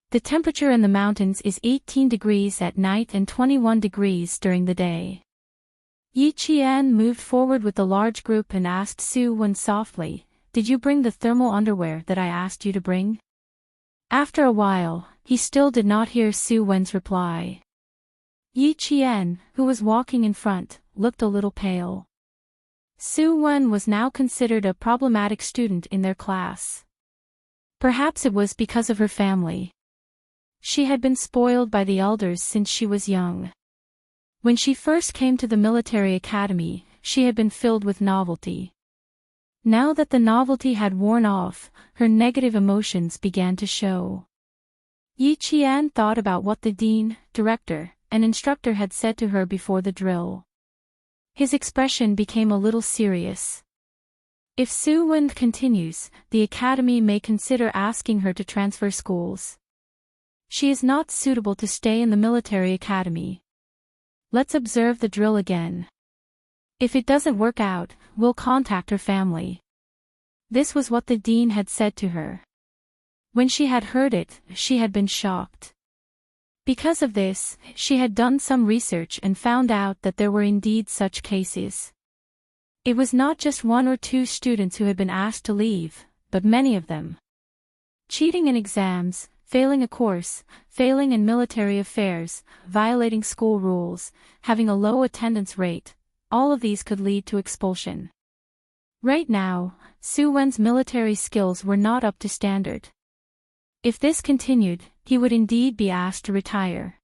The temperature in the mountains is 18 degrees at night and 21 degrees during the day." Yi Qian moved forward with the large group and asked Su Wen softly, "Did you bring the thermal underwear that I asked you to bring?" After a while, he still did not hear Su Wen's reply. Yi Qian, who was walking in front, looked a little pale. Su Wen was now considered a problematic student in their class. Perhaps it was because of her family. She had been spoiled by the elders since she was young. When she first came to the military academy, she had been filled with novelty. Now that the novelty had worn off, her negative emotions began to show. Yi Qian thought about what the dean, director, and instructor had said to her before the drill. His expression became a little serious. If Su Wen continues, the academy may consider asking her to transfer schools. She is not suitable to stay in the military academy. Let's observe the drill again. If it doesn't work out, we'll contact her family. This was what the dean had said to her. When she had heard it, she had been shocked. Because of this, she had done some research and found out that there were indeed such cases. It was not just 1 or 2 students who had been asked to leave, but many of them. Cheating in exams, failing a course, failing in military affairs, violating school rules, having a low attendance rate, all of these could lead to expulsion. Right now, Su Wen's military skills were not up to standard. If this continued, he would indeed be asked to retire.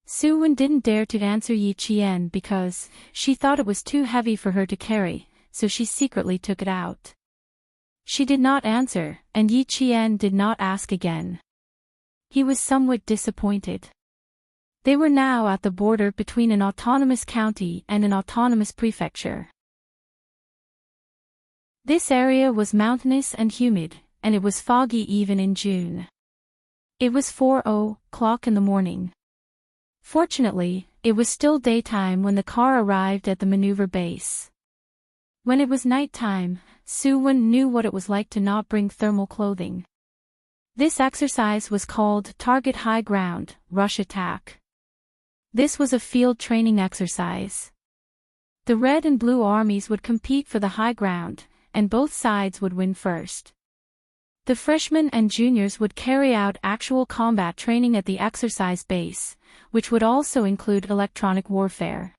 Su Wen didn't dare to answer Yi Qian because she thought it was too heavy for her to carry, so she secretly took it out. She did not answer, and Yi Qian did not ask again. He was somewhat disappointed. They were now at the border between an autonomous county and an autonomous prefecture. This area was mountainous and humid, and it was foggy even in June. It was 4:00 in the morning. Fortunately, it was still daytime when the car arrived at the maneuver base. When it was nighttime, Su Wen knew what it was like to not bring thermal clothing. This exercise was called Target High Ground, Rush Attack. This was a field training exercise. The Red and Blue armies would compete for the high ground, and both sides would win first. The freshmen and juniors would carry out actual combat training at the exercise base, which would also include electronic warfare.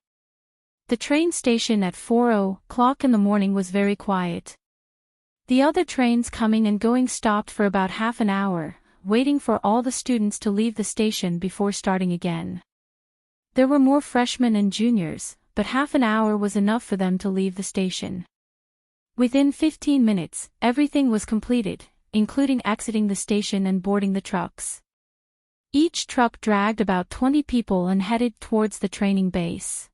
The train station at 4:00 in the morning was very quiet. The other trains coming and going stopped for about half an hour, waiting for all the students to leave the station before starting again. There were more freshmen and juniors, but half an hour was enough for them to leave the station. Within 15 minutes, everything was completed, including exiting the station and boarding the trucks. Each truck dragged about 20 people and headed towards the training base.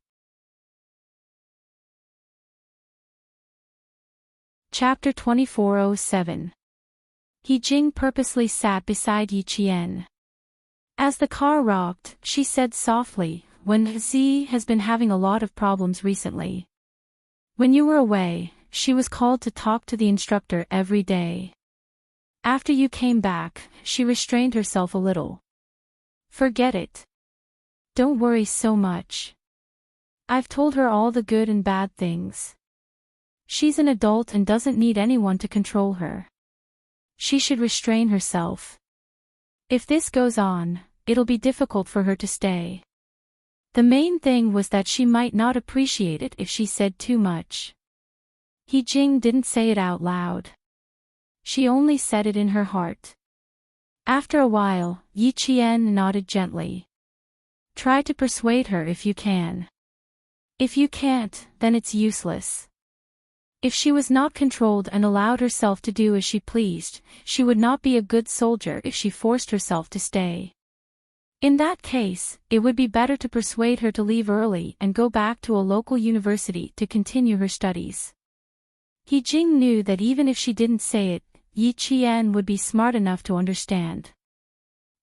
Chapter 2407. He Jing purposely sat beside Yi Qian. As the car rocked, she said softly, "When Z has been having a lot of problems recently. When you were away, she was called to talk to the instructor every day. After you came back, she restrained herself a little. Forget it. Don't worry so much. I've told her all the good and bad things. She's an adult and doesn't need anyone to control her. She should restrain herself. If this goes on, it'll be difficult for her to stay." The main thing was that she might not appreciate it if she said too much. He Jing didn't say it out loud. She only said it in her heart. After a while, Yi Qian nodded gently. "Try to persuade her if you can. If you can't, then it's useless. If she was not controlled and allowed herself to do as she pleased, she would not be a good soldier if she forced herself to stay. In that case, it would be better to persuade her to leave early and go back to a local university to continue her studies." He Jing knew that even if she didn't say it, Yi Qian would be smart enough to understand.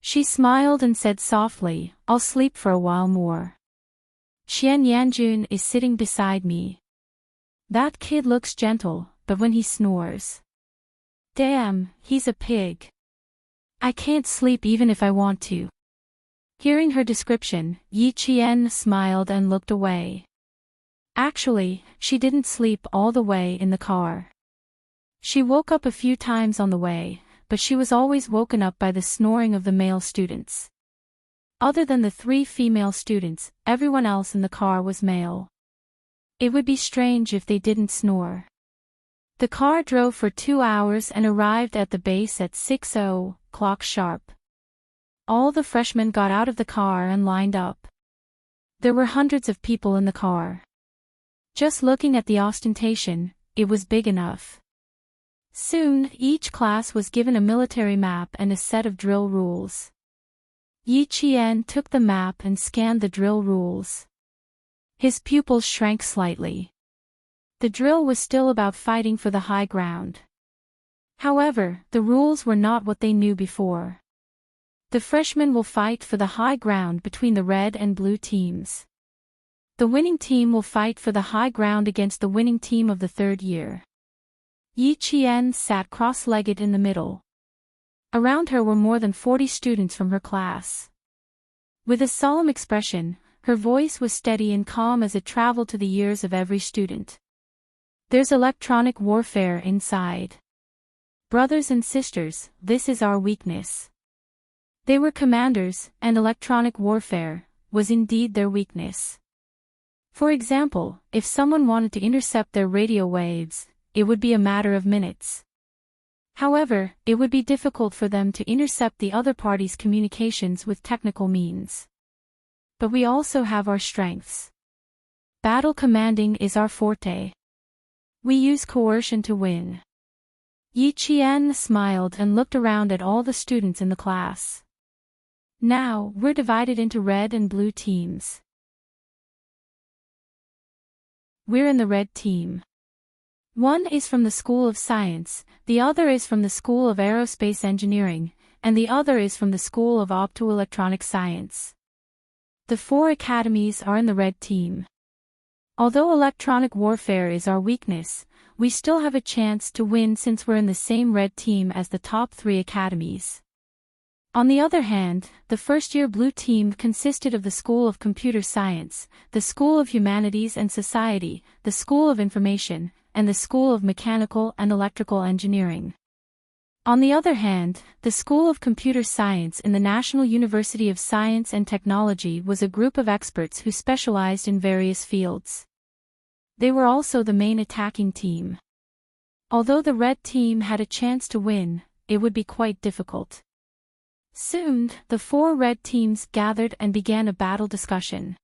She smiled and said softly, "I'll sleep for a while more. Qian Yanjun is sitting beside me. That kid looks gentle, but when he snores. Damn, he's a pig. I can't sleep even if I want to." Hearing her description, Yi Qian smiled and looked away. Actually, she didn't sleep all the way in the car. She woke up a few times on the way, but she was always woken up by the snoring of the male students. Other than the 3 female students, everyone else in the car was male. It would be strange if they didn't snore. The car drove for 2 hours and arrived at the base at 6:00 sharp. All the freshmen got out of the car and lined up. There were hundreds of people in the car. Just looking at the ostentation, it was big enough. Soon, each class was given a military map and a set of drill rules. Yi Qian took the map and scanned the drill rules. His pupils shrank slightly. The drill was still about fighting for the high ground. However, the rules were not what they knew before. The freshmen will fight for the high ground between the red and blue teams. The winning team will fight for the high ground against the winning team of the 3rd year. Yi Qian sat cross-legged in the middle. Around her were more than 40 students from her class. With a solemn expression, her voice was steady and calm as it traveled to the ears of every student. "There's electronic warfare inside. Brothers and sisters, this is our weakness." They were commanders, and electronic warfare was indeed their weakness. For example, if someone wanted to intercept their radio waves, it would be a matter of minutes. However, it would be difficult for them to intercept the other party's communications with technical means. But we also have our strengths. Battle commanding is our forte. We use coercion to win. Yi Qian smiled and looked around at all the students in the class. "Now, we're divided into red and blue teams. We're in the red team. One is from the School of Science, the other is from the School of Aerospace Engineering, and the other is from the School of Optoelectronic Science. The 4 academies are in the red team. Although electronic warfare is our weakness, we still have a chance to win since we're in the same red team as the top 3 academies. On the other hand, the first-year blue team consisted of the School of Computer Science, the School of Humanities and Society, the School of Information, and the School of Mechanical and Electrical Engineering. On the other hand, the School of Computer Science in the National University of Science and Technology was a group of experts who specialized in various fields. They were also the main attacking team. Although the red team had a chance to win, it would be quite difficult. Soon, the 4 red teams gathered and began a battle discussion.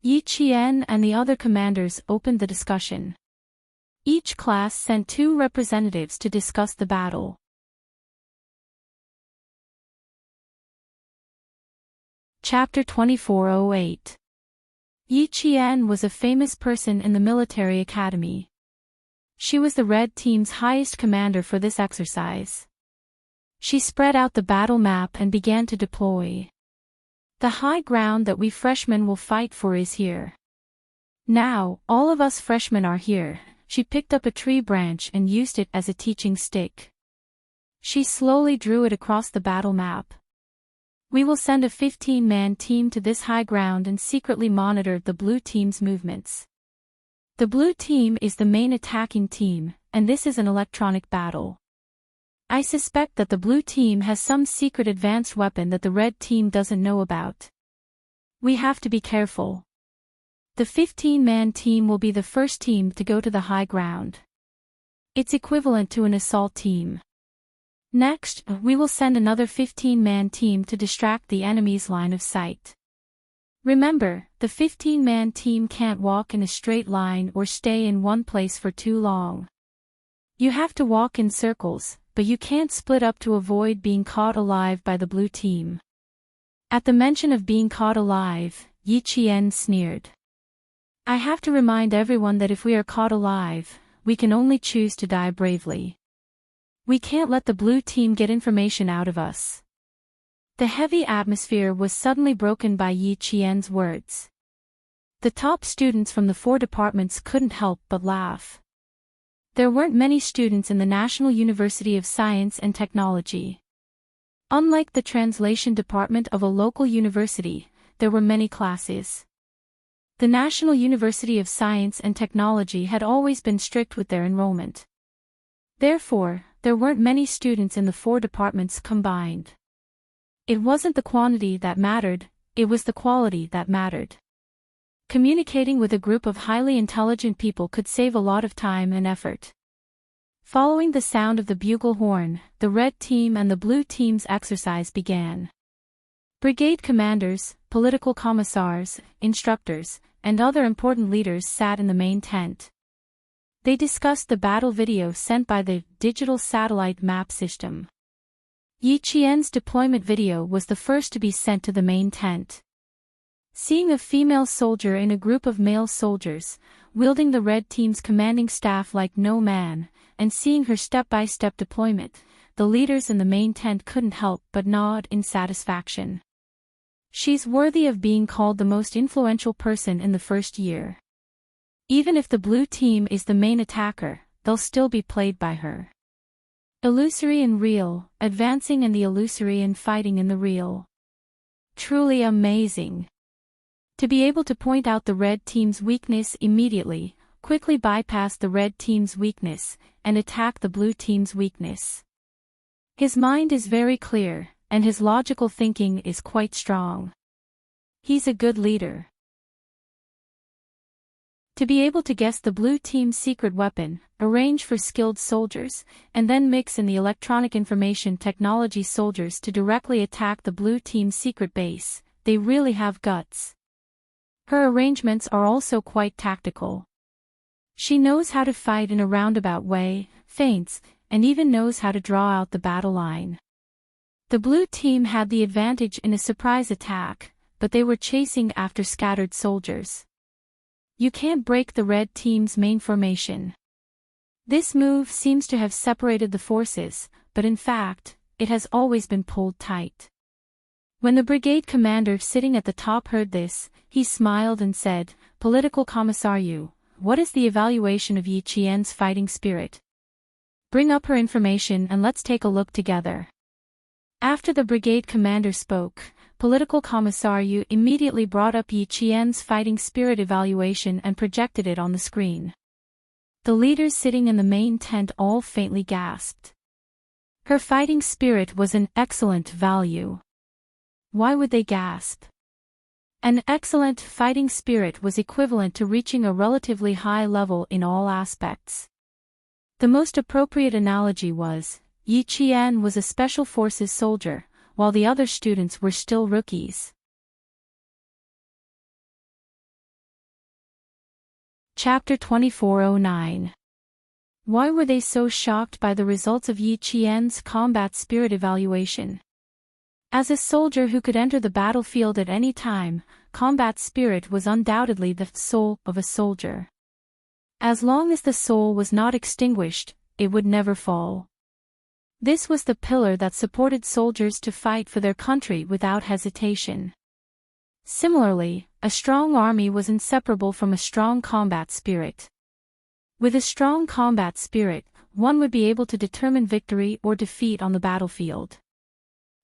Yi Qian and the other commanders opened the discussion. Each class sent 2 representatives to discuss the battle. Chapter 2408. Yi Qian was a famous person in the military academy. She was the Red Team's highest commander for this exercise. She spread out the battle map and began to deploy. The high ground that we freshmen will fight for is here. Now, all of us freshmen are here. She picked up a tree branch and used it as a teaching stick. She slowly drew it across the battle map. We will send a 15-man team to this high ground and secretly monitor the blue team's movements. The blue team is the main attacking team, and this is an electronic battle. I suspect that the blue team has some secret advanced weapon that the red team doesn't know about. We have to be careful. The 15-man team will be the first team to go to the high ground. It's equivalent to an assault team. Next, we will send another 15-man team to distract the enemy's line of sight. Remember, the 15-man team can't walk in a straight line or stay in one place for too long. You have to walk in circles, but you can't split up to avoid being caught alive by the blue team. At the mention of being caught alive, Yi Qian sneered. I have to remind everyone that if we are caught alive, we can only choose to die bravely. We can't let the blue team get information out of us. The heavy atmosphere was suddenly broken by Yi Qian's words. The top students from the 4 departments couldn't help but laugh. There weren't many students in the National University of Science and Technology. Unlike the translation department of a local university, there were many classes. The National University of Science and Technology had always been strict with their enrollment. Therefore, there weren't many students in the 4 departments combined. It wasn't the quantity that mattered, it was the quality that mattered. Communicating with a group of highly intelligent people could save a lot of time and effort. Following the sound of the bugle horn, the red team and the blue team's exercise began. Brigade commanders, political commissars, instructors, and other important leaders sat in the main tent. They discussed the battle video sent by the digital satellite map system. Yi Qian's deployment video was the first to be sent to the main tent. Seeing a female soldier in a group of male soldiers, wielding the red team's commanding staff like no man, and seeing her step-by-step deployment, the leaders in the main tent couldn't help but nod in satisfaction. She's worthy of being called the most influential person in the first year. Even if the blue team is the main attacker, they'll still be played by her. Illusory and real, advancing in the illusory and fighting in the real. Truly amazing. To be able to point out the red team's weakness immediately, quickly bypass the red team's weakness, and attack the blue team's weakness. His mind is very clear, and his logical thinking is quite strong. He's a good leader. To be able to guess the blue team's secret weapon, arrange for skilled soldiers, and then mix in the electronic information technology soldiers to directly attack the blue team's secret base, they really have guts. Her arrangements are also quite tactical. She knows how to fight in a roundabout way, feints, and even knows how to draw out the battle line. The blue team had the advantage in a surprise attack, but they were chasing after scattered soldiers. You can't break the red team's main formation. This move seems to have separated the forces, but in fact, it has always been pulled tight. When the brigade commander sitting at the top heard this, he smiled and said, "Political Commissar, what is the evaluation of Yi Qian's fighting spirit? Bring up her information and let's take a look together." After the brigade commander spoke, Political Commissar immediately brought up Yi Qian's fighting spirit evaluation and projected it on the screen. The leaders sitting in the main tent all faintly gasped. Her fighting spirit was an excellent value. Why would they gasp? An excellent fighting spirit was equivalent to reaching a relatively high level in all aspects. The most appropriate analogy was, Yi Qian was a special forces soldier, while the other students were still rookies. Chapter 2409. Why were they so shocked by the results of Yi Qian's combat spirit evaluation? As a soldier who could enter the battlefield at any time, combat spirit was undoubtedly the soul of a soldier. As long as the soul was not extinguished, it would never fall. This was the pillar that supported soldiers to fight for their country without hesitation. Similarly, a strong army was inseparable from a strong combat spirit. With a strong combat spirit, one would be able to determine victory or defeat on the battlefield.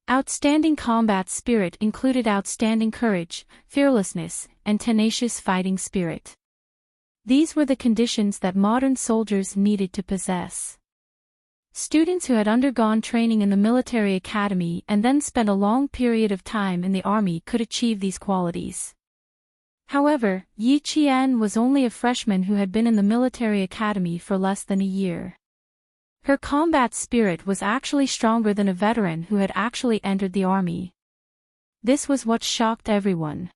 Outstanding combat spirit included outstanding courage, fearlessness, and tenacious fighting spirit. These were the conditions that modern soldiers needed to possess. Students who had undergone training in the military academy and then spent a long period of time in the army could achieve these qualities. However, Yi Qian was only a freshman who had been in the military academy for less than a year. Her combat spirit was actually stronger than a veteran who had actually entered the army. This was what shocked everyone.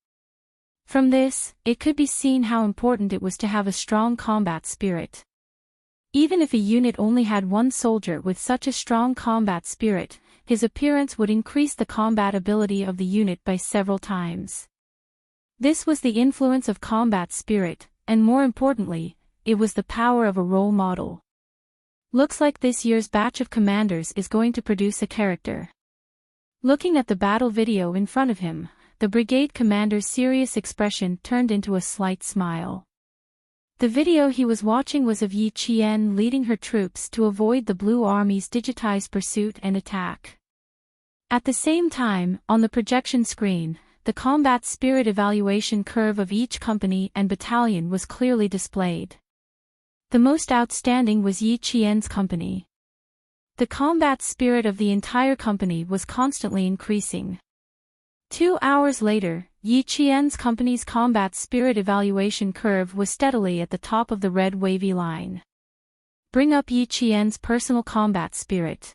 From this, it could be seen how important it was to have a strong combat spirit. Even if a unit only had one soldier with such a strong combat spirit, his appearance would increase the combat ability of the unit by several times. This was the influence of combat spirit, and more importantly, it was the power of a role model. Looks like this year's batch of commanders is going to produce a character. Looking at the battle video in front of him, the brigade commander's serious expression turned into a slight smile. The video he was watching was of Yi Qian leading her troops to avoid the Blue Army's digitized pursuit and attack. At the same time, on the projection screen, the combat spirit evaluation curve of each company and battalion was clearly displayed. The most outstanding was Yi Qian's company. The combat spirit of the entire company was constantly increasing. 2 hours later, Yi Qian's company's combat spirit evaluation curve was steadily at the top of the red wavy line. Bring up Yi Qian's personal combat spirit.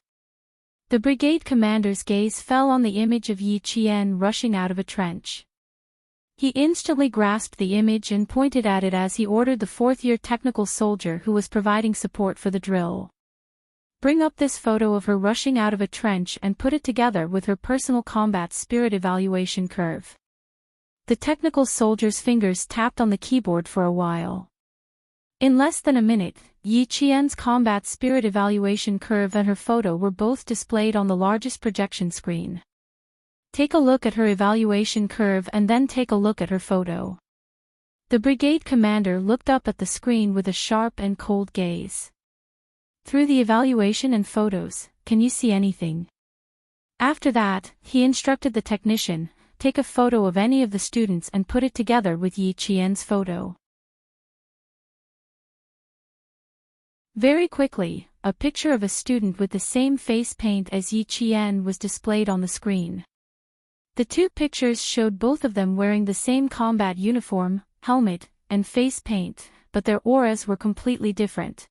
The brigade commander's gaze fell on the image of Yi Qian rushing out of a trench. He instantly grasped the image and pointed at it as he ordered the fourth-year technical soldier who was providing support for the drill. Bring up this photo of her rushing out of a trench and put it together with her personal combat spirit evaluation curve. The technical soldier's fingers tapped on the keyboard for a while. In less than a minute, Yi Qian's combat spirit evaluation curve and her photo were both displayed on the largest projection screen. Take a look at her evaluation curve and then take a look at her photo. The brigade commander looked up at the screen with a sharp and cold gaze. Through the evaluation and photos, can you see anything? After that, he instructed the technician, take a photo of any of the students and put it together with Yi Qian's photo. Very quickly, a picture of a student with the same face paint as Yi Qian was displayed on the screen. The two pictures showed both of them wearing the same combat uniform, helmet, and face paint, but their auras were completely different.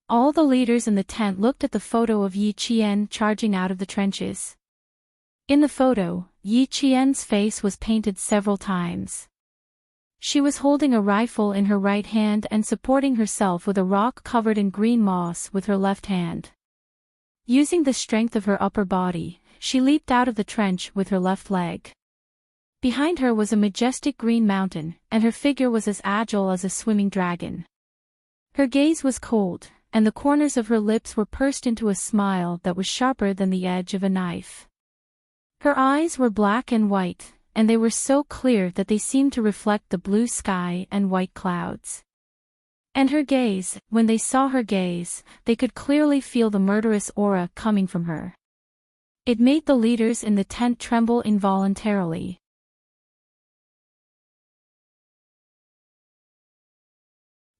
All the leaders in the tent looked at the photo of Yi Qian charging out of the trenches. In the photo, Yi Qian's face was painted several times. She was holding a rifle in her right hand and supporting herself with a rock covered in green moss with her left hand. Using the strength of her upper body, she leaped out of the trench with her left leg. Behind her was a majestic green mountain, and her figure was as agile as a swimming dragon. Her gaze was cold, and the corners of her lips were pursed into a smile that was sharper than the edge of a knife. Her eyes were black and white, and they were so clear that they seemed to reflect the blue sky and white clouds. And her gaze, when they saw her gaze, they could clearly feel the murderous aura coming from her. It made the leaders in the tent tremble involuntarily.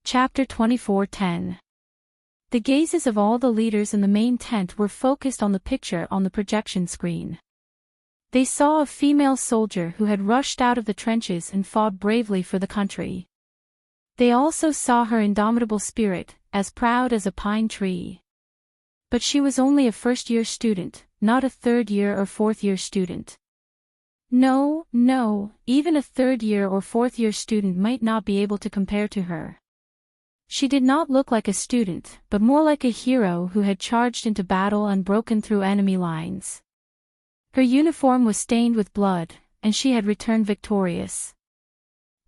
Chapter 24:10. The gazes of all the leaders in the main tent were focused on the picture on the projection screen. They saw a female soldier who had rushed out of the trenches and fought bravely for the country. They also saw her indomitable spirit, as proud as a pine tree. But she was only a first-year student, not a third-year or fourth-year student. No, even a third-year or fourth-year student might not be able to compare to her. She did not look like a student, but more like a hero who had charged into battle and broken through enemy lines. Her uniform was stained with blood, and she had returned victorious.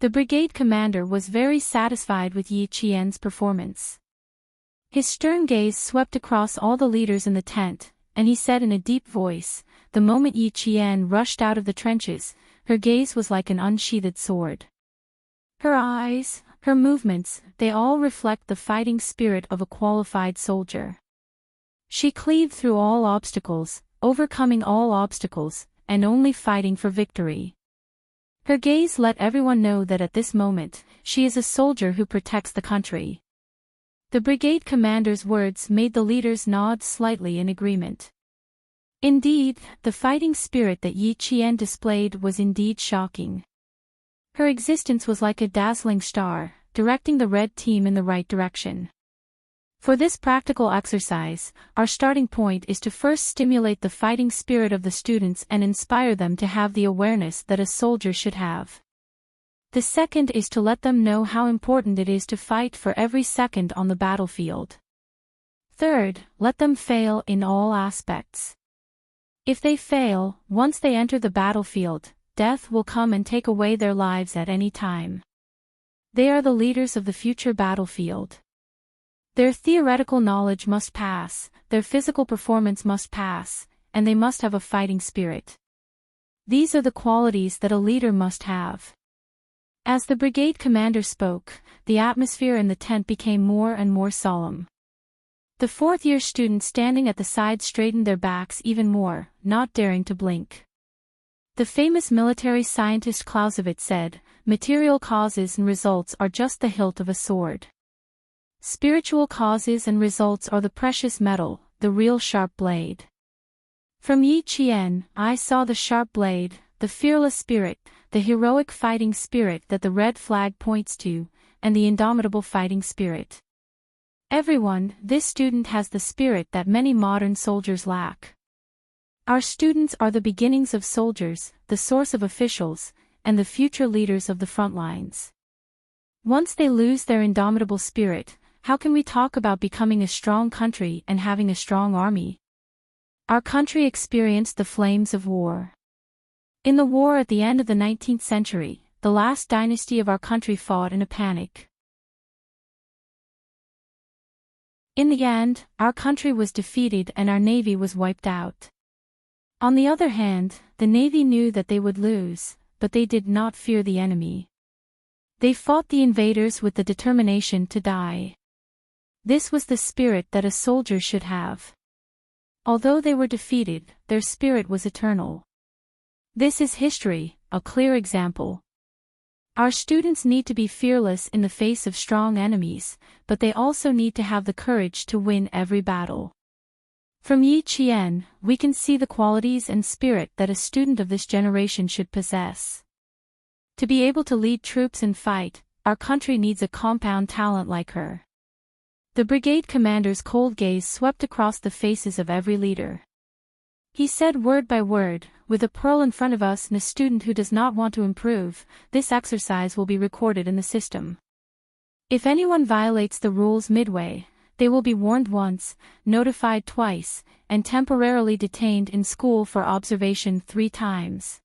The brigade commander was very satisfied with Yi Qian's performance. His stern gaze swept across all the leaders in the tent, and he said in a deep voice, the moment Yi Qian rushed out of the trenches, her gaze was like an unsheathed sword. Her eyes, her movements, they all reflect the fighting spirit of a qualified soldier. She cleaved through all obstacles, overcoming all obstacles, and only fighting for victory. Her gaze let everyone know that at this moment, she is a soldier who protects the country. The brigade commander's words made the leaders nod slightly in agreement. Indeed, the fighting spirit that Yi Qian displayed was indeed shocking. Her existence was like a dazzling star, directing the red team in the right direction. For this practical exercise, our starting point is to first stimulate the fighting spirit of the students and inspire them to have the awareness that a soldier should have. The second is to let them know how important it is to fight for every second on the battlefield. Third, let them fail in all aspects. If they fail, once they enter the battlefield, death will come and take away their lives at any time. They are the leaders of the future battlefield. Their theoretical knowledge must pass, their physical performance must pass, and they must have a fighting spirit. These are the qualities that a leader must have. As the brigade commander spoke, the atmosphere in the tent became more and more solemn. The fourth-year students standing at the side straightened their backs even more, not daring to blink. The famous military scientist Clausewitz said, "Material causes and results are just the hilt of a sword. Spiritual causes and results are the precious metal, the real sharp blade." From Yi Qian, I saw the sharp blade, the fearless spirit, the heroic fighting spirit that the red flag points to, and the indomitable fighting spirit. Everyone, this student has the spirit that many modern soldiers lack. Our students are the beginnings of soldiers, the source of officials, and the future leaders of the front lines. Once they lose their indomitable spirit, how can we talk about becoming a strong country and having a strong army? Our country experienced the flames of war. In the war at the end of the 19th century, the last dynasty of our country fought in a panic. In the end, our country was defeated and our navy was wiped out. On the other hand, the navy knew that they would lose, but they did not fear the enemy. They fought the invaders with the determination to die. This was the spirit that a soldier should have. Although they were defeated, their spirit was eternal. This is history, a clear example. Our students need to be fearless in the face of strong enemies, but they also need to have the courage to win every battle. From Yi Qian, we can see the qualities and spirit that a student of this generation should possess. To be able to lead troops and fight, our country needs a compound talent like her. The brigade commander's cold gaze swept across the faces of every leader. He said word by word, "With a pearl in front of us and a student who does not want to improve, this exercise will be recorded in the system. If anyone violates the rules midway, they will be warned once, notified twice, and temporarily detained in school for observation 3 times.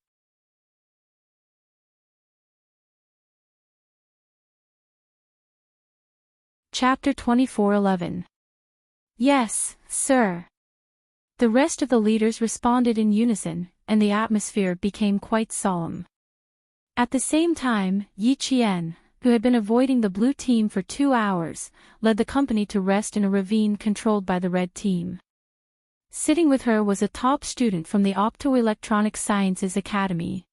Chapter 24:11. Yes, sir. The rest of the leaders responded in unison, and the atmosphere became quite solemn. At the same time, Yi Qian, who had been avoiding the blue team for 2 hours, led the company to rest in a ravine controlled by the red team. Sitting with her was a top student from the Optoelectronic Sciences Academy.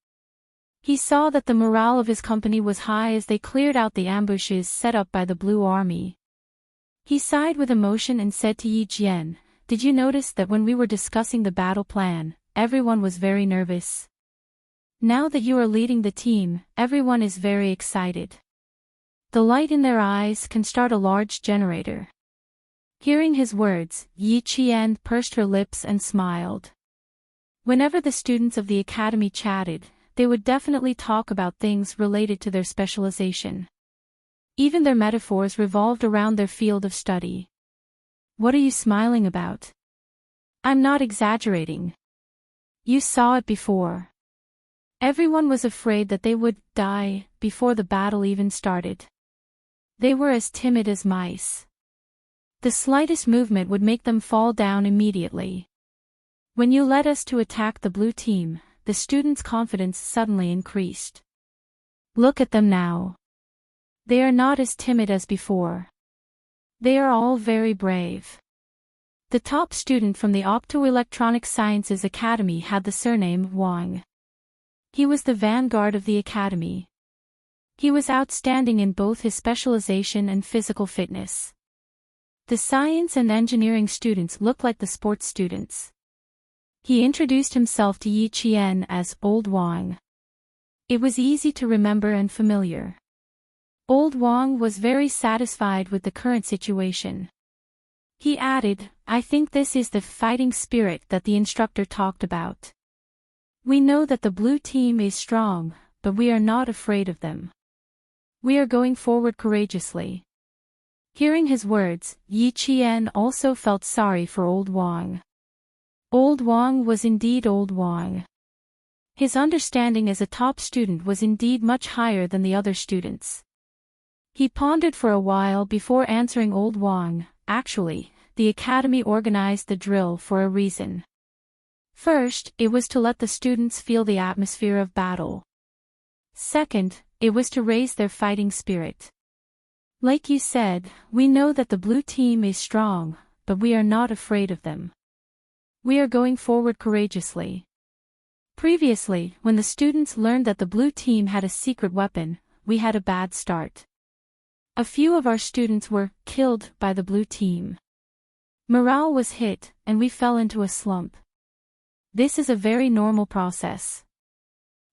He saw that the morale of his company was high as they cleared out the ambushes set up by the Blue Army. He sighed with emotion and said to Yi Qian, "Did you notice that when we were discussing the battle plan, everyone was very nervous? Now that you are leading the team, everyone is very excited. The light in their eyes can start a large generator." Hearing his words, Yi Qian pursed her lips and smiled. Whenever the students of the academy chatted, they would definitely talk about things related to their specialization. Even their metaphors revolved around their field of study. "What are you smiling about? I'm not exaggerating. You saw it before. Everyone was afraid that they would die before the battle even started. They were as timid as mice. The slightest movement would make them fall down immediately. When you led us to attack the blue team, the students' confidence suddenly increased. Look at them now. They are not as timid as before. They are all very brave. The top student from the Optoelectronic Sciences Academy had the surname Wang. He was the vanguard of the academy. He was outstanding in both his specialization and physical fitness. The science and engineering students looked like the sports students. He introduced himself to Yi Qian as Old Wang. It was easy to remember and familiar. Old Wang was very satisfied with the current situation. He added, I think this is the fighting spirit that the instructor talked about. We know that the blue team is strong, but we are not afraid of them. We are going forward courageously. Hearing his words, Yi Qian also felt sorry for Old Wang. Old Wang was indeed Old Wang. His understanding as a top student was indeed much higher than the other students. He pondered for a while before answering Old Wang. Actually, the academy organized the drill for a reason. First, it was to let the students feel the atmosphere of battle. Second, it was to raise their fighting spirit. Like you said, we know that the blue team is strong, but we are not afraid of them. We are going forward courageously. Previously, when the students learned that the blue team had a secret weapon, we had a bad start. A few of our students were killed by the blue team. Morale was hit, and we fell into a slump. This is a very normal process.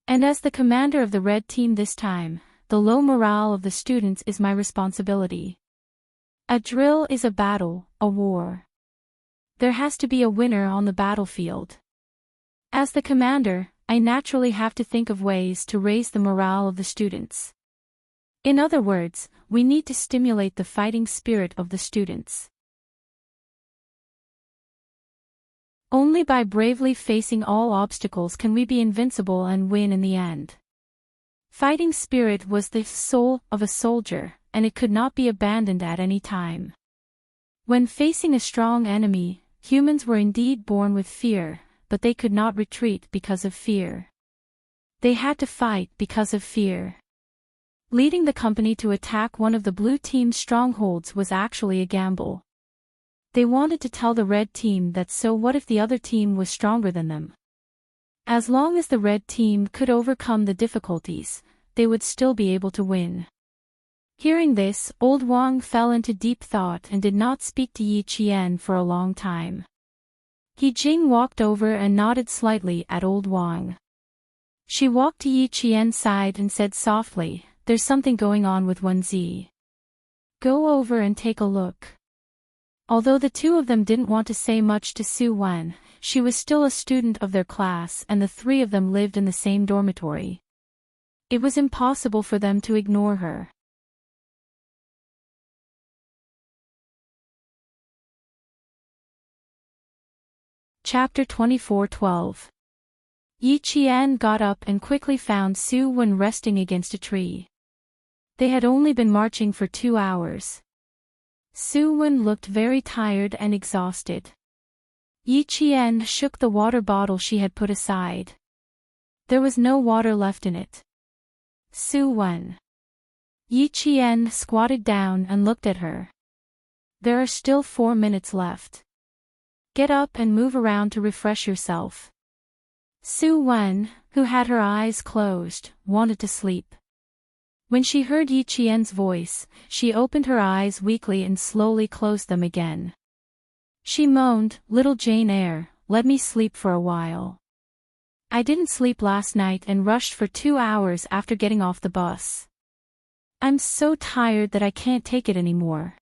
And as the commander of the red team this time, the low morale of the students is my responsibility. A drill is a battle, a war. There has to be a winner on the battlefield. As the commander, I naturally have to think of ways to raise the morale of the students. In other words, we need to stimulate the fighting spirit of the students. Only by bravely facing all obstacles can we be invincible and win in the end. Fighting spirit was the soul of a soldier, and it could not be abandoned at any time. When facing a strong enemy, humans were indeed born with fear, but they could not retreat because of fear. They had to fight because of fear. Leading the company to attack one of the blue team's strongholds was actually a gamble. They wanted to tell the red team that so what if the other team was stronger than them? As long as the red team could overcome the difficulties, they would still be able to win. Hearing this, Old Wang fell into deep thought and did not speak to Yi Qian for a long time. He Jing walked over and nodded slightly at Old Wang. She walked to Yi Qian's side and said softly, "There's something going on with Wenzi. Go over and take a look." Although the two of them didn't want to say much to Su Wen, she was still a student of their class and the three of them lived in the same dormitory. It was impossible for them to ignore her. Chapter 24:12. Yi Qian got up and quickly found Su Wen resting against a tree. They had only been marching for 2 hours. Su Wen looked very tired and exhausted. Yi Qian shook the water bottle she had put aside. There was no water left in it. Su Wen. Yi Qian squatted down and looked at her. There are still 4 minutes left. Get up and move around to refresh yourself. Su Wen, who had her eyes closed, wanted to sleep. When she heard Yi Qian's voice, she opened her eyes weakly and slowly closed them again. She moaned, "Little Jane Eyre, let me sleep for a while. I didn't sleep last night and rushed for 2 hours after getting off the bus. I'm so tired that I can't take it anymore.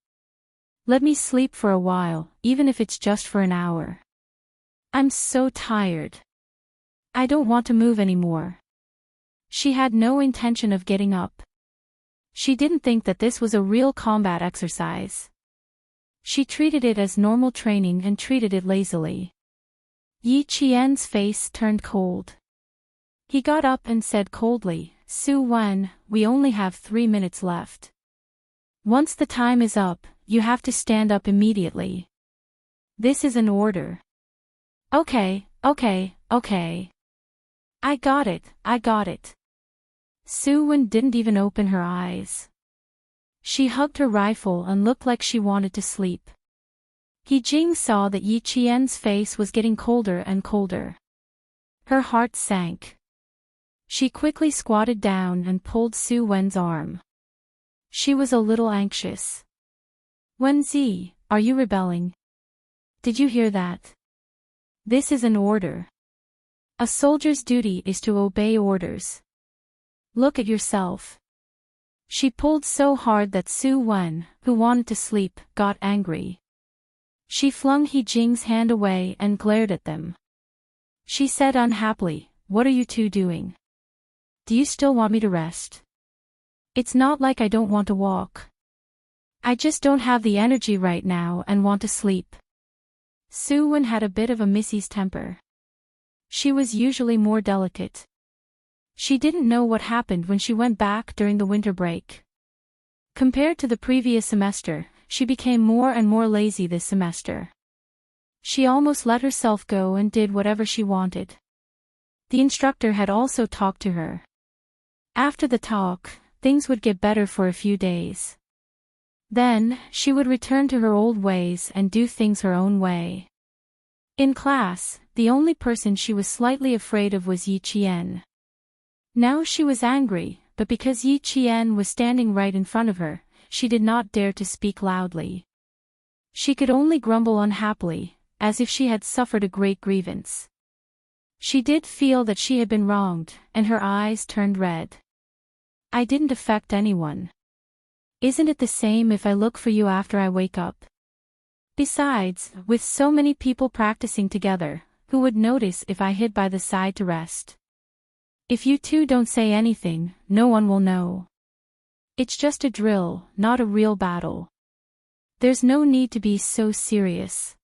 Let me sleep for a while, even if it's just for an hour. I'm so tired. I don't want to move anymore." She had no intention of getting up. She didn't think that this was a real combat exercise. She treated it as normal training and treated it lazily. Yi Qian's face turned cold. He got up and said coldly, Su Wen, we only have 3 minutes left. Once the time is up, you have to stand up immediately. This is an order. Okay. I got it. Su Wen didn't even open her eyes. She hugged her rifle and looked like she wanted to sleep. He Jing saw that Yi Qian's face was getting colder and colder. Her heart sank. She quickly squatted down and pulled Su Wen's arm. She was a little anxious. Wenzi, are you rebelling? Did you hear that? This is an order. A soldier's duty is to obey orders. Look at yourself. She pulled so hard that Su Wen, who wanted to sleep, got angry. She flung He Jing's hand away and glared at them. She said unhappily, What are you two doing? Do you still want me to rest? It's not like I don't want to walk. I just don't have the energy right now and want to sleep. Su Wen had a bit of a Missy's temper. She was usually more delicate. She didn't know what happened when she went back during the winter break. Compared to the previous semester, she became more and more lazy this semester. She almost let herself go and did whatever she wanted. The instructor had also talked to her. After the talk, things would get better for a few days. Then, she would return to her old ways and do things her own way. In class, the only person she was slightly afraid of was Yi Qian. Now she was angry, but because Yi Qian was standing right in front of her, she did not dare to speak loudly. She could only grumble unhappily, as if she had suffered a great grievance. She did feel that she had been wronged, and her eyes turned red. I didn't affect anyone. Isn't it the same if I look for you after I wake up? Besides, with so many people practicing together, who would notice if I hid by the side to rest? If you two don't say anything, no one will know. It's just a drill, not a real battle. There's no need to be so serious.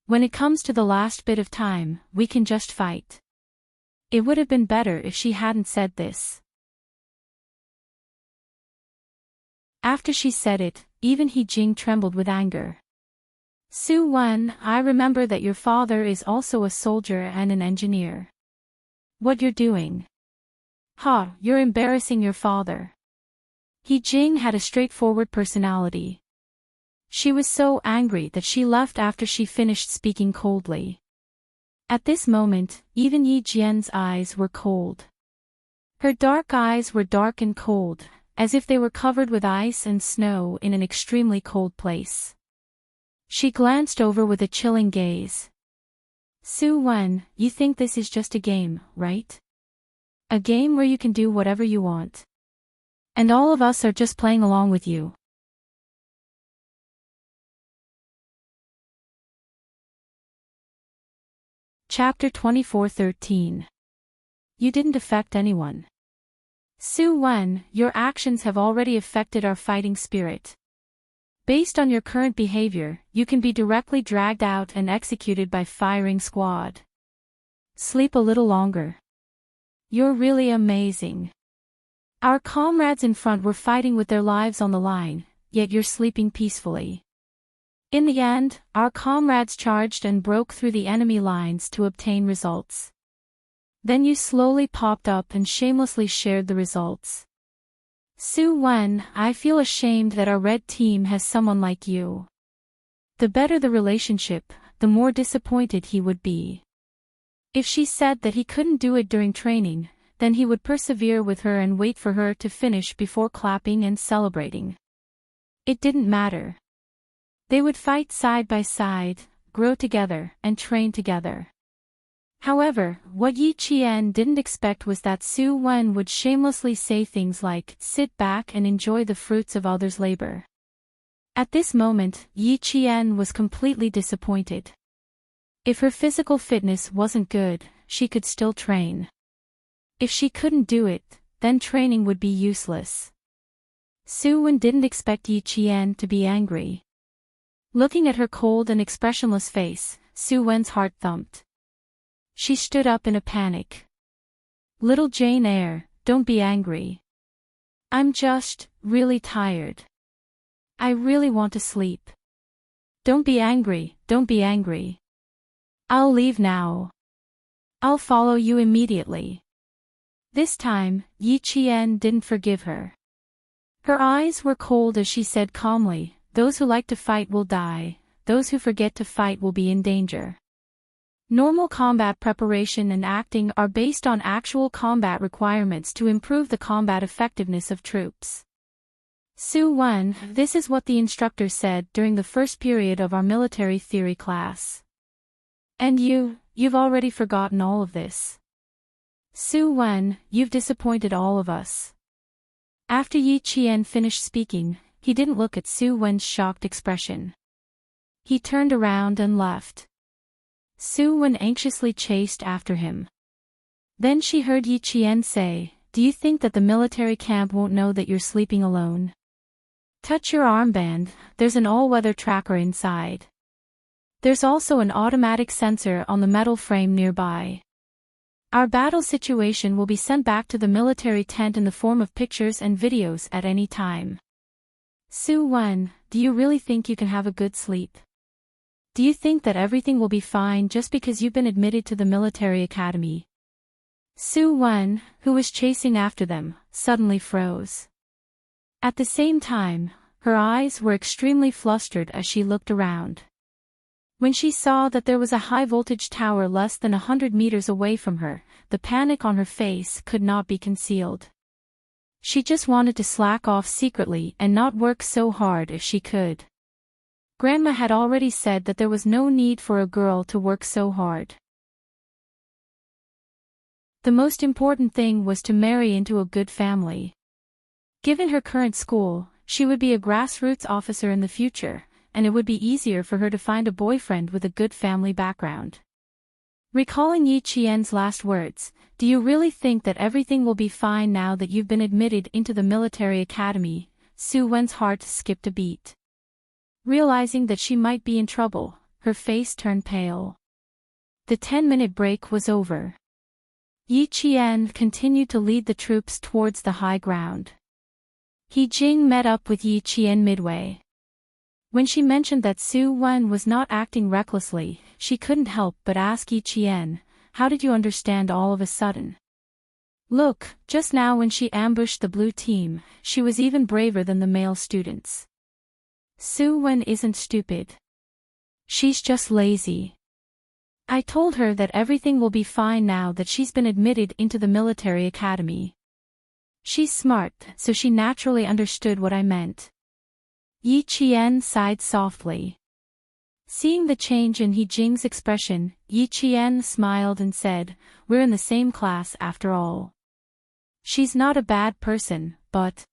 When it comes to the last bit of time, we can just fight. It would have been better if she hadn't said this. After she said it, even He Jing trembled with anger. Su Wen, I remember that your father is also a soldier and an engineer. What you're doing? You're embarrassing your father. He Jing had a straightforward personality. She was so angry that she left after she finished speaking coldly. At this moment, even Yi Jian's eyes were cold. Her dark eyes were dark and cold, as if they were covered with ice and snow in an extremely cold place. She glanced over with a chilling gaze. Su Wen, you think this is just a game, right? A game where you can do whatever you want. And all of us are just playing along with you. Chapter 24:13. You didn't affect anyone. Su Wen, your actions have already affected our fighting spirit. Based on your current behavior, you can be directly dragged out and executed by firing squad. Sleep a little longer. You're really amazing. Our comrades in front were fighting with their lives on the line, yet you're sleeping peacefully. In the end, our comrades charged and broke through the enemy lines to obtain results. Then you slowly popped up and shamelessly shared the results. Su Wen, I feel ashamed that our red team has someone like you. The better the relationship, the more disappointed he would be. If she said that he couldn't do it during training, then he would persevere with her and wait for her to finish before clapping and celebrating. It didn't matter. They would fight side by side, grow together, and train together. However, what Yi Qian didn't expect was that Su Wen would shamelessly say things like, sit back and enjoy the fruits of others' labor. At this moment, Yi Qian was completely disappointed. If her physical fitness wasn't good, she could still train. If she couldn't do it, then training would be useless. Su Wen didn't expect Yi Qian to be angry. Looking at her cold and expressionless face, Su Wen's heart thumped. She stood up in a panic. Little Jane Eyre, don't be angry. I'm just really tired. I really want to sleep. Don't be angry, don't be angry. I'll leave now. I'll follow you immediately. This time, Yi Qian didn't forgive her. Her eyes were cold as she said calmly, those who like to fight will die, those who forget to fight will be in danger. Normal combat preparation and acting are based on actual combat requirements to improve the combat effectiveness of troops. Su Wen, this is what the instructor said during the first period of our military theory class. And you've already forgotten all of this. Su Wen, you've disappointed all of us. After Yi Qian finished speaking, he didn't look at Su Wen's shocked expression. He turned around and left. Su Wen anxiously chased after him. Then she heard Yi Qian say, "Do you think that the military camp won't know that you're sleeping alone? Touch your armband, there's an all-weather tracker inside. There's also an automatic sensor on the metal frame nearby. Our battle situation will be sent back to the military tent in the form of pictures and videos at any time. Su Wen, do you really think you can have a good sleep? Do you think that everything will be fine just because you've been admitted to the military academy?" Su Wen, who was chasing after them, suddenly froze. At the same time, her eyes were extremely flustered as she looked around. When she saw that there was a high-voltage tower less than 100 meters away from her, the panic on her face could not be concealed. She just wanted to slack off secretly and not work so hard if she could. Grandma had already said that there was no need for a girl to work so hard. The most important thing was to marry into a good family. Given her current school, she would be a grassroots officer in the future, and it would be easier for her to find a boyfriend with a good family background. Recalling Yi Qian's last words, "Do you really think that everything will be fine now that you've been admitted into the military academy?" Su Wen's heart skipped a beat. Realizing that she might be in trouble, her face turned pale. The 10-minute break was over. Yi Qian continued to lead the troops towards the high ground. He Jing met up with Yi Qian midway. When she mentioned that Su Wen was not acting recklessly, she couldn't help but ask Yi Qian, "How did you understand all of a sudden?" Look, just now when she ambushed the blue team, she was even braver than the male students. Su Wen isn't stupid. She's just lazy. I told her that everything will be fine now that she's been admitted into the military academy. She's smart, so she naturally understood what I meant. Yi Qian sighed softly. Seeing the change in He Jing's expression, Yi Qian smiled and said, "We're in the same class after all. She's not a bad person, but..."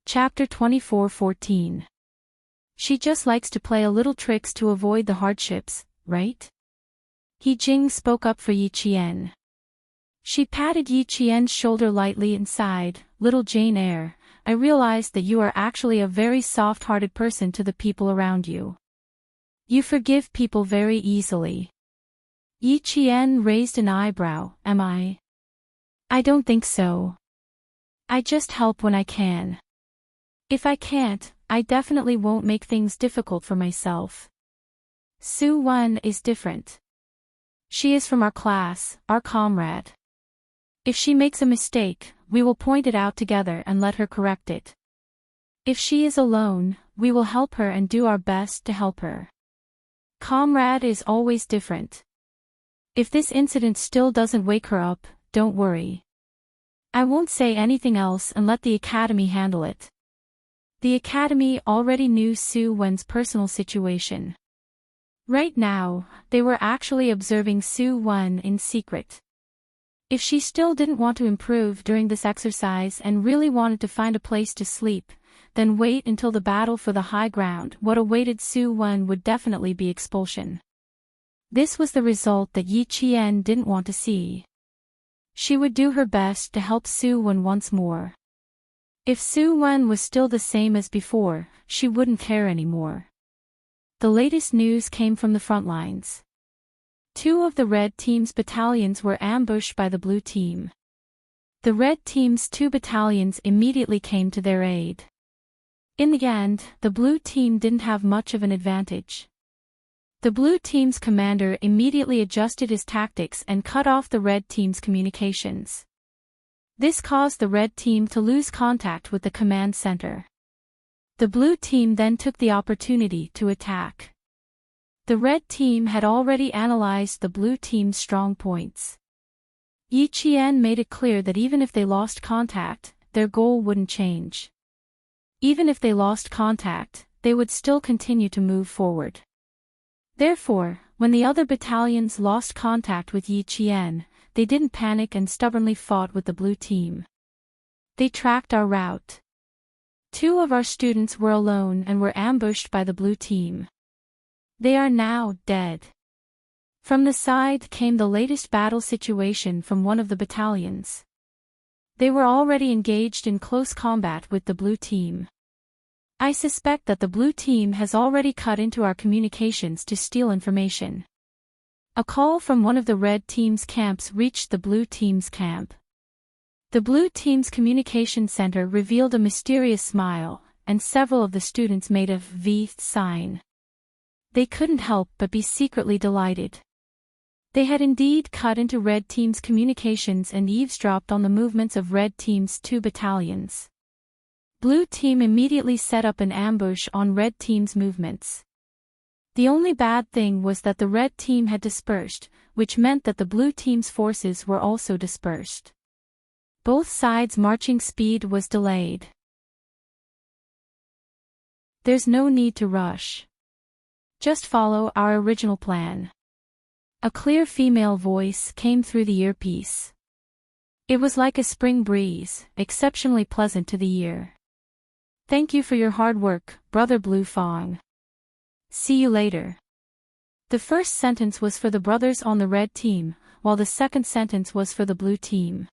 Chapter 24:14. She just likes to play a little tricks to avoid the hardships, right? He Jing spoke up for Yi Qian. She patted Yi Qian's shoulder lightly and sighed, "Little Jane Eyre, I realized that you are actually a very soft-hearted person to the people around you. You forgive people very easily." Yi Qian raised an eyebrow, "Am I? I don't think so. I just help when I can. If I can't, I definitely won't make things difficult for myself. Su Wen is different. She is from our class, our comrade. If she makes a mistake, we will point it out together and let her correct it. If she is alone, we will help her and do our best to help her. Comrade is always different. If this incident still doesn't wake her up, don't worry. I won't say anything else and let the academy handle it." The academy already knew Su Wen's personal situation. Right now, they were actually observing Su Wen in secret. If she still didn't want to improve during this exercise and really wanted to find a place to sleep, then wait until the battle for the high ground. What awaited Su Wen would definitely be expulsion. This was the result that Yi Qian didn't want to see. She would do her best to help Su Wen once more. If Su Wen was still the same as before, she wouldn't care anymore. the latest news came from the front lines. 2 of the red team's battalions were ambushed by the blue team. The red team's 2 battalions immediately came to their aid. In the end, the blue team didn't have much of an advantage. The blue team's commander immediately adjusted his tactics and cut off the red team's communications. This caused the red team to lose contact with the command center. The blue team then took the opportunity to attack. The red team had already analyzed the blue team's strong points. Yi Qian made it clear that even if they lost contact, their goal wouldn't change. Even if they lost contact, they would still continue to move forward. Therefore, when the other battalions lost contact with Yi Qian, they didn't panic and stubbornly fought with the blue team. They tracked our route. 2 of our students were alone and were ambushed by the blue team. They are now dead. From the side came the latest battle situation from one of the battalions. They were already engaged in close combat with the blue team. I suspect that the blue team has already cut into our communications to steal information. A call from one of the red team's camps reached the blue team's camp. The blue team's communication center revealed a mysterious smile, and several of the students made a V sign. They couldn't help but be secretly delighted. They had indeed cut into red team's communications and eavesdropped on the movements of red team's 2 battalions. Blue team immediately set up an ambush on red team's movements. The only bad thing was that the red team had dispersed, which meant that the blue team's forces were also dispersed. Both sides' marching speed was delayed. There's no need to rush. Just follow our original plan. A clear female voice came through the earpiece. It was like a spring breeze, exceptionally pleasant to the ear. Thank you for your hard work, Brother Blue Fong. See you later. The first sentence was for the brothers on the red team, while the second sentence was for the blue team.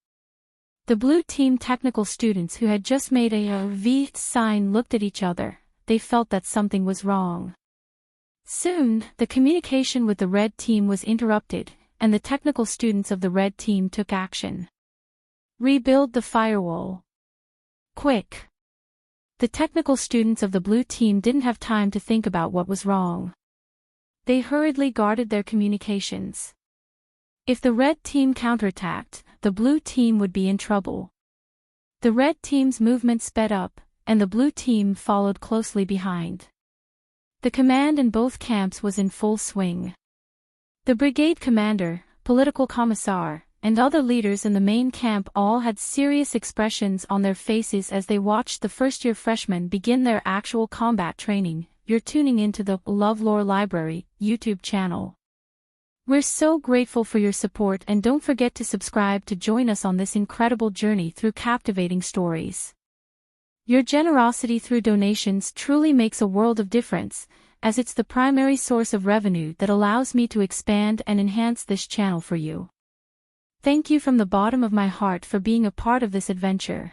The blue team technical students who had just made a V sign looked at each other. They felt that something was wrong. Soon, the communication with the red team was interrupted, and the technical students of the red team took action. Rebuild the firewall. Quick! The technical students of the blue team didn't have time to think about what was wrong. They hurriedly guarded their communications. If the red team counterattacked, the blue team would be in trouble. The red team's movement sped up, and the blue team followed closely behind. The command in both camps was in full swing. The brigade commander, political commissar, and other leaders in the main camp all had serious expressions on their faces as they watched the first-year freshmen begin their actual combat training. You're tuning into the LoveLore Library YouTube channel. We're so grateful for your support, and don't forget to subscribe to join us on this incredible journey through captivating stories. Your generosity through donations truly makes a world of difference, as it's the primary source of revenue that allows me to expand and enhance this channel for you. Thank you from the bottom of my heart for being a part of this adventure.